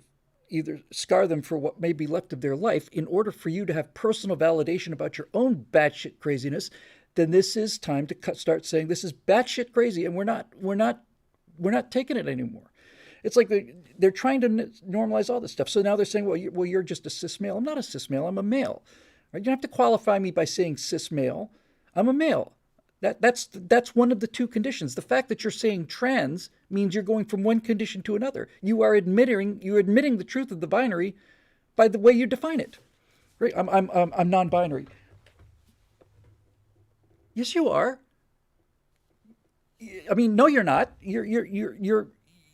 either scar them for what may be left of their life in order for you to have personal validation about your own batshit craziness, then this is time to start saying this is batshit crazy, and we're not taking it anymore. It's like they're trying to normalize all this stuff. So now they're saying, well, you're just a cis male. I'm not a cis male. I'm a male. Right? You don't have to qualify me by saying cis male. I'm a male. That's one of the two conditions. The fact that you're saying trans means you're going from one condition to another. You're admitting the truth of the binary by the way you define it. Great. I'm non-binary. Yes, you are. I mean, no, you're not. You're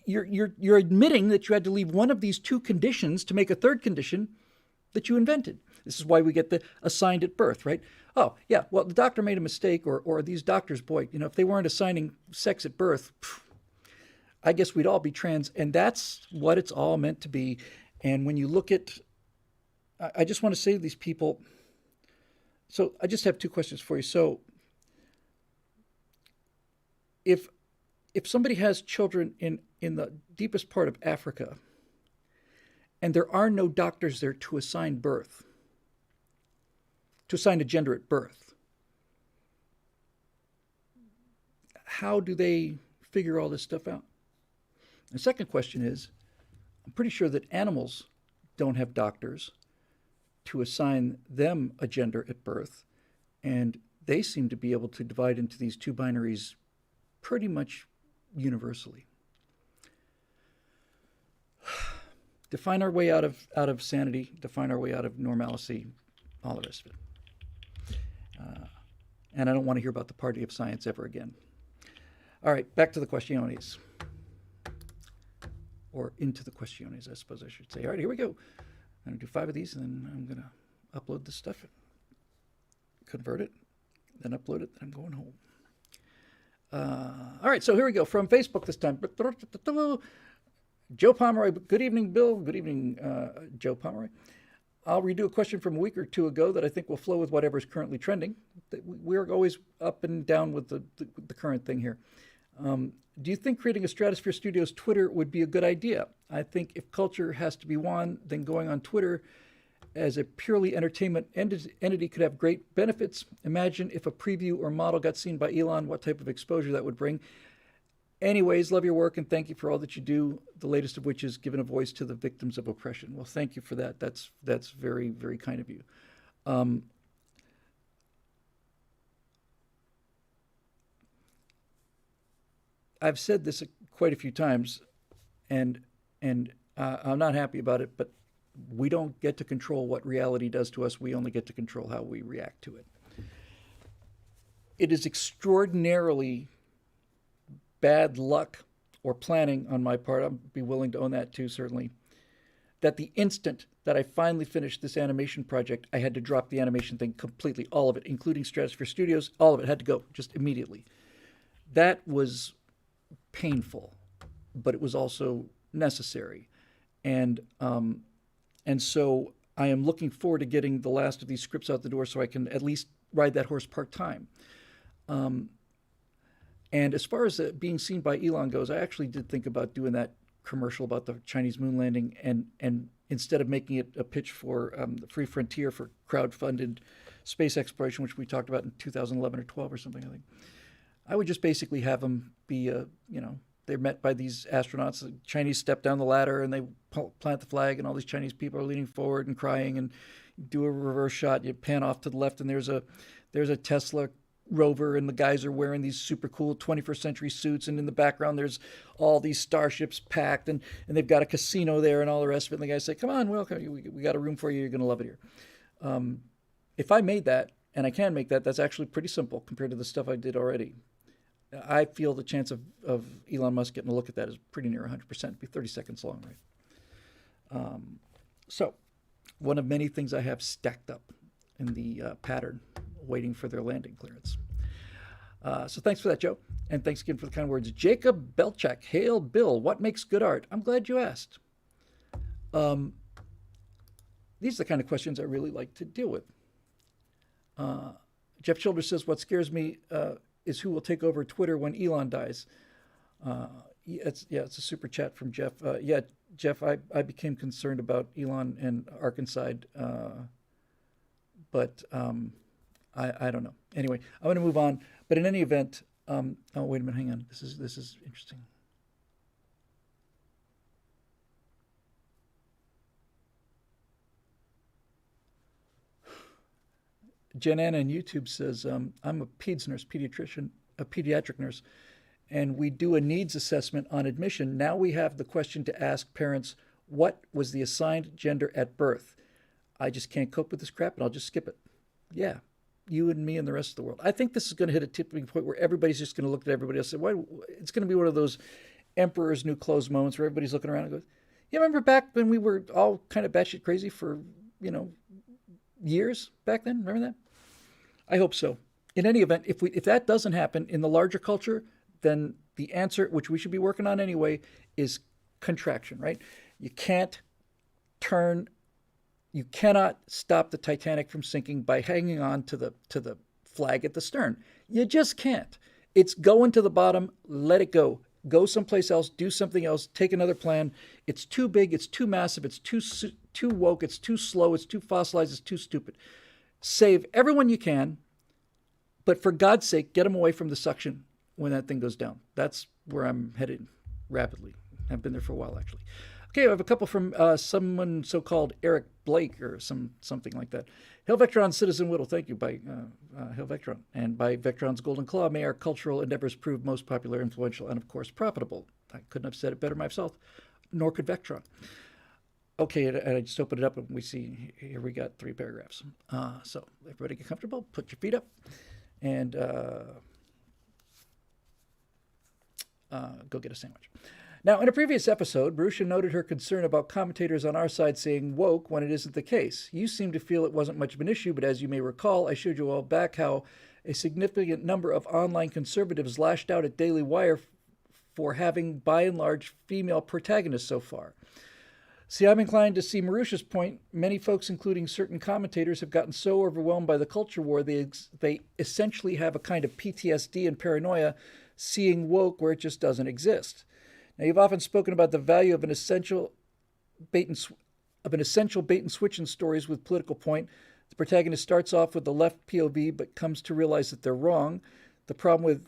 admitting that you had to leave one of these two conditions to make a third condition that you invented. This is why we get the assigned at birth, right? Oh, yeah. Well, the doctor made a mistake, or these doctors, boy, if they weren't assigning sex at birth, I guess we'd all be trans, and that's what it's all meant to be. And when you look at, I just want to say to these people. So I just have two questions for you. So if somebody has children in the deepest part of Africa, and there are no doctors there to assign birth, to assign a gender at birth, how do they figure all this stuff out? The second question is, I'm pretty sure that animals don't have doctors to assign them a gender at birth, and they seem to be able to divide into these two binaries pretty much universally. Define our way out of sanity, define our way out of normalcy, all the rest of it. And I don't want to hear about the party of science ever again. All right, back to the questiones. Or into the questiones, I suppose I should say. All right, here we go. I'm going to do 5 of these, and then I'm going to upload this stuff, convert it, then upload it, then I'm going home. All right, so here we go. From Facebook this time. Joe Pomeroy. Good evening, Bill. Good evening, Joe Pomeroy. I'll redo a question from a week or two ago that I think will flow with whatever is currently trending. We're always up and down with the current thing here. Do you think creating a Stratosphere Studios Twitter would be a good idea? I think if culture has to be one, then going on Twitter as a purely entertainment entity could have great benefits. Imagine if a preview or model got seen by Elon, what type of exposure that would bring. Anyways, love your work and thank you for all that you do, the latest of which is giving a voice to the victims of oppression. Well, thank you for that. That's very, very kind of you. I've said this quite a few times, and I'm not happy about it, but we don't get to control what reality does to us. We only get to control how we react to it. It is extraordinarily bad luck or planning on my part, I'll be willing to own that too, certainly, that the instant that I finally finished this animation project, I had to drop the animation thing completely, all of it, including Stratosphere Studios, all of it had to go just immediately. That was painful, but it was also necessary. And so I am looking forward to getting the last of these scripts out the door so I can at least ride that horse part-time. And as far as being seen by Elon goes, I actually did think about doing that commercial about the Chinese moon landing, and instead of making it a pitch for the Free Frontier for crowd-funded space exploration, which we talked about in 2011 or 12 or something, I think, I would just basically have them be, they're met by these astronauts. The Chinese step down the ladder and they plant the flag, and all these Chinese people are leaning forward and crying, and do a reverse shot. You pan off to the left, and there's a Tesla rover, and the guys are wearing these super cool 21st century suits, and in the background there's all these starships packed, and they've got a casino there and all the rest of it, and the guys say, come on, welcome, we got a room for you, you're going to love it here. If I made that, and I can make that, that's actually pretty simple compared to the stuff I did already. I feel the chance of Elon Musk getting a look at that is pretty near 100%. It'd be 30 seconds long, right? So one of many things I have stacked up in the pattern, waiting for their landing clearance. So thanks for that, Joe. And thanks again for the kind words. Jacob Belchak, hail Bill, what makes good art? I'm glad you asked. These are the kind of questions I really like to deal with. Jeff Childers says, what scares me is who will take over Twitter when Elon dies. It's a super chat from Jeff. Jeff, I became concerned about Elon and Arkenside, but I don't know. Anyway, I'm going to move on. But in any event, oh wait a minute, hang on. This is interesting. Jen Anna on YouTube says, I'm a peds nurse, a pediatric nurse, and we do a needs assessment on admission. Now we have the question to ask parents, what was the assigned gender at birth? I just can't cope with this crap and I'll just skip it. Yeah, you and me and the rest of the world. I think this is going to hit a tipping point where everybody's just going to look at everybody else and say, why? It's going to be one of those emperor's new clothes moments where everybody's looking around and goes, "Yeah, remember back when we were all kind of batshit crazy for, you know, years back then? Remember that?" I hope so. In any event, if that doesn't happen in the larger culture, then the answer, which we should be working on anyway, is contraction, right? You can't turn you cannot stop the Titanic from sinking by hanging on to the flag at the stern. You just can't. It's going to the bottom. Let it go. Go someplace else. Do something else. Take another plan. It's too big. It's too massive. It's too woke. It's too slow. It's too fossilized. It's too stupid. Save everyone you can, but for God's sake, get them away from the suction when that thing goes down. That's where I'm headed rapidly. I've been there for a while, actually. Okay, I have a couple from someone so-called Eric Blake or something like that. Hail Vectron, Citizen Whittle, thank you, by Hail Vectron. And by Vectron's Golden Claw, may our cultural endeavors prove most popular, influential, and of course profitable. I couldn't have said it better myself, nor could Vectron. Okay, and I just opened it up and we see, here we got 3 paragraphs. So everybody get comfortable, put your feet up, and go get a sandwich. Now, in a previous episode, Marusha noted her concern about commentators on our side saying woke when it isn't the case. You seem to feel it wasn't much of an issue, but as you may recall, I showed you all back how a significant number of online conservatives lashed out at Daily Wire for having, by and large, female protagonists so far. See, I'm inclined to see Marusha's point. Many folks, including certain commentators, have gotten so overwhelmed by the culture war they essentially have a kind of PTSD and paranoia seeing woke where it just doesn't exist. Now, you've often spoken about the value of an essential bait and switch in stories with political point. The protagonist starts off with the left POV, but comes to realize that they're wrong. The problem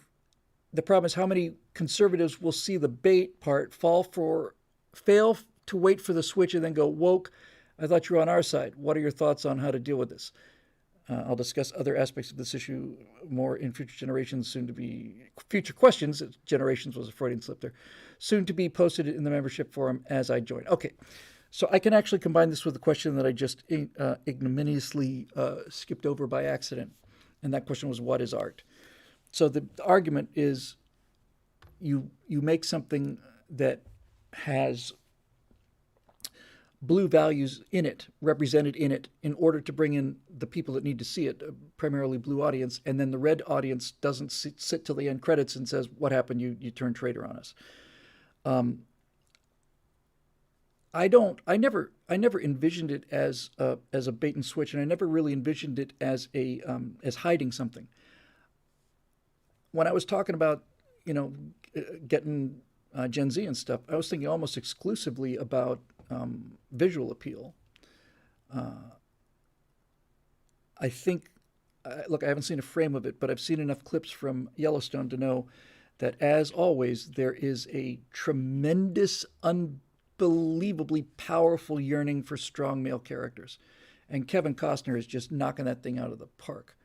is how many conservatives will see the bait part, fail to wait for the switch, and then go woke. I thought you were on our side. What are your thoughts on how to deal with this? I'll discuss other aspects of this issue more in future questions. Generations was a Freudian slip there. Soon to be posted in the membership forum as I join. Okay, so I can actually combine this with the question that I just ignominiously skipped over by accident, and that question was, what is art? So the argument is you make something that has blue values in it, represented in it, in order to bring in the people that need to see it, primarily blue audience, and then the red audience doesn't sit till the end credits and says, what happened? You turned traitor on us. I never envisioned it as a bait and switch, and I never really envisioned it as as hiding something. When I was talking about, getting Gen Z and stuff, I was thinking almost exclusively about visual appeal. I think, look, I haven't seen a frame of it, but I've seen enough clips from Yellowstone to know that, as always, there is a tremendous, unbelievably powerful yearning for strong male characters. And Kevin Costner is just knocking that thing out of the park.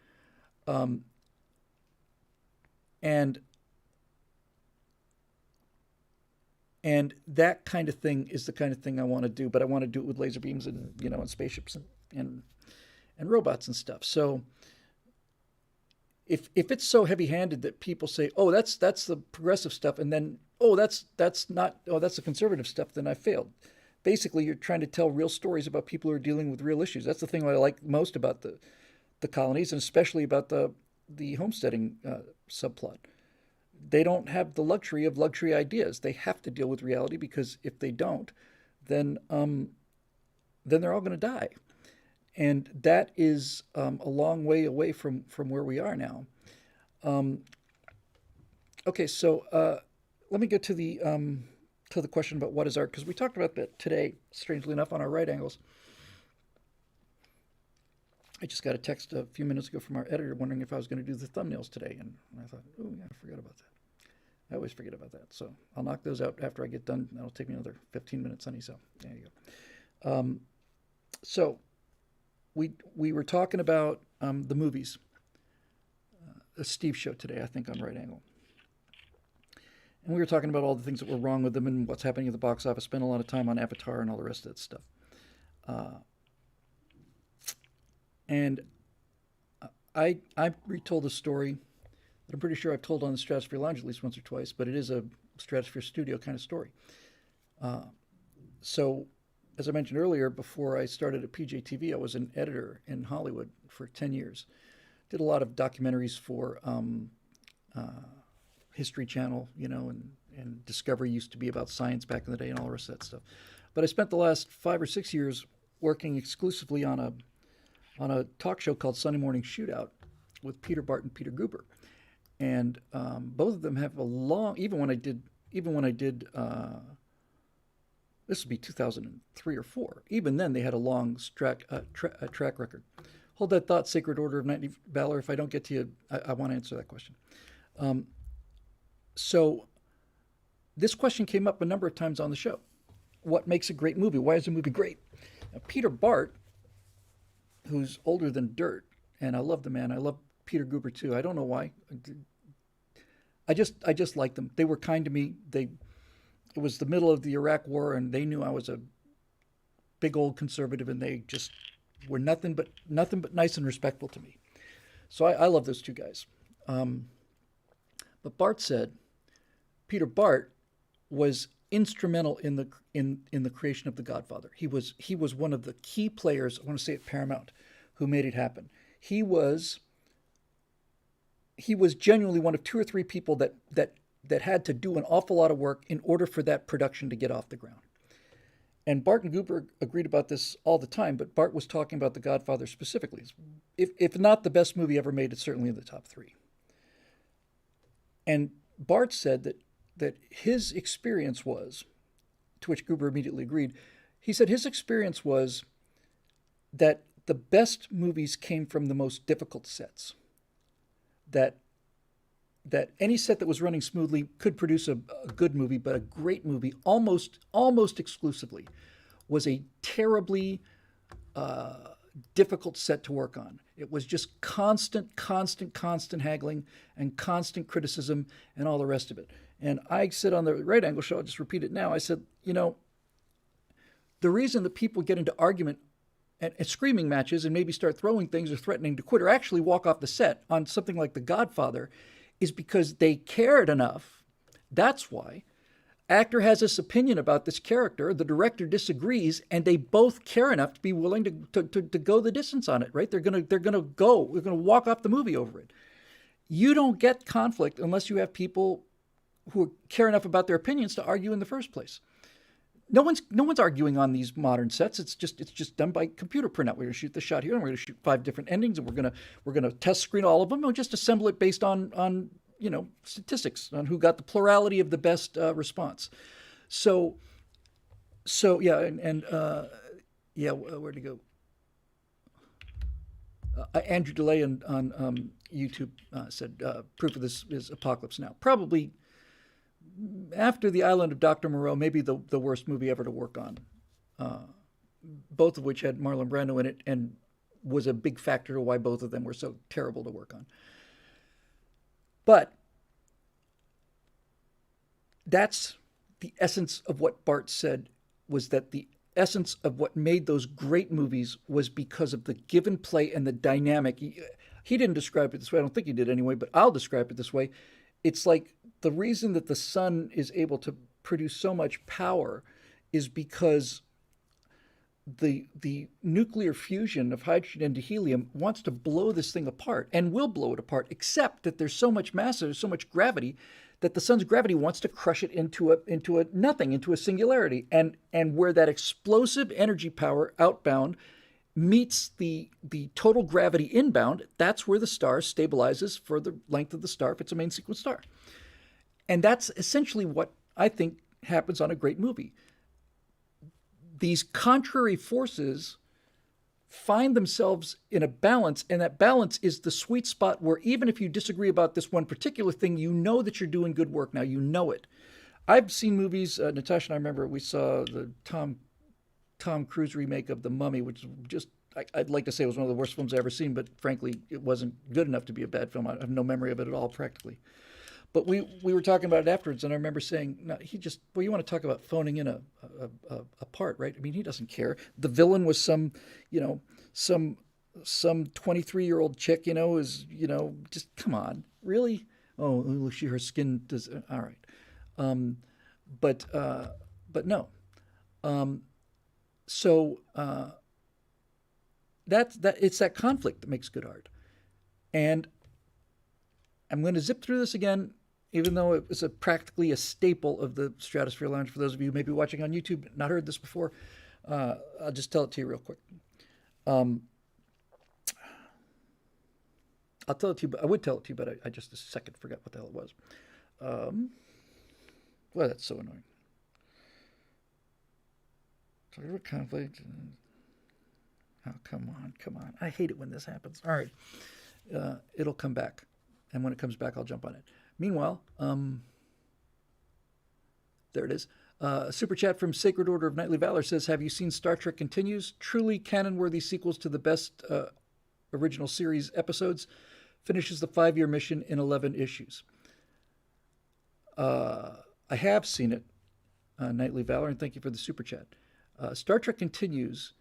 And that kind of thing is the kind of thing I want to do, but I want to do it with laser beams and and spaceships and robots and stuff. So if it's so heavy-handed that people say, "Oh, that's the progressive stuff," and then, "Oh, that's the conservative stuff," then I failed. Basically, you're trying to tell real stories about people who are dealing with real issues. That's the thing I like most about the colonies, and especially about the homesteading subplot. They don't have the luxury of luxury ideas. They have to deal with reality, because if they don't, then they're all going to die, and that is a long way away from where we are now. Okay, so let me get to the question about what is art, because we talked about that today, strangely enough, on our right angles. I just got a text a few minutes ago from our editor wondering if I was going to do the thumbnails today, and I thought, oh yeah, I forgot about that. I always forget about that, so I'll knock those out after I get done. That'll take me another 15 minutes, honey. So there you go. So we were talking about the movies. A Steve show today, I think, on Right Angle, and we were talking about all the things that were wrong with them and what's happening at the box office. Spent a lot of time on Avatar and all the rest of that stuff. And I retold a story that I'm pretty sure I've told on the Stratosphere Lounge at least once or twice, but it is a Stratosphere Studio kind of story. So, as I mentioned earlier, before I started at PJTV, I was an editor in Hollywood for 10 years. Did a lot of documentaries for History Channel, and Discovery used to be about science back in the day and all the rest of that stuff. But I spent the last 5 or 6 years working exclusively on a talk show called Sunday Morning Shootout with Peter Bart and Peter Guber, and both of them have a long. Even when I did this would be 2003 or four. Even then, they had a long track record. Hold that thought, Sacred Order of Knightly Valor. If I don't get to you, I want to answer that question. So this question came up a number of times on the show. What makes a great movie? Why is a movie great? Now, Peter Bart, who's older than dirt, and I love the man. I love Peter Guber too. I don't know why. I just liked them. They were kind to me. It was the middle of the Iraq War, and they knew I was a big old conservative, and they just were nothing but nice and respectful to me. So I love those two guys. But Bart said Peter Bart was instrumental in the creation of The Godfather. He was one of the key players. I want to say at Paramount, who made it happen. He was genuinely one of two or three people that had to do an awful lot of work in order for that production to get off the ground. And Bart and Gooper agreed about this all the time, but Bart was talking about The Godfather specifically. If not the best movie ever made, it's certainly in the top three. And Bart said that his experience was, to which Goober immediately agreed, he said his experience was that the best movies came from the most difficult sets. That any set that was running smoothly could produce a good movie, but a great movie, almost exclusively, was a terribly difficult set to work on. It was just constant haggling and constant criticism and all the rest of it. And I said on the Right Angle show, I'll just repeat it now. I said, the reason that people get into argument and screaming matches and maybe start throwing things or threatening to quit or actually walk off the set on something like The Godfather is because they cared enough. That's why. Actor has this opinion about this character, the director disagrees, and they both care enough to be willing to go the distance on it, right? They're gonna walk off the movie over it. You don't get conflict unless you have people who care enough about their opinions to argue in the first place. No one's arguing on these modern sets. It's just done by computer printout. We're going to shoot the shot here, and we're going to shoot 5 different endings, and we're gonna test screen all of them, and we'll just assemble it based on statistics on who got the plurality of the best response. So yeah, yeah, where'd he go? Andrew DeLay on YouTube said proof of this is Apocalypse Now. Probably after The Island of Dr. Moreau, maybe the worst movie ever to work on, both of which had Marlon Brando in it and was a big factor to why both of them were so terrible to work on. But that's the essence of what Bart said, was that the essence of what made those great movies was because of the give and play and the dynamic. He didn't describe it this way. I don't think he did anyway, but I'll describe it this way. It's like the reason that the sun is able to produce so much power is because the nuclear fusion of hydrogen into helium wants to blow this thing apart and will blow it apart, except that there's so much mass, there's so much gravity that the sun's gravity wants to crush it into a nothing, into a singularity. And where that explosive energy power outbound meets the total gravity inbound, that's where the star stabilizes for the length of the star if it's a main sequence star. And that's essentially what I think happens on a great movie. These contrary forces find themselves in a balance, and that balance is the sweet spot where even if you disagree about this one particular thing, you know that you're doing good work now. You know it. I've seen movies, Natasha and I remember we saw the Tom Cruise remake of The Mummy, which just, I'd like to say was one of the worst films I've ever seen, but frankly, it wasn't good enough to be a bad film. I have no memory of it at all, practically. But we were talking about it afterwards, and I remember saying, no, you want to talk about phoning in a part, right? I mean, he doesn't care. The villain was some some 23-year-old chick, is, just come on, really? Oh, she her skin does all right. Um, but no. Um, so that it's that conflict that makes good art. And I'm going to zip through this again, even though it was practically a staple of the Stratosphere Lounge. For those of you who may be watching on YouTube, not heard this before, I'll just tell it to you real quick. Um, I'll tell it to you, but I would tell it to you, but I just a second forgot what the hell it was. Um, well, that's so annoying. Talking about conflict. Oh, come on, come on. I hate it when this happens. All right. It'll come back. And when it comes back, I'll jump on it. Meanwhile, there it is. Super chat from Sacred Order of Knightly Valor says, "Have you seen Star Trek Continues? Truly canon-worthy sequels to the best original series episodes. Finishes the 5-year mission in 11 issues." I have seen it, Knightly Valor, and thank you for the super chat. Star Trek Continues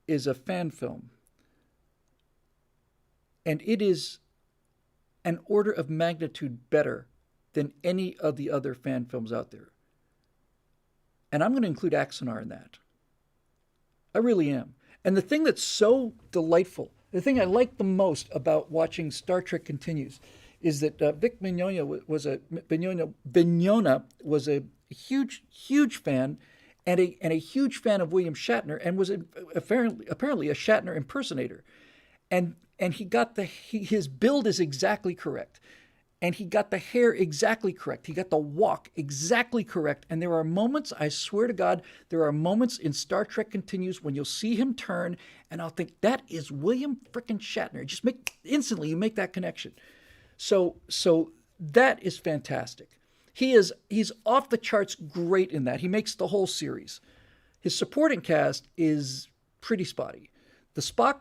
is a fan film, and it is an order of magnitude better than any of the other fan films out there. And I'm going to include Axanar in that. I really am. And the thing that's so delightful, the thing I like the most about watching Star Trek Continues, is that Vic Mignogna was a huge fan, and a huge fan of William Shatner, and was apparently a Shatner impersonator, and he got his build is exactly correct, and he got the hair exactly correct. He got the walk exactly correct. And there are moments, I swear to God, there are moments in Star Trek Continues when you'll see him turn, and I'll think that is William frickin' Shatner. Just instantly you make that connection. So that is fantastic. He's off the charts great in that. He makes the whole series. His supporting cast is pretty spotty. The Spock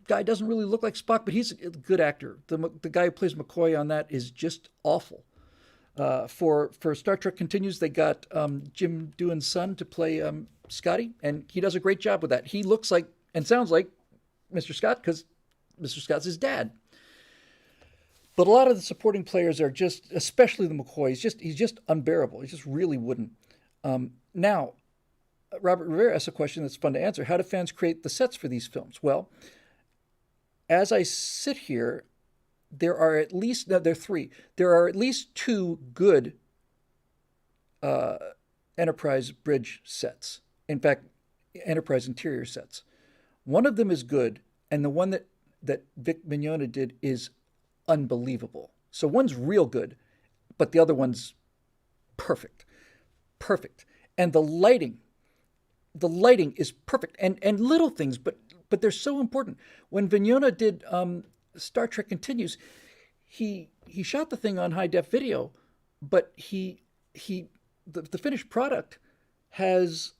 guy doesn't really look like Spock, but he's a good actor. The guy who plays McCoy on that is just awful. For Star Trek Continues, they got Jim Doohan's son to play Scotty, and he does a great job with that. He looks like and sounds like Mr. Scott because Mr. Scott's his dad. But a lot of the supporting players are just, especially the McCoy, he's just unbearable. He's just really wooden. Now, Robert Rivera asked a question that's fun to answer. How do fans create the sets for these films? Well, as I sit here, there are at least, no, there are three. There are at least two good Enterprise bridge sets. In fact, Enterprise interior sets. One of them is good, and the one that Vic Mignogna did is unbelievable. So one's real good, but the other one's perfect. Perfect. And the lighting is perfect. And little things, but they're so important. When Mignogna did Star Trek Continues, he shot the thing on high def video, but the finished product has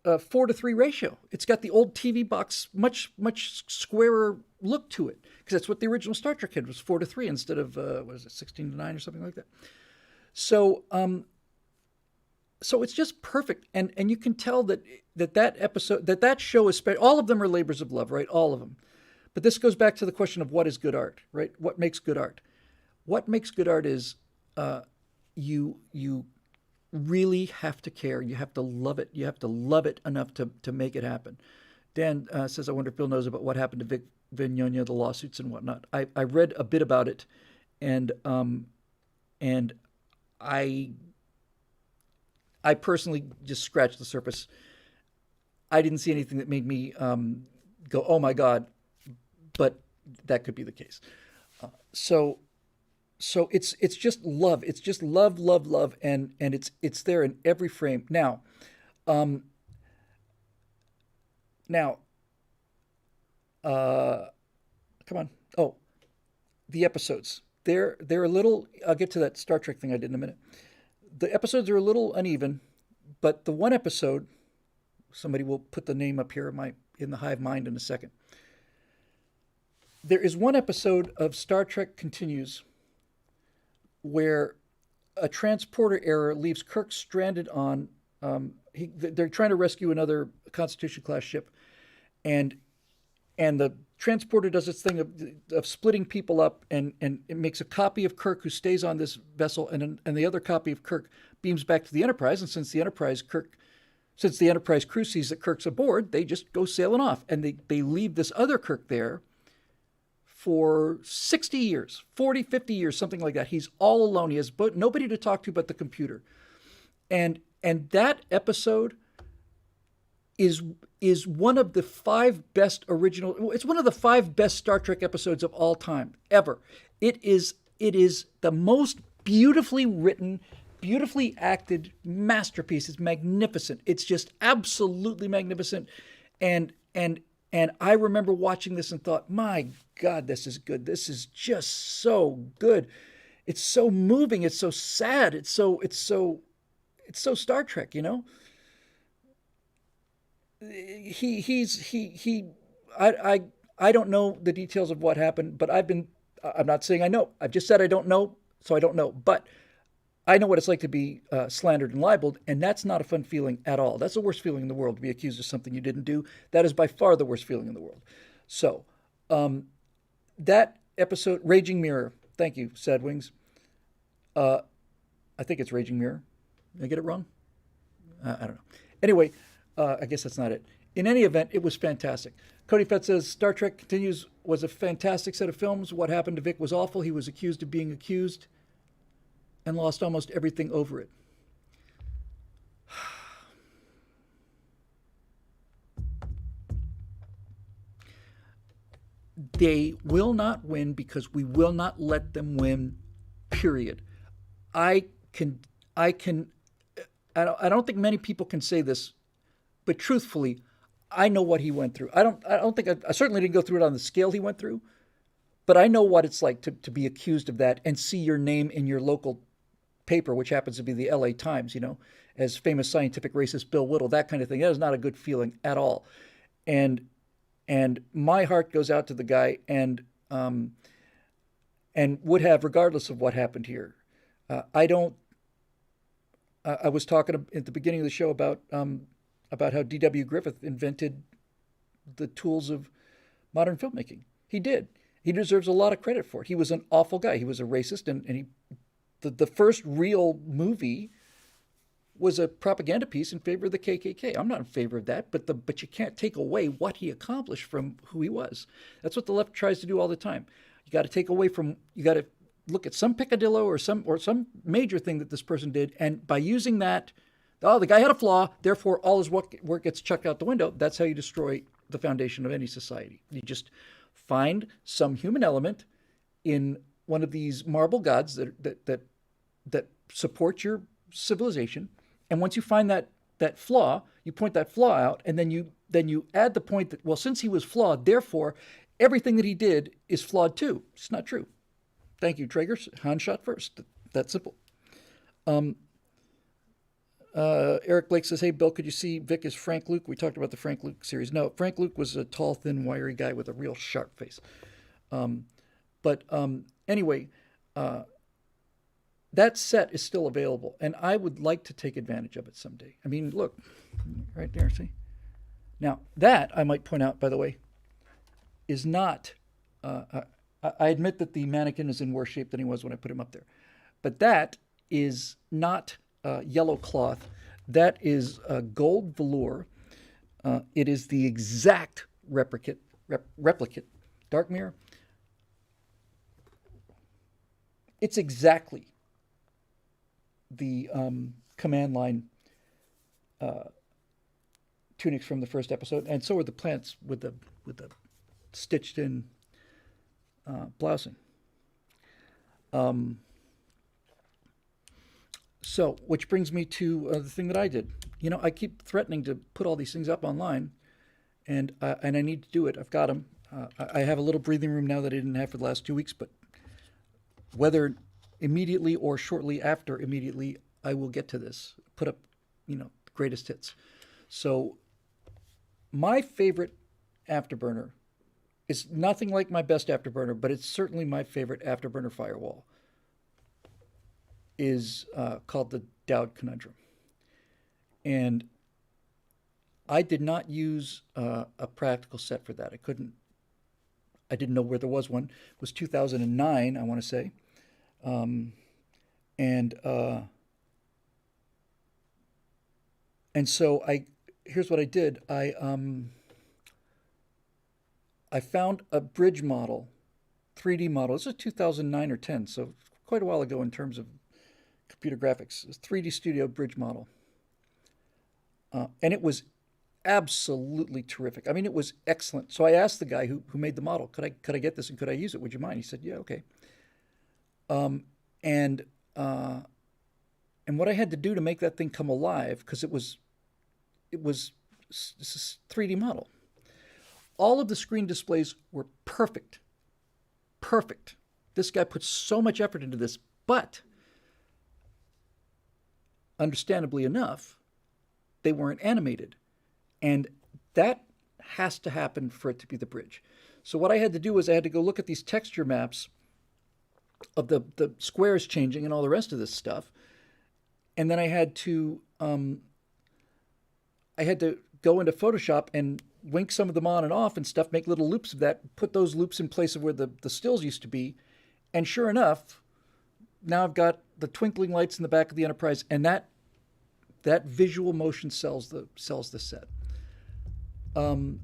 a 4:3 ratio. It's got the old TV box, much squarer look to it, because that's what the original Star Trek had, was 4:3 instead of what is it, 16:9 or something like that. So so it's just perfect, and you can tell that episode, that show is all of them are labors of love, right? All of them. But this goes back to the question of what is good art, right? What makes good art? What makes good art is you really have to care. You have to love it. You have to love it enough to make it happen. Dan says, I wonder if Bill knows about what happened to Vic Mignogna, the lawsuits and whatnot. I read a bit about it, and I personally just scratched the surface. I didn't see anything that made me go, oh my God, but that could be the case. So it's just love. It's just love, and it's there in every frame. Now, come on. Oh, the episodes. They're a little. I'll get to that Star Trek thing I did in a minute. The episodes are a little uneven, but the one episode, somebody will put the name up here in the hive mind in a second. There is one episode of Star Trek Continues where a transporter error leaves Kirk stranded on. They're trying to rescue another Constitution class ship, and and the transporter does its thing of splitting people up, and it makes a copy of Kirk who stays on this vessel, and the other copy of Kirk beams back to the Enterprise. And since the Enterprise crew sees that Kirk's aboard, they just go sailing off, and they leave this other Kirk there for 60 years, 40, 50 years, something like that. He's all alone. He has nobody to talk to but the computer. And that episode is is one of the five best original. It's one of the five best Star Trek episodes of all time ever. It is the most beautifully written, beautifully acted masterpiece. It's magnificent. It's just absolutely magnificent. And I remember watching this and thought, my God, this is good. This is just so good. It's so moving. It's so sad. It's so Star Trek, you know. He I don't know the details of what happened, but I'm not saying I know. I've just said I don't know, so I don't know. But I know what it's like to be slandered and libeled, and that's not a fun feeling at all. That's the worst feeling in the world, to be accused of something you didn't do. That is by far the worst feeling in the world. So, that episode, Raging Mirror. Thank you, Sad Wings. Uh, I think it's Raging Mirror. Did I get it wrong? I don't know. Anyway, I guess that's not it. In any event, it was fantastic. Cody Fett says Star Trek Continues was a fantastic set of films. What happened to Vic was awful. He was accused of being accused and lost almost everything over it. They will not win because we will not let them win, period. I can, I can, I don't think many people can say this, but truthfully, I know what he went through. I don't think, I certainly didn't go through it on the scale he went through, but I know what it's like to be accused of that and see your name in your local paper, which happens to be the LA Times, as famous scientific racist Bill Whittle, that kind of thing. That is not a good feeling at all. And my heart goes out to the guy, and would have regardless of what happened here. I don't. I was talking at the beginning of the show about how D.W. Griffith invented the tools of modern filmmaking. He did. He deserves a lot of credit for it. He was an awful guy. He was a racist, and the first real movie was a propaganda piece in favor of the KKK. I'm not in favor of that, but you can't take away what he accomplished from who he was. That's what the left tries to do all the time. You got to look at some peccadillo or some major thing that this person did, and by using that, oh, the guy had a flaw, therefore all his work gets chucked out the window. That's how you destroy the foundation of any society. You just find some human element in one of these marble gods that support your civilization. And once you find that flaw, you point that flaw out, and then you add the point that, well, since he was flawed, therefore everything that he did is flawed too. It's not true. Thank you, Traeger. Han shot first. That simple. Eric Blake says, "Hey Bill, could you see Vic as Frank Luke?" We talked about the Frank Luke series. No, Frank Luke was a tall, thin, wiry guy with a real sharp face. But anyway, that set is still available, and I would like to take advantage of it someday. I mean, look, right there, see? Now, that, I might point out, by the way, is not, I admit that the mannequin is in worse shape than he was when I put him up there, but that is not yellow cloth. That is gold velour. It is the exact replicate, dark mirror. It's exactly the command line tunics from the first episode, and so are the plants with the stitched in blousing. So, which brings me to the thing that I did. I keep threatening to put all these things up online, and I need to do it. I've got them. I have a little breathing room now that I didn't have for the last 2 weeks, but whether immediately or shortly after immediately, I will get to this. Put up, greatest hits. So, my favorite afterburner is nothing like my best afterburner, but it's certainly my favorite afterburner firewall. Is called the Dowd Conundrum. And I did not use a practical set for that. I couldn't I didn't know where there was one. It was 2009, I want to say. And and so here's what I did. I found a bridge model, 3D model. This is 2009 or 10, so quite a while ago in terms of computer graphics. It's 3D Studio bridge model, and it was absolutely terrific. I mean, it was excellent. So I asked the guy who made the model, could I get this and could I use it? Would you mind? He said, yeah, okay. Um, and uh, and what I had to do to make that thing come alive, because it was this is 3D model. All of the screen displays were perfect, perfect. This guy put so much effort into this, but understandably enough, they weren't animated. And that has to happen for it to be the bridge. So what I had to do was I had to go look at these texture maps of the squares changing and all the rest of this stuff. And then I had to go into Photoshop and wink some of them on and off and stuff, make little loops of that, put those loops in place of where the stills used to be. And sure enough, now I've got the twinkling lights in the back of the Enterprise, and that visual motion sells the set. Um,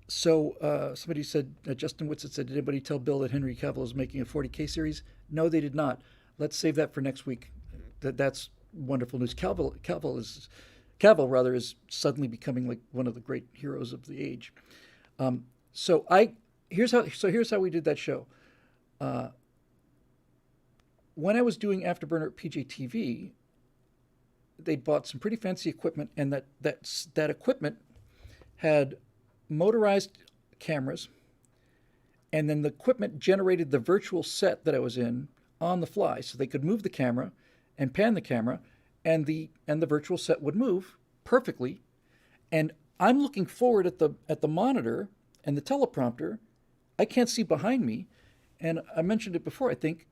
so somebody said, Justin Whitsett said, did anybody tell Bill that Henry Cavill is making a 40K series? No, they did not. Let's save that for next week. That's wonderful news. Cavill rather is suddenly becoming like one of the great heroes of the age. So here's how we did that show. Uh, when I was doing Afterburner at PJTV, they'd bought some pretty fancy equipment, and that equipment had motorized cameras, and then the equipment generated the virtual set that I was in on the fly, so they could move the camera and pan the camera, and the virtual set would move perfectly. And I'm looking forward at the monitor and the teleprompter. I can't see behind me, and I mentioned it before. I think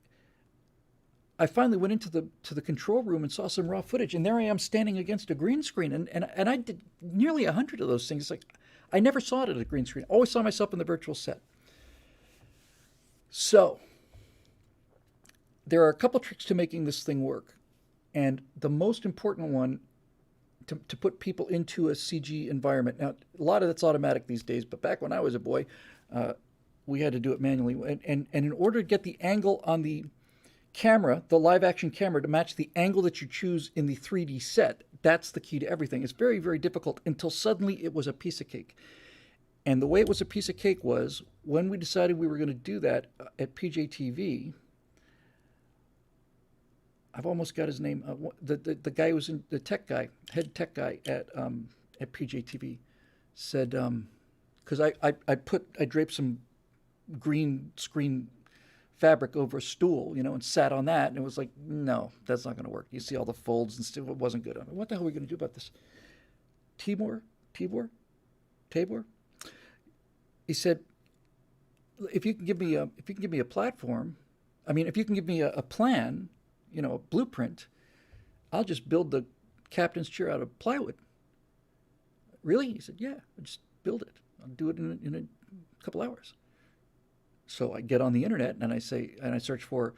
I finally went into the control room and saw some raw footage, and there I am standing against a green screen, and I did nearly 100 of those things. It's like I never saw it at a green screen. I always saw myself in the virtual set. So there are a couple tricks to making this thing work, and the most important one to put people into a CG environment. Now, a lot of that's automatic these days, but back when I was a boy, we had to do it manually, and in order to get the angle on the camera, the live action camera, to match the angle that you choose in the 3D set. That's the key to everything. It's very, very difficult until suddenly it was a piece of cake. And the way it was a piece of cake was when we decided we were going to do that at PJTV. I've almost got his name. The guy who was in the tech guy, head tech guy at PJTV, said because I draped some green screen fabric over a stool, and sat on that, and it was like, no, that's not going to work. You see all the folds and stuff. It wasn't good. What the hell are we going to do about this? Tibor? He said, if you can give me a platform, if you can give me a plan, a blueprint, I'll just build the captain's chair out of plywood. Really? He said, yeah, I'll just build it. I'll do it in a couple hours. So I get on the internet and I search for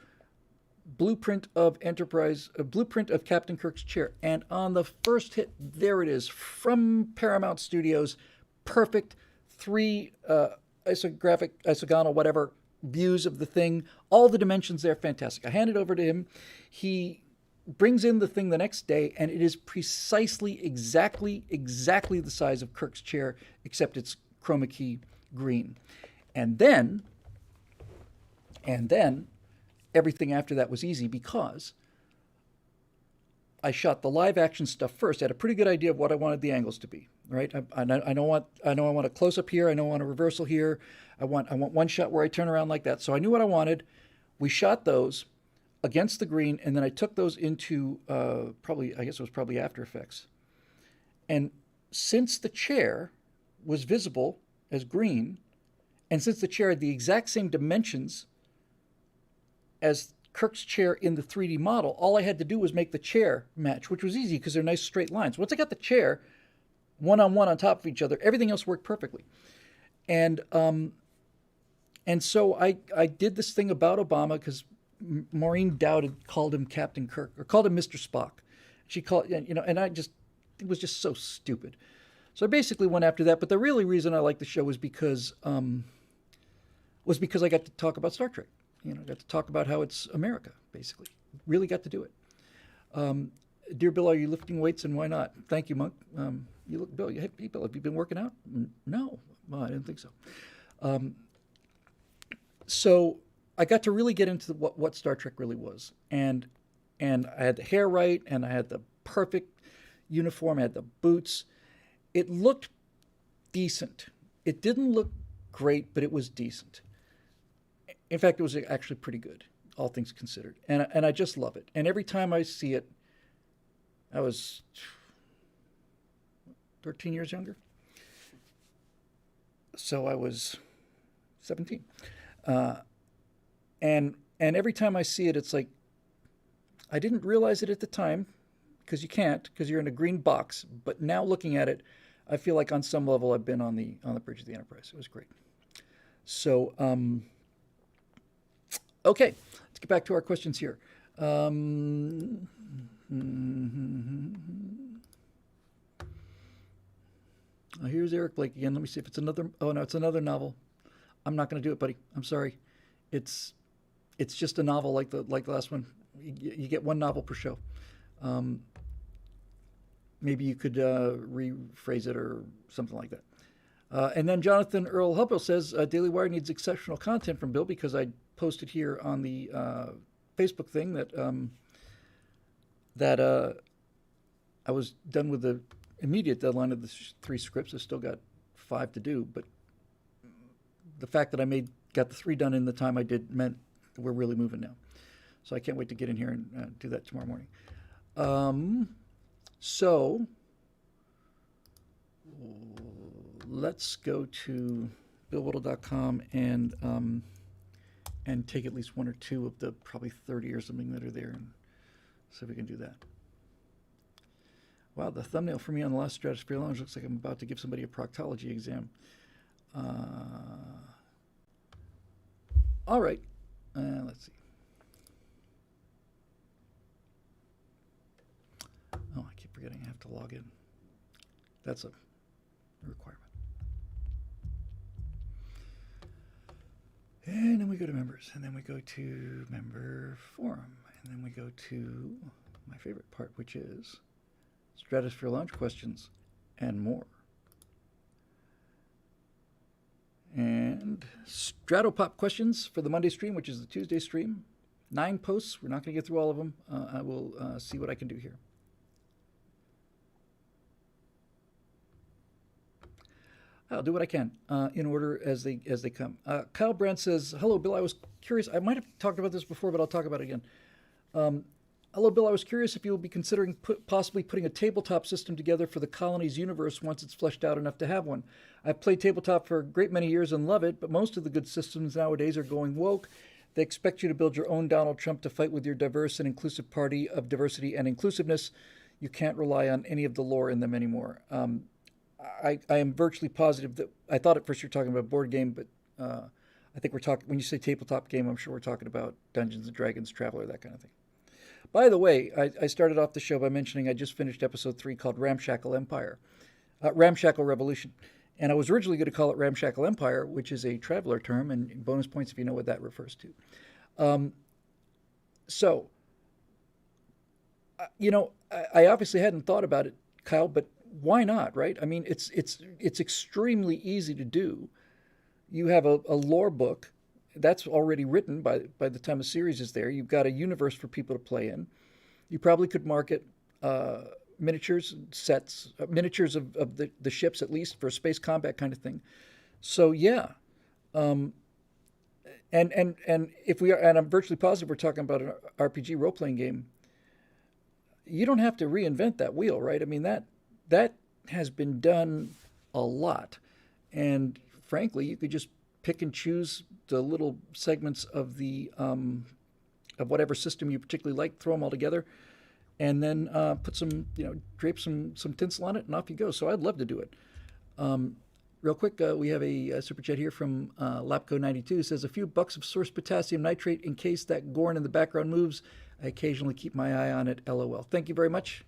blueprint of Captain Kirk's chair. And on the first hit, there it is from Paramount Studios. Perfect 3 isogonal, whatever, views of the thing. All the dimensions there, fantastic. I hand it over to him. He brings in the thing the next day, and it is precisely, exactly the size of Kirk's chair, except it's chroma key green. And then everything after that was easy because I shot the live action stuff first. I had a pretty good idea of what I wanted the angles to be, right? I know I want a close up here. I know I want a reversal here. I want one shot where I turn around like that. So I knew what I wanted. We shot those against the green, and then I took those into probably After Effects. And since the chair was visible as green, and since the chair had the exact same dimensions as Kirk's chair in the 3D model, all I had to do was make the chair match, which was easy because they're nice straight lines. Once I got the chair one-on-one on top of each other, everything else worked perfectly. And and so I did this thing about Obama because Maureen Dowd had called him Captain Kirk or called him Mr. Spock. She called, and I just, it was just so stupid. So I basically went after that. But the really reason I liked the show was because I got to talk about Star Trek. I got to talk about how it's America, basically. Really got to do it. Dear Bill, are you lifting weights and why not? Thank you, Monk. You look, Bill. Hey, Bill, have you been working out? No, well, I didn't think so. So I got to really get into what Star Trek really was, and I had the hair right, and I had the perfect uniform, I had the boots. It looked decent. It didn't look great, but it was decent. In fact, it was actually pretty good, all things considered. And I just love it. And every time I see it, I was 13 years younger. So I was 17. And every time I see it, it's like, I didn't realize it at the time, because you can't, because you're in a green box. But now looking at it, I feel like on some level I've been on the bridge of the Enterprise. It was great. So, okay, let's get back to our questions here. Here's Eric Blake again. Let me see if it's another. Oh no, it's another novel. I'm not going to do it, buddy. I'm sorry. It's just a novel like the last one. You get one novel per show. Maybe you could rephrase it or something like that. And then Jonathan Earl Hubble says Daily Wire needs exceptional content from Bill because I posted here on the Facebook thing that I was done with the immediate deadline of the 3 scripts. I still got 5 to do, but the fact that I got the 3 done in the time I did meant we're really moving now. So I can't wait to get in here and do that tomorrow morning. So let's go to BillWhittle.com and take at least 1 or 2 of the probably 30 or something that are there and see if we can do that. Wow, the thumbnail for me on the last Stratosphere Lounge looks like I'm about to give somebody a proctology exam. All right, let's see. Oh, I keep forgetting I have to log in. That's a requirement. And then we go to members, and then we go to member forum, and then we go to my favorite part, which is Stratosphere Lounge questions and more. And Stratopop questions for the Monday stream, which is the Tuesday stream. 9 posts. We're not going to get through all of them. I will see what I can do here. I'll do what I can in order as they come. Kyle Brandt says, "Hello, Bill. I was curious. I might have talked about this before, but I'll talk about it again. Hello, Bill. I was curious if you will be considering possibly putting a tabletop system together for the colony's universe once it's fleshed out enough to have one. I've played tabletop for a great many years and love it, but most of the good systems nowadays are going woke. They expect you to build your own Donald Trump to fight with your diverse and inclusive party of diversity and inclusiveness. You can't rely on any of the lore in them anymore." I am virtually positive that I thought at first you were talking about a board game, but I think we're talking, when you say tabletop game, I'm sure we're talking about Dungeons and Dragons, Traveler, that kind of thing. By the way, I started off the show by mentioning I just finished episode 3 called Ramshackle Revolution. And I was originally going to call it Ramshackle Empire, which is a Traveler term, and bonus points if you know what that refers to. I obviously hadn't thought about it, Kyle, but why not, right? I mean, it's extremely easy to do. You have a lore book that's already written by the time a series is there. You've got a universe for people to play in. You probably could market miniatures, sets, miniatures of the ships at least for a space combat kind of thing. So yeah, and if we are, and I'm virtually positive we're talking about an RPG role playing game. You don't have to reinvent that wheel, right? I mean that has been done a lot, and frankly, you could just pick and choose the little segments of the of whatever system you particularly like, throw them all together, and then put some, drape some tinsel on it, and off you go. So I'd love to do it. real quick, we have a super chat here from Lapco92. It says, a few bucks of source potassium nitrate in case that Gorn in the background moves. I occasionally keep my eye on it. LOL. Thank you very much.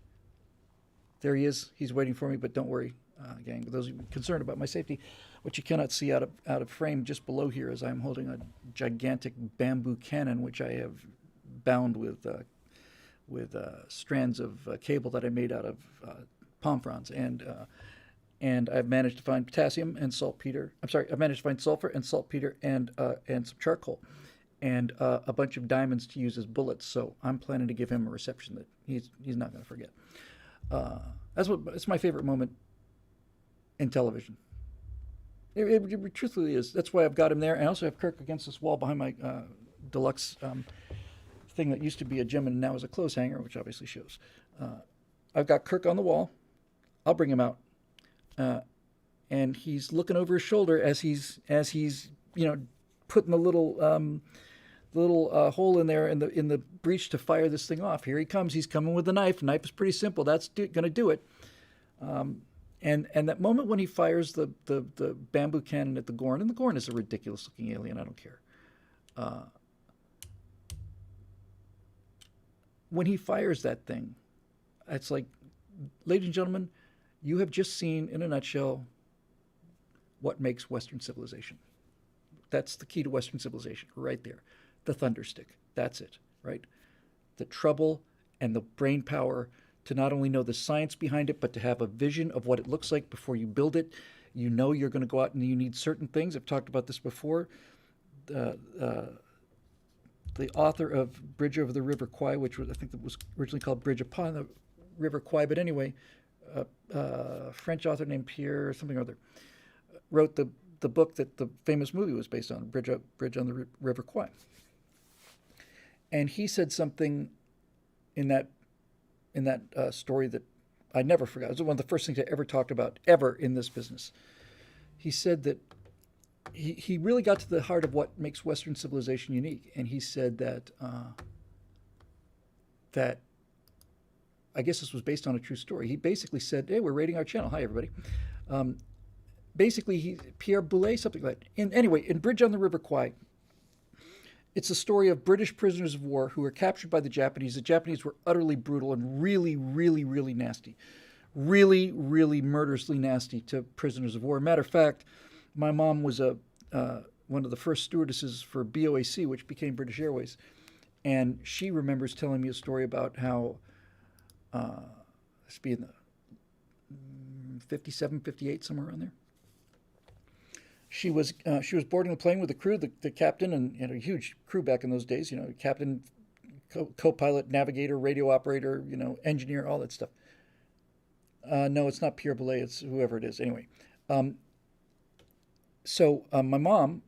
There he is. He's waiting for me, but don't worry, gang. Those of you concerned about my safety, what you cannot see out of frame just below here is I'm holding a gigantic bamboo cannon, which I have bound with strands of cable that I made out of palm fronds, and I've managed to find potassium and saltpeter. I'm sorry, I've managed to find sulfur and saltpeter and some charcoal, and a bunch of diamonds to use as bullets. So I'm planning to give him a reception that he's not going to forget. It's my favorite moment in television. It truthfully is. That's why I've got him there. I also have Kirk against this wall behind my deluxe thing that used to be a gym and now is a clothes hanger, which obviously shows. I've got Kirk on the wall. I'll bring him out, and he's looking over his shoulder as he's putting the little hole in there in the breech to fire this thing off. Here he comes. He's coming with the knife. Knife is pretty simple. That's going to do it. And that moment when he fires the bamboo cannon at the Gorn, and the Gorn is a ridiculous looking alien. I don't care. When he fires that thing, it's like, ladies and gentlemen, you have just seen in a nutshell what makes Western civilization. That's the key to Western civilization, right there. The thunderstick. That's it, right? The trouble and the brain power to not only know the science behind it, but to have a vision of what it looks like before you build it. You know you're going to go out and you need certain things. I've talked about this before. The author of Bridge Over the River Kwai, which I think that was originally called Bridge Upon the River Kwai, but anyway, French author named Pierre something or other, wrote the book that the famous movie was based on, Bridge on the River Kwai. And he said something in that story that I never forgot. It was one of the first things I ever talked about ever in this business. He said that he really got to the heart of what makes Western civilization unique, and he said that I guess this was based on a true story. He basically said, "Hey, we're raiding our channel. Hi, everybody." Basically, Pierre Boulez, something like that. Anyway, in Bridge on the River Kwai, it's a story of British prisoners of war who were captured by the Japanese. The Japanese were utterly brutal and really, really, really nasty. Really, really murderously nasty to prisoners of war. Matter of fact, my mom was one of the first stewardesses for BOAC, which became British Airways. And she remembers telling me a story about how, this be in the 57, 58, somewhere around there. She was boarding a plane with the crew, the captain, and a huge crew back in those days. Captain, co-pilot, navigator, radio operator, engineer, all that stuff. No, it's not Pierre Boulez. It's whoever it is. Anyway, so my mom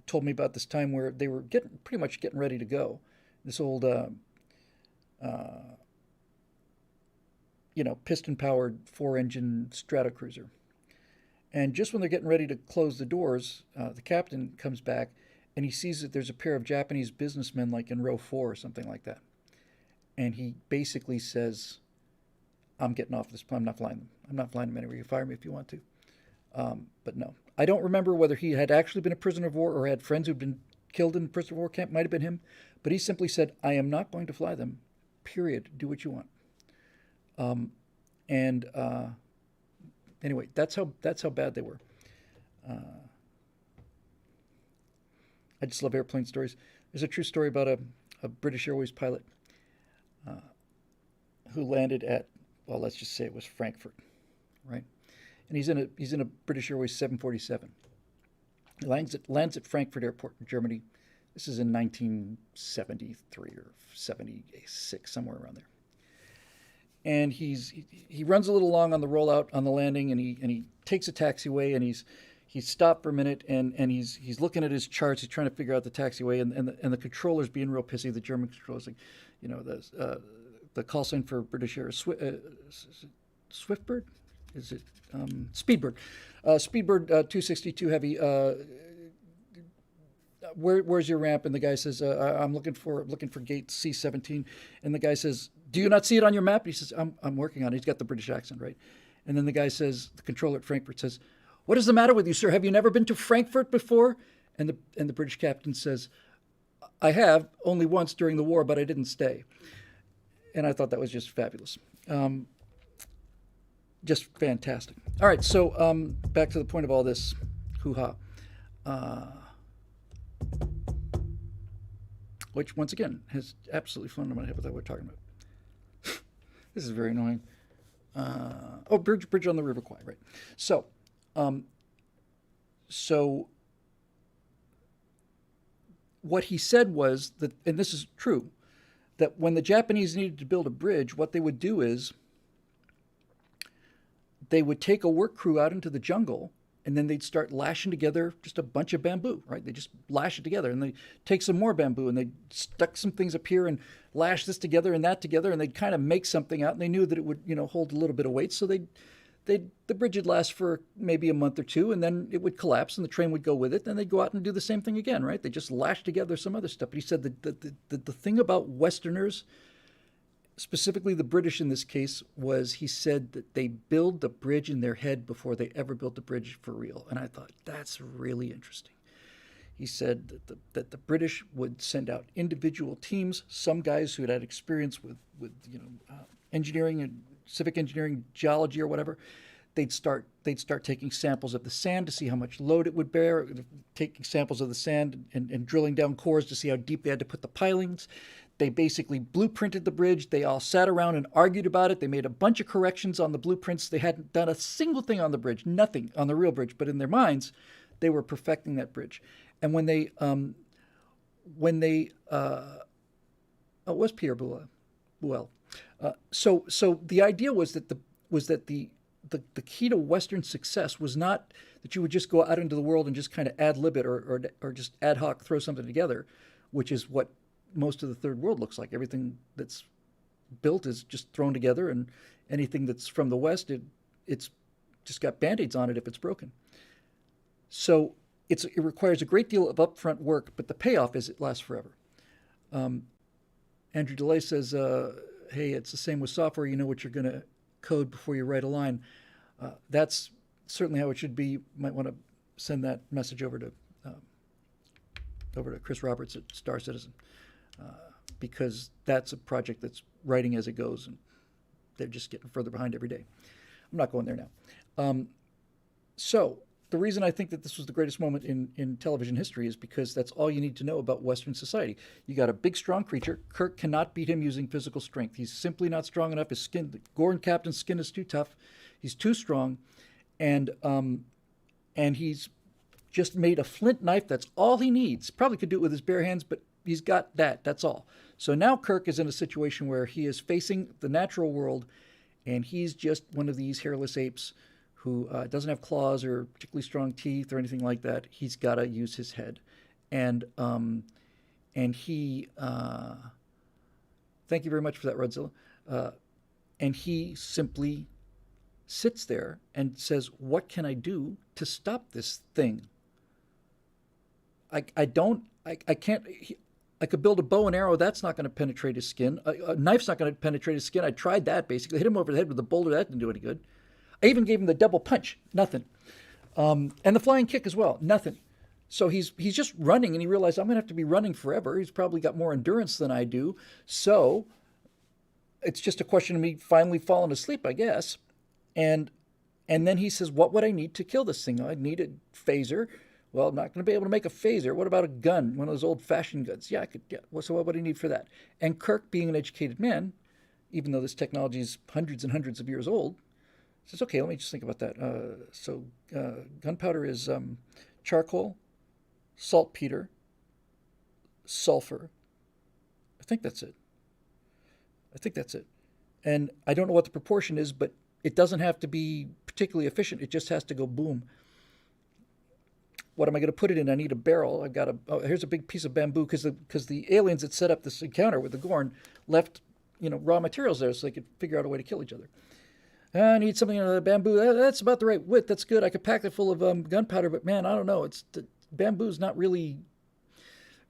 told me about this time where they were pretty much getting ready to go. This old, piston-powered 4-engine Stratocruiser. And just when they're getting ready to close the doors, the captain comes back and he sees that there's a pair of Japanese businessmen like in row 4 or something like that. And he basically says, "I'm getting off this plane. I'm not flying them. I'm not flying them anywhere. You fire me if you want to." But no. I don't remember whether he had actually been a prisoner of war or had friends who'd been killed in a prisoner of war camp. Might have been him. But he simply said, "I am not going to fly them. Period. Do what you want." Anyway, that's how bad they were. I just love airplane stories. There's a true story about a British Airways pilot who landed at, well, let's just say it was Frankfurt, right? And he's in a British Airways 747. He lands at Frankfurt Airport in Germany. This is in 1973 or 76, somewhere around there. And he runs a little long on the rollout on the landing, and he takes a taxiway, and he's stopped for a minute, and he's looking at his charts. He's trying to figure out the taxiway, and the controller's being real pissy. The German controller's like, the call sign for British Air is Swiftbird, is it Speedbird? Speedbird 262 heavy. Where's your ramp? And the guy says, I'm looking for gate C17. And the guy says, "Do you not see it on your map?" He says, I'm working on it. He's got the British accent, right? And then the guy says, the controller at Frankfurt says, "What is the matter with you, sir? Have you never been to Frankfurt before?" And the British captain says, "I have, only once during the war, but I didn't stay." And I thought that was just fabulous. Just fantastic. All right, so back to the point of all this hoo-ha. Which, once again, has absolutely flown into my head with what we're talking about. This is very annoying. Bridge on the River Kwai, right? So, so what he said was that, and this is true, that when the Japanese needed to build a bridge, what they would do is they would take a work crew out into the jungle, and then they'd start lashing together just a bunch of bamboo, right? They just lash it together, and they take some more bamboo, and they stuck some things up here and lash this together and that together, and they'd kind of make something out, and they knew that it would, hold a little bit of weight, so the bridge would last for maybe a month or two, and then it would collapse, and the train would go with it, and they'd go out and do the same thing again, right? They just lash together some other stuff. But he said that the thing about Westerners, specifically the British in this case, was he said that they build the bridge in their head before they ever built the bridge for real. And I thought, that's really interesting. He said that the British would send out individual teams, some guys who had had experience with engineering and civic engineering, geology or whatever. They'd start taking samples of the sand to see how much load it would bear, taking samples of the sand and drilling down cores to see how deep they had to put the pilings. They basically blueprinted the bridge. They all sat around and argued about it. They made a bunch of corrections on the blueprints. They hadn't done a single thing on the bridge, nothing on the real bridge, but in their minds, they were perfecting that bridge. And when they it was Pierre Buell. So the idea was that the key to Western success was not that you would just go out into the world and just kind of ad lib it or just ad hoc throw something together, which is what most of the third world looks like. Everything that's built is just thrown together, and anything that's from the West, it's just got Band-Aids on it if it's broken. So it requires a great deal of upfront work, but the payoff is it lasts forever. Andrew DeLay says, hey, it's the same with software. You know what you're going to code before you write a line. That's certainly how it should be. You might want to send that message over to Chris Roberts at Star Citizen, because that's a project that's writing as it goes, and they're just getting further behind every day. I'm not going there now. So the reason I think that this was the greatest moment in television history is because that's all you need to know about Western society. You got a big, strong creature. Kirk cannot beat him using physical strength. He's simply not strong enough. His skin, the Gorn captain's skin is too tough. He's too strong, and he's just made a flint knife. That's all he needs. Probably could do it with his bare hands, but he's got that. That's all. So now Kirk is in a situation where he is facing the natural world, and he's just one of these hairless apes who doesn't have claws or particularly strong teeth or anything like that. He's got to use his head. And he, thank you very much for that, Rudzilla. And he simply sits there and says, what can I do to stop this thing? I can't, I could build a bow and arrow. That's not going to penetrate his skin. A knife's not going to penetrate his skin. I tried that, basically. Hit him over the head with a boulder. That didn't do any good. I even gave him the double punch. Nothing. And the flying kick as well. Nothing. So he's just running, and he realized, I'm going to have to be running forever. He's probably got more endurance than I do. So it's just a question of me finally falling asleep, I guess. And then he says, what would I need to kill this thing? I need a phaser. Well, I'm not going to be able to make a phaser. What about a gun? One of those old-fashioned guns? Yeah, I could. Yeah. Well, so what would I need for that? And Kirk, being an educated man, even though this technology is hundreds and hundreds of years old, says, okay, let me just think about that. So gunpowder is charcoal, saltpeter, sulfur. I think that's it. And I don't know what the proportion is, but it doesn't have to be particularly efficient. It just has to go boom. What am I going to put it in? I need a barrel. I've got here's a big piece of bamboo because the aliens that set up this encounter with the Gorn left raw materials there so they could figure out a way to kill each other. I need something out of the bamboo. That's about the right width. That's good. I could pack it full of gunpowder, but man, I don't know. Bamboo's not really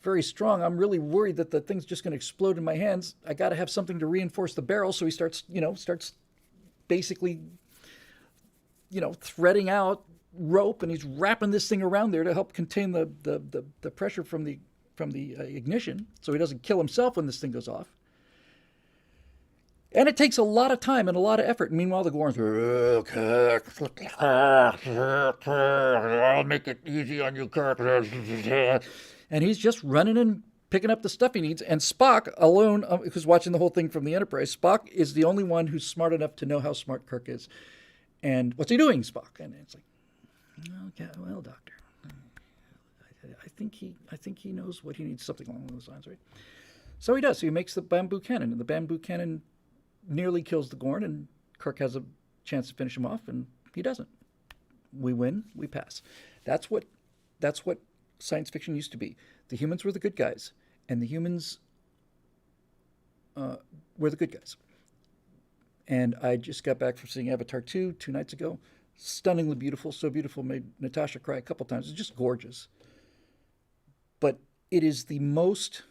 very strong. I'm really worried that the thing's just going to explode in my hands. I got to have something to reinforce the barrel. So he starts basically, threading out rope and he's wrapping this thing around there to help contain the pressure from the ignition so he doesn't kill himself when this thing goes off. And it takes a lot of time and a lot of effort. And meanwhile, the Gorn's, I'll make it easy on you, Kirk. And he's just running and picking up the stuff he needs. And Spock, alone, who's watching the whole thing from the Enterprise, Spock is the only one who's smart enough to know how smart Kirk is. And what's he doing, Spock? And it's like, okay, well, Doctor, I think he knows what he needs, something along those lines, right? So he does. So he makes the bamboo cannon, and the bamboo cannon nearly kills the Gorn, and Kirk has a chance to finish him off, and he doesn't. We win, we pass. That's what science fiction used to be. The humans were the good guys, and the humans were the good guys. And I just got back from seeing Avatar 2 nights ago. Stunningly beautiful, so beautiful, made Natasha cry a couple times. It's just gorgeous. But it is the most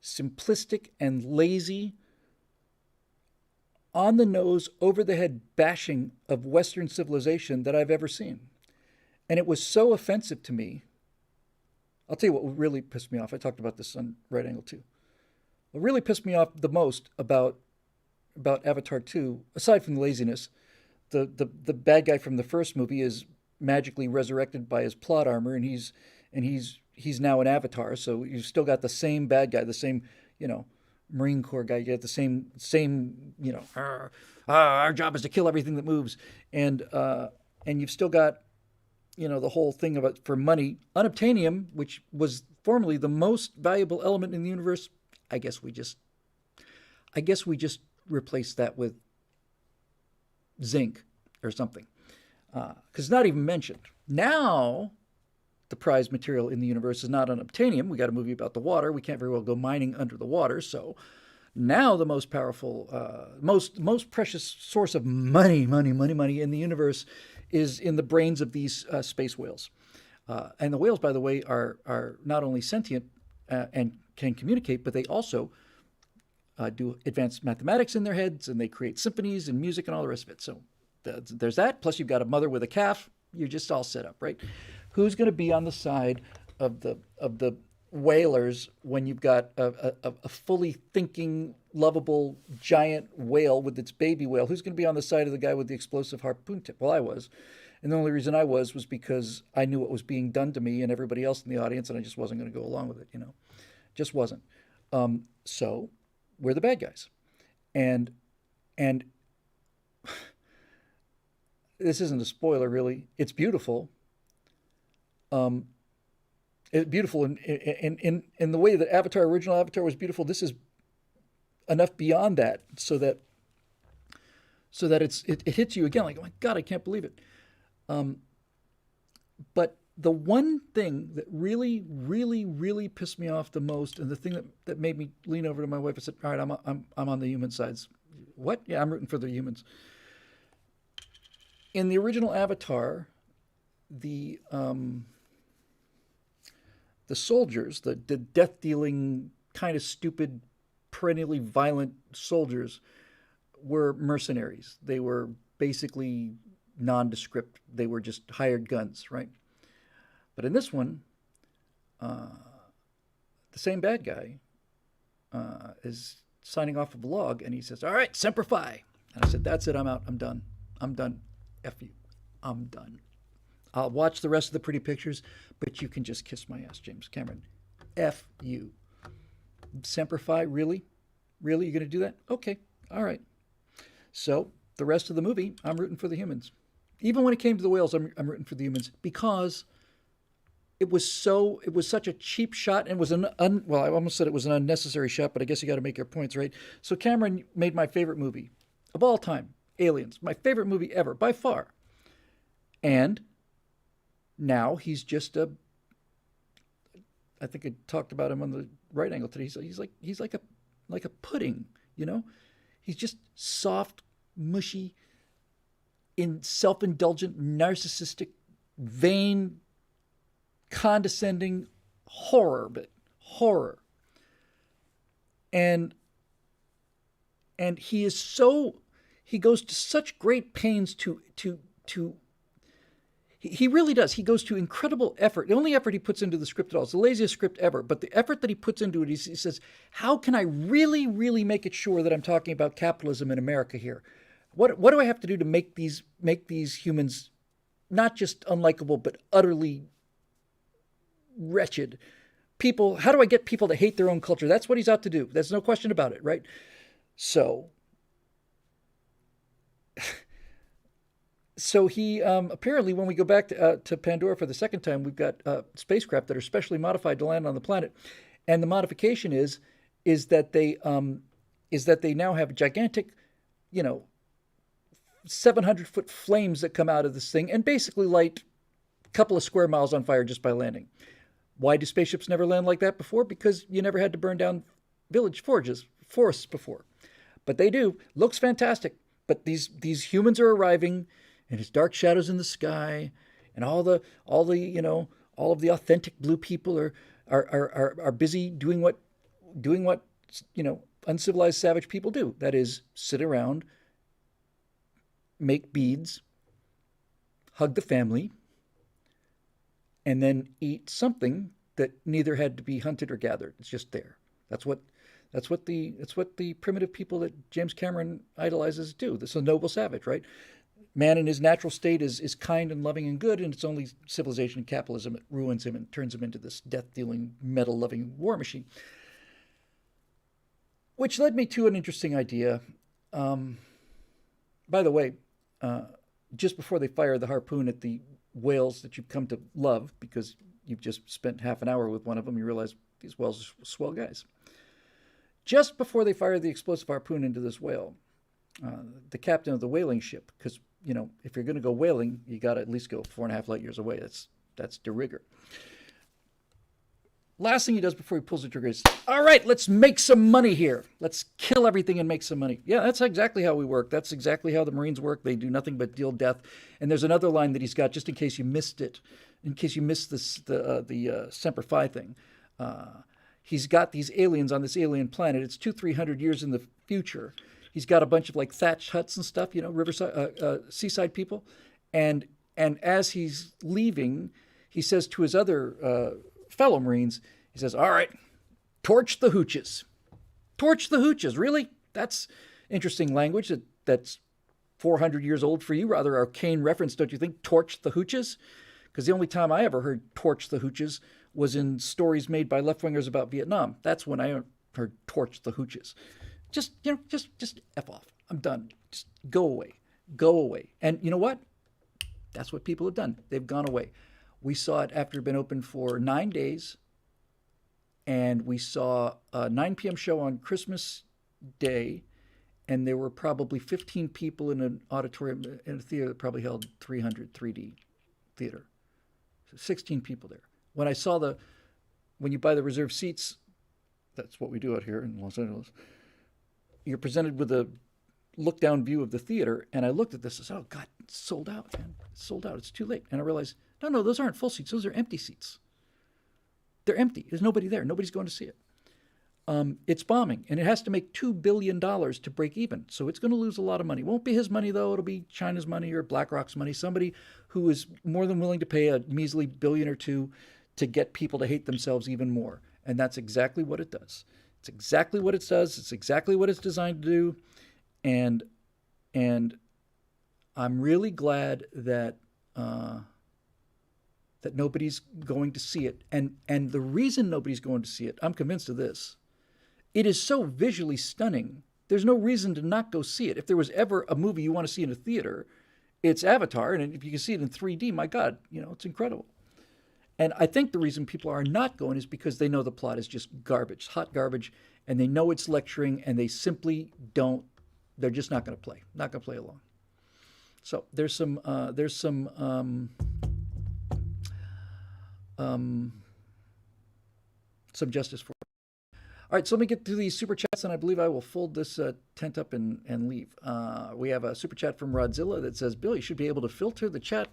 simplistic and lazy, on the nose, over the head bashing of Western civilization that I've ever seen. And it was so offensive to me. I'll tell you what really pissed me off. I talked about this on Right Angle 2. What really pissed me off the most about Avatar 2, aside from the laziness, the bad guy from the first movie is magically resurrected by his plot armor, and he's now an Avatar. So you've still got the same bad guy, the same, Marine Corps guy. You get the same, our job is to kill everything that moves, and you've still got, the whole thing about for money, unobtainium, which was formerly the most valuable element in the universe. I guess we just replaced that with zinc or something, because it's not even mentioned. Now, the prized material in the universe is not unobtainium. We got a movie about the water. We can't very well go mining under the water. So now the most powerful, most precious source of money in the universe is in the brains of these space whales. And the whales, by the way, are not only sentient and can communicate, but they also do advanced mathematics in their heads, and they create symphonies and music and all the rest of it. So there's that. Plus, you've got a mother with a calf. You're just all set up, right? Who's going to be on the side of the whalers when you've got a fully thinking, lovable giant whale with its baby whale? Who's going to be on the side of the guy with the explosive harpoon tip? Well, I was. And the only reason I was because I knew what was being done to me and everybody else in the audience, and I just wasn't going to go along with it, Just wasn't. So we're the bad guys. And this isn't a spoiler, really. It's beautiful. It's beautiful in the way that original Avatar was beautiful. This is enough beyond that, so that it hits you again, like, oh my God, I can't believe it. But the one thing that really, really, really pissed me off the most, and the thing that made me lean over to my wife and said, "All right, I'm on the human sides." What? Yeah, I'm rooting for the humans. In the original Avatar, the soldiers, the death-dealing, kind of stupid, perennially violent soldiers, were mercenaries. They were basically nondescript. They were just hired guns, right? But in this one, the same bad guy is signing off of a log, and he says, "All right, Semper Fi." And I said, "That's it. I'm out. I'm done. I'm done. F you. I'm done. I'll watch the rest of the pretty pictures, but you can just kiss my ass, James Cameron. F you. Semper Fi, really? Really? You're going to do that? Okay. All right." So the rest of the movie, I'm rooting for the humans. Even when it came to the whales, I'm rooting for the humans, because it was such a cheap shot, and was well, I almost said it was an unnecessary shot, but I guess you got to make your points, right? So Cameron made my favorite movie of all time, Aliens, my favorite movie ever, by far. And now he's just I think I talked about him on the Right Angle today. He's like a pudding, He's just soft, mushy, self-indulgent, narcissistic, vain, condescending horror. And he goes to such great pains to He really does. He goes to incredible effort. The only effort he puts into the script at all, it's the laziest script ever, but the effort that he puts into it, he says, how can I really, really make it sure that I'm talking about capitalism in America here? What do I have to do to make these humans not just unlikable, but utterly wretched people? How do I get people to hate their own culture? That's what he's out to do. There's no question about it, right? So he apparently, when we go back to Pandora for the second time, we've got spacecraft that are specially modified to land on the planet, and the modification is that they now have gigantic, you know, 700-foot flames that come out of this thing and basically light a couple of square miles on fire just by landing. Why do spaceships never land like that before? Because you never had to burn down forests before. But they do. Looks fantastic. But these humans are arriving, and it's dark shadows in the sky, and all of the authentic blue people are busy doing what uncivilized savage people do. That is, sit around, make beads, hug the family, and then eat something that neither had to be hunted or gathered. It's just there. That's what the primitive people that James Cameron idolizes do. This is a noble savage, right? Man in his natural state is kind and loving and good, and it's only civilization and capitalism that ruins him and turns him into this death-dealing, metal-loving war machine. Which led me to an interesting idea. By the way, just before they fire the harpoon at the whales that you've come to love, because you've just spent half an hour with one of them, you realize these whales are swell guys. Just before they fire the explosive harpoon into this whale, the captain of the whaling ship, because if you're going to go whaling, you got to at least go 4.5 light years away. That's de rigueur. Last thing he does before he pulls the trigger is, all right, let's make some money here. Let's kill everything and make some money. Yeah, that's exactly how we work. That's exactly how the Marines work. They do nothing but deal death. And there's another line that he's got, just in case you missed it, in case you missed the Semper Fi thing. He's got these aliens on this alien planet. It's 200-300 years in the future. He's got a bunch of like thatched huts and stuff, riverside, seaside people. And as he's leaving, he says to his other fellow Marines, he says, all right, torch the hooches. Torch the hooches. Really? That's interesting language that's 400 years old for you. Rather arcane reference, don't you think? Torch the hooches? Because the only time I ever heard torch the hooches was in stories made by left-wingers about Vietnam. That's when I heard torch the hooches. Just F off. I'm done. Just go away. Go away. And you know what? That's what people have done. They've gone away. We saw it after it had been open for 9 days, and we saw a 9 p.m. show on Christmas Day, and there were probably 15 people in an auditorium, in a theater that probably held 300 3D theater. So 16 people there. When you buy the reserved seats, that's what we do out here in Los Angeles, you're presented with a look-down view of the theater, and I looked at this and said, oh, God, it's sold out, man. It's sold out. It's too late. And I realized, no, those aren't full seats. Those are empty seats. They're empty. There's nobody there. Nobody's going to see it. It's bombing, and it has to make $2 billion to break even. So it's going to lose a lot of money. It won't be his money, though. It'll be China's money or BlackRock's money, somebody who is more than willing to pay a measly $1 billion or $2 billion to get people to hate themselves even more. And that's exactly what it does. It's exactly what it does. It's exactly what it's designed to do. And I'm really glad that that nobody's going to see it. And the reason nobody's going to see it, I'm convinced of this. It is so visually stunning. There's no reason to not go see it. If there was ever a movie you want to see in a theater, it's Avatar. And if you can see it in 3D, my God, it's incredible. And I think the reason people are not going is because they know the plot is just garbage, hot garbage, and they know it's lecturing, and they simply don't. They're just not going to play. Not going to play along. So there's some justice for it. All right, so let me get to these super chats, and I believe I will fold this tent up and leave. We have a super chat from Rodzilla that says, Bill, you should be able to filter the chat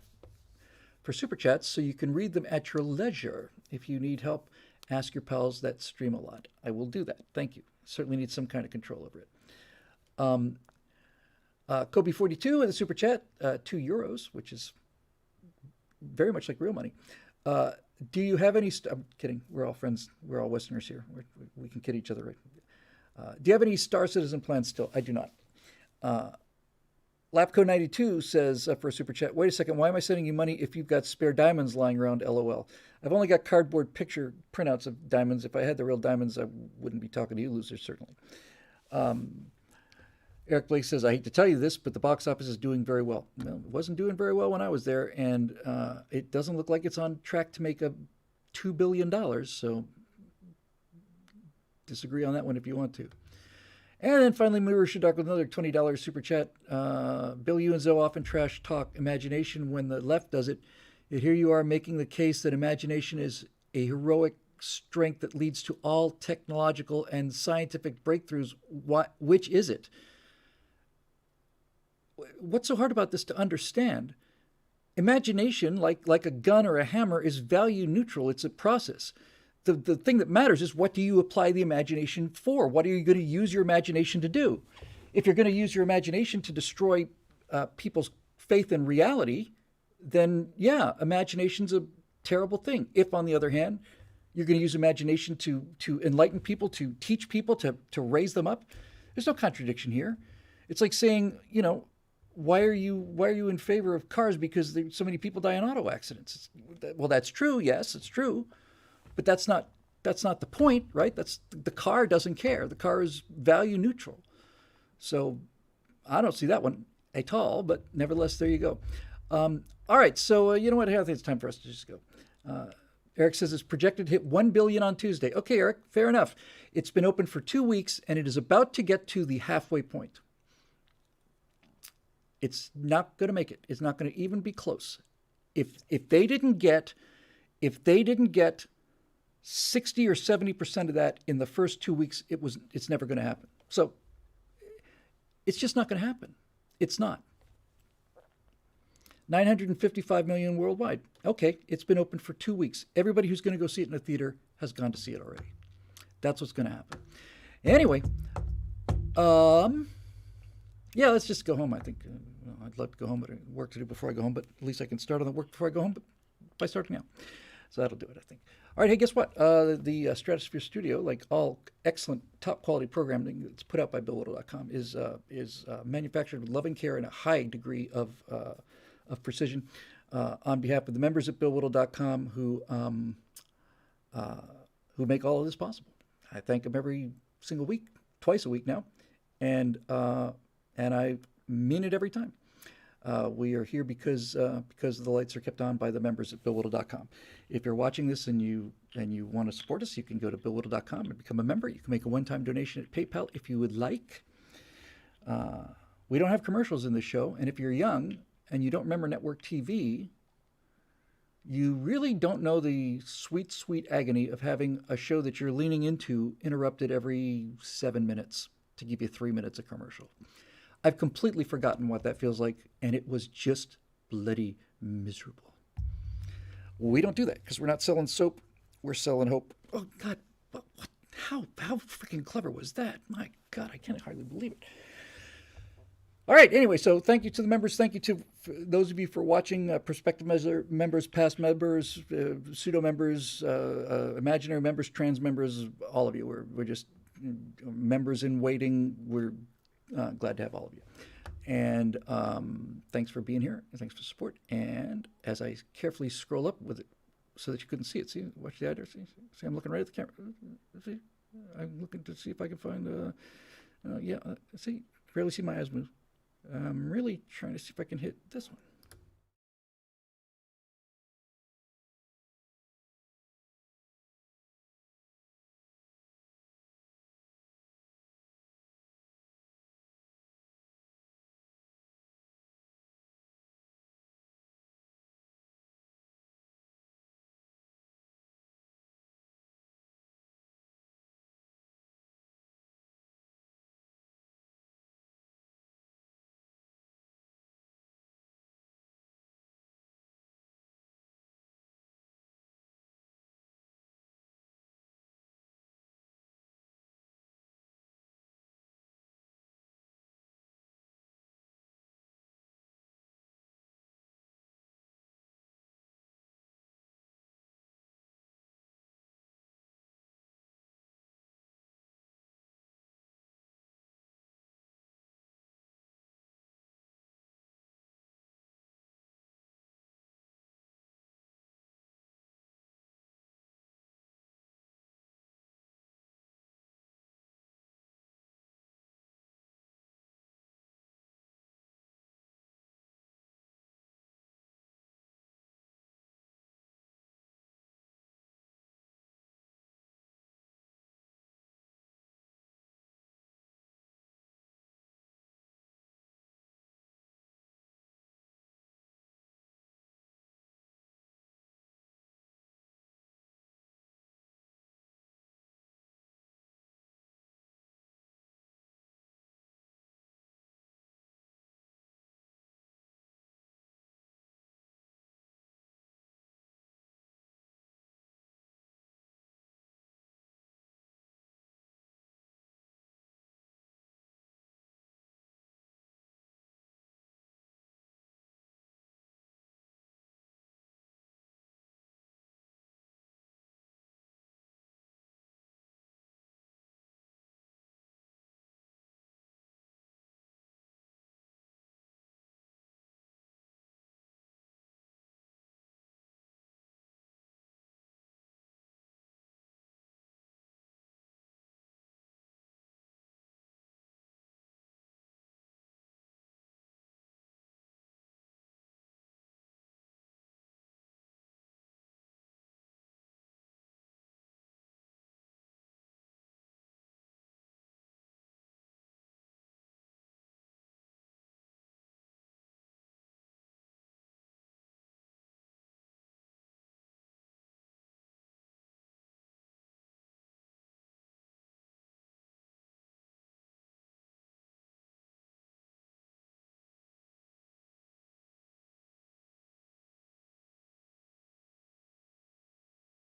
for super chats so you can read them at your leisure. If you need help, ask your pals that stream a lot. I will do that. Thank you. Certainly need some kind of control over it. Kobe42 in the super chat, €2, which is very much like real money. Uh, do you have any? I'm kidding. We're all friends. We're all Westerners here. We can kid each other, right? Do you have any Star Citizen plans still? I do not. Lapco92 says for a super chat, wait a second, why am I sending you money if you've got spare diamonds lying around? LOL. I've only got cardboard picture printouts of diamonds. If I had the real diamonds, I wouldn't be talking to you losers, certainly. Eric Blake says, I hate to tell you this, but the box office is doing very well. Well, it wasn't doing very well when I was there, and it doesn't look like it's on track to make a $2 billion, so disagree on that one if you want to. And then finally, Muru Shadak with another $20 super chat. Bill, you and Zoe often trash talk imagination when the left does it. Yet here you are making the case that imagination is a heroic strength that leads to all technological and scientific breakthroughs. Which is it? What's so hard about this to understand? Imagination, like a gun or a hammer, is value neutral. It's a process. The thing that matters is, what do you apply the imagination for? What are you going to use your imagination to do? If you're going to use your imagination to destroy people's faith in reality, then yeah, imagination's a terrible thing. If, on the other hand, you're going to use imagination to enlighten people, to teach people, to raise them up, there's no contradiction here. It's like saying, why are you in favor of cars because so many people die in auto accidents? Well, that's true. Yes, it's true. But that's not the point, right? The car doesn't care. The car is value neutral. So I don't see that one at all, but nevertheless, there you go. All right, so you know what? I think it's time for us to just go. Eric says it's projected to hit 1 billion on Tuesday. Okay, Eric, fair enough. It's been open for 2 weeks, and it is about to get to the halfway point. It's not going to make it. It's not going to even be close. If they didn't get 60 or 70% of that in the first 2 weeks, it's never going to happen. So it's just not going to happen. It's not. 955 million worldwide. Okay, it's been open for 2 weeks. Everybody who's going to go see it in a theater has gone to see it already. That's what's going to happen. Anyway, yeah, let's just go home. I think I'd love to go home, but I have work to do before I go home. But at least I can start on the work before I go home. But by starting now, so that'll do it, I think. All right, hey, guess what? The Stratosphere Studio, like all excellent, top-quality programming that's put out by BillWhittle.com, is manufactured with loving care and a high degree of precision. On behalf of the members at BillWhittle.com who make all of this possible, I thank them every single week, twice a week now, and I mean it every time. We are here because the lights are kept on by the members at BillWhittle.com. If you're watching this and you want to support us, you can go to BillWhittle.com and become a member. You can make a one-time donation at PayPal if you would like. We don't have commercials in this show, and if you're young and you don't remember network TV, you really don't know the sweet, sweet agony of having a show that you're leaning into interrupted every 7 minutes to give you 3 minutes of commercial. I've completely forgotten what that feels like, and it was just bloody miserable. We don't do that because we're not selling soap. We're selling hope. Oh, God. What? How freaking clever was that? My God, I can't hardly believe it. All right. Anyway, so thank you to the members. Thank you to those of you for watching, prospective members, past members, pseudo members, imaginary members, trans members, all of you. We're just members in waiting. We're glad to have all of you. And thanks for being here. Thanks for support. And as I carefully scroll up with it so that you couldn't see it, see, watch the address. See, I'm looking right at the camera. See, I'm looking to see if I can find, see, barely see my eyes move. I'm really trying to see if I can hit this one.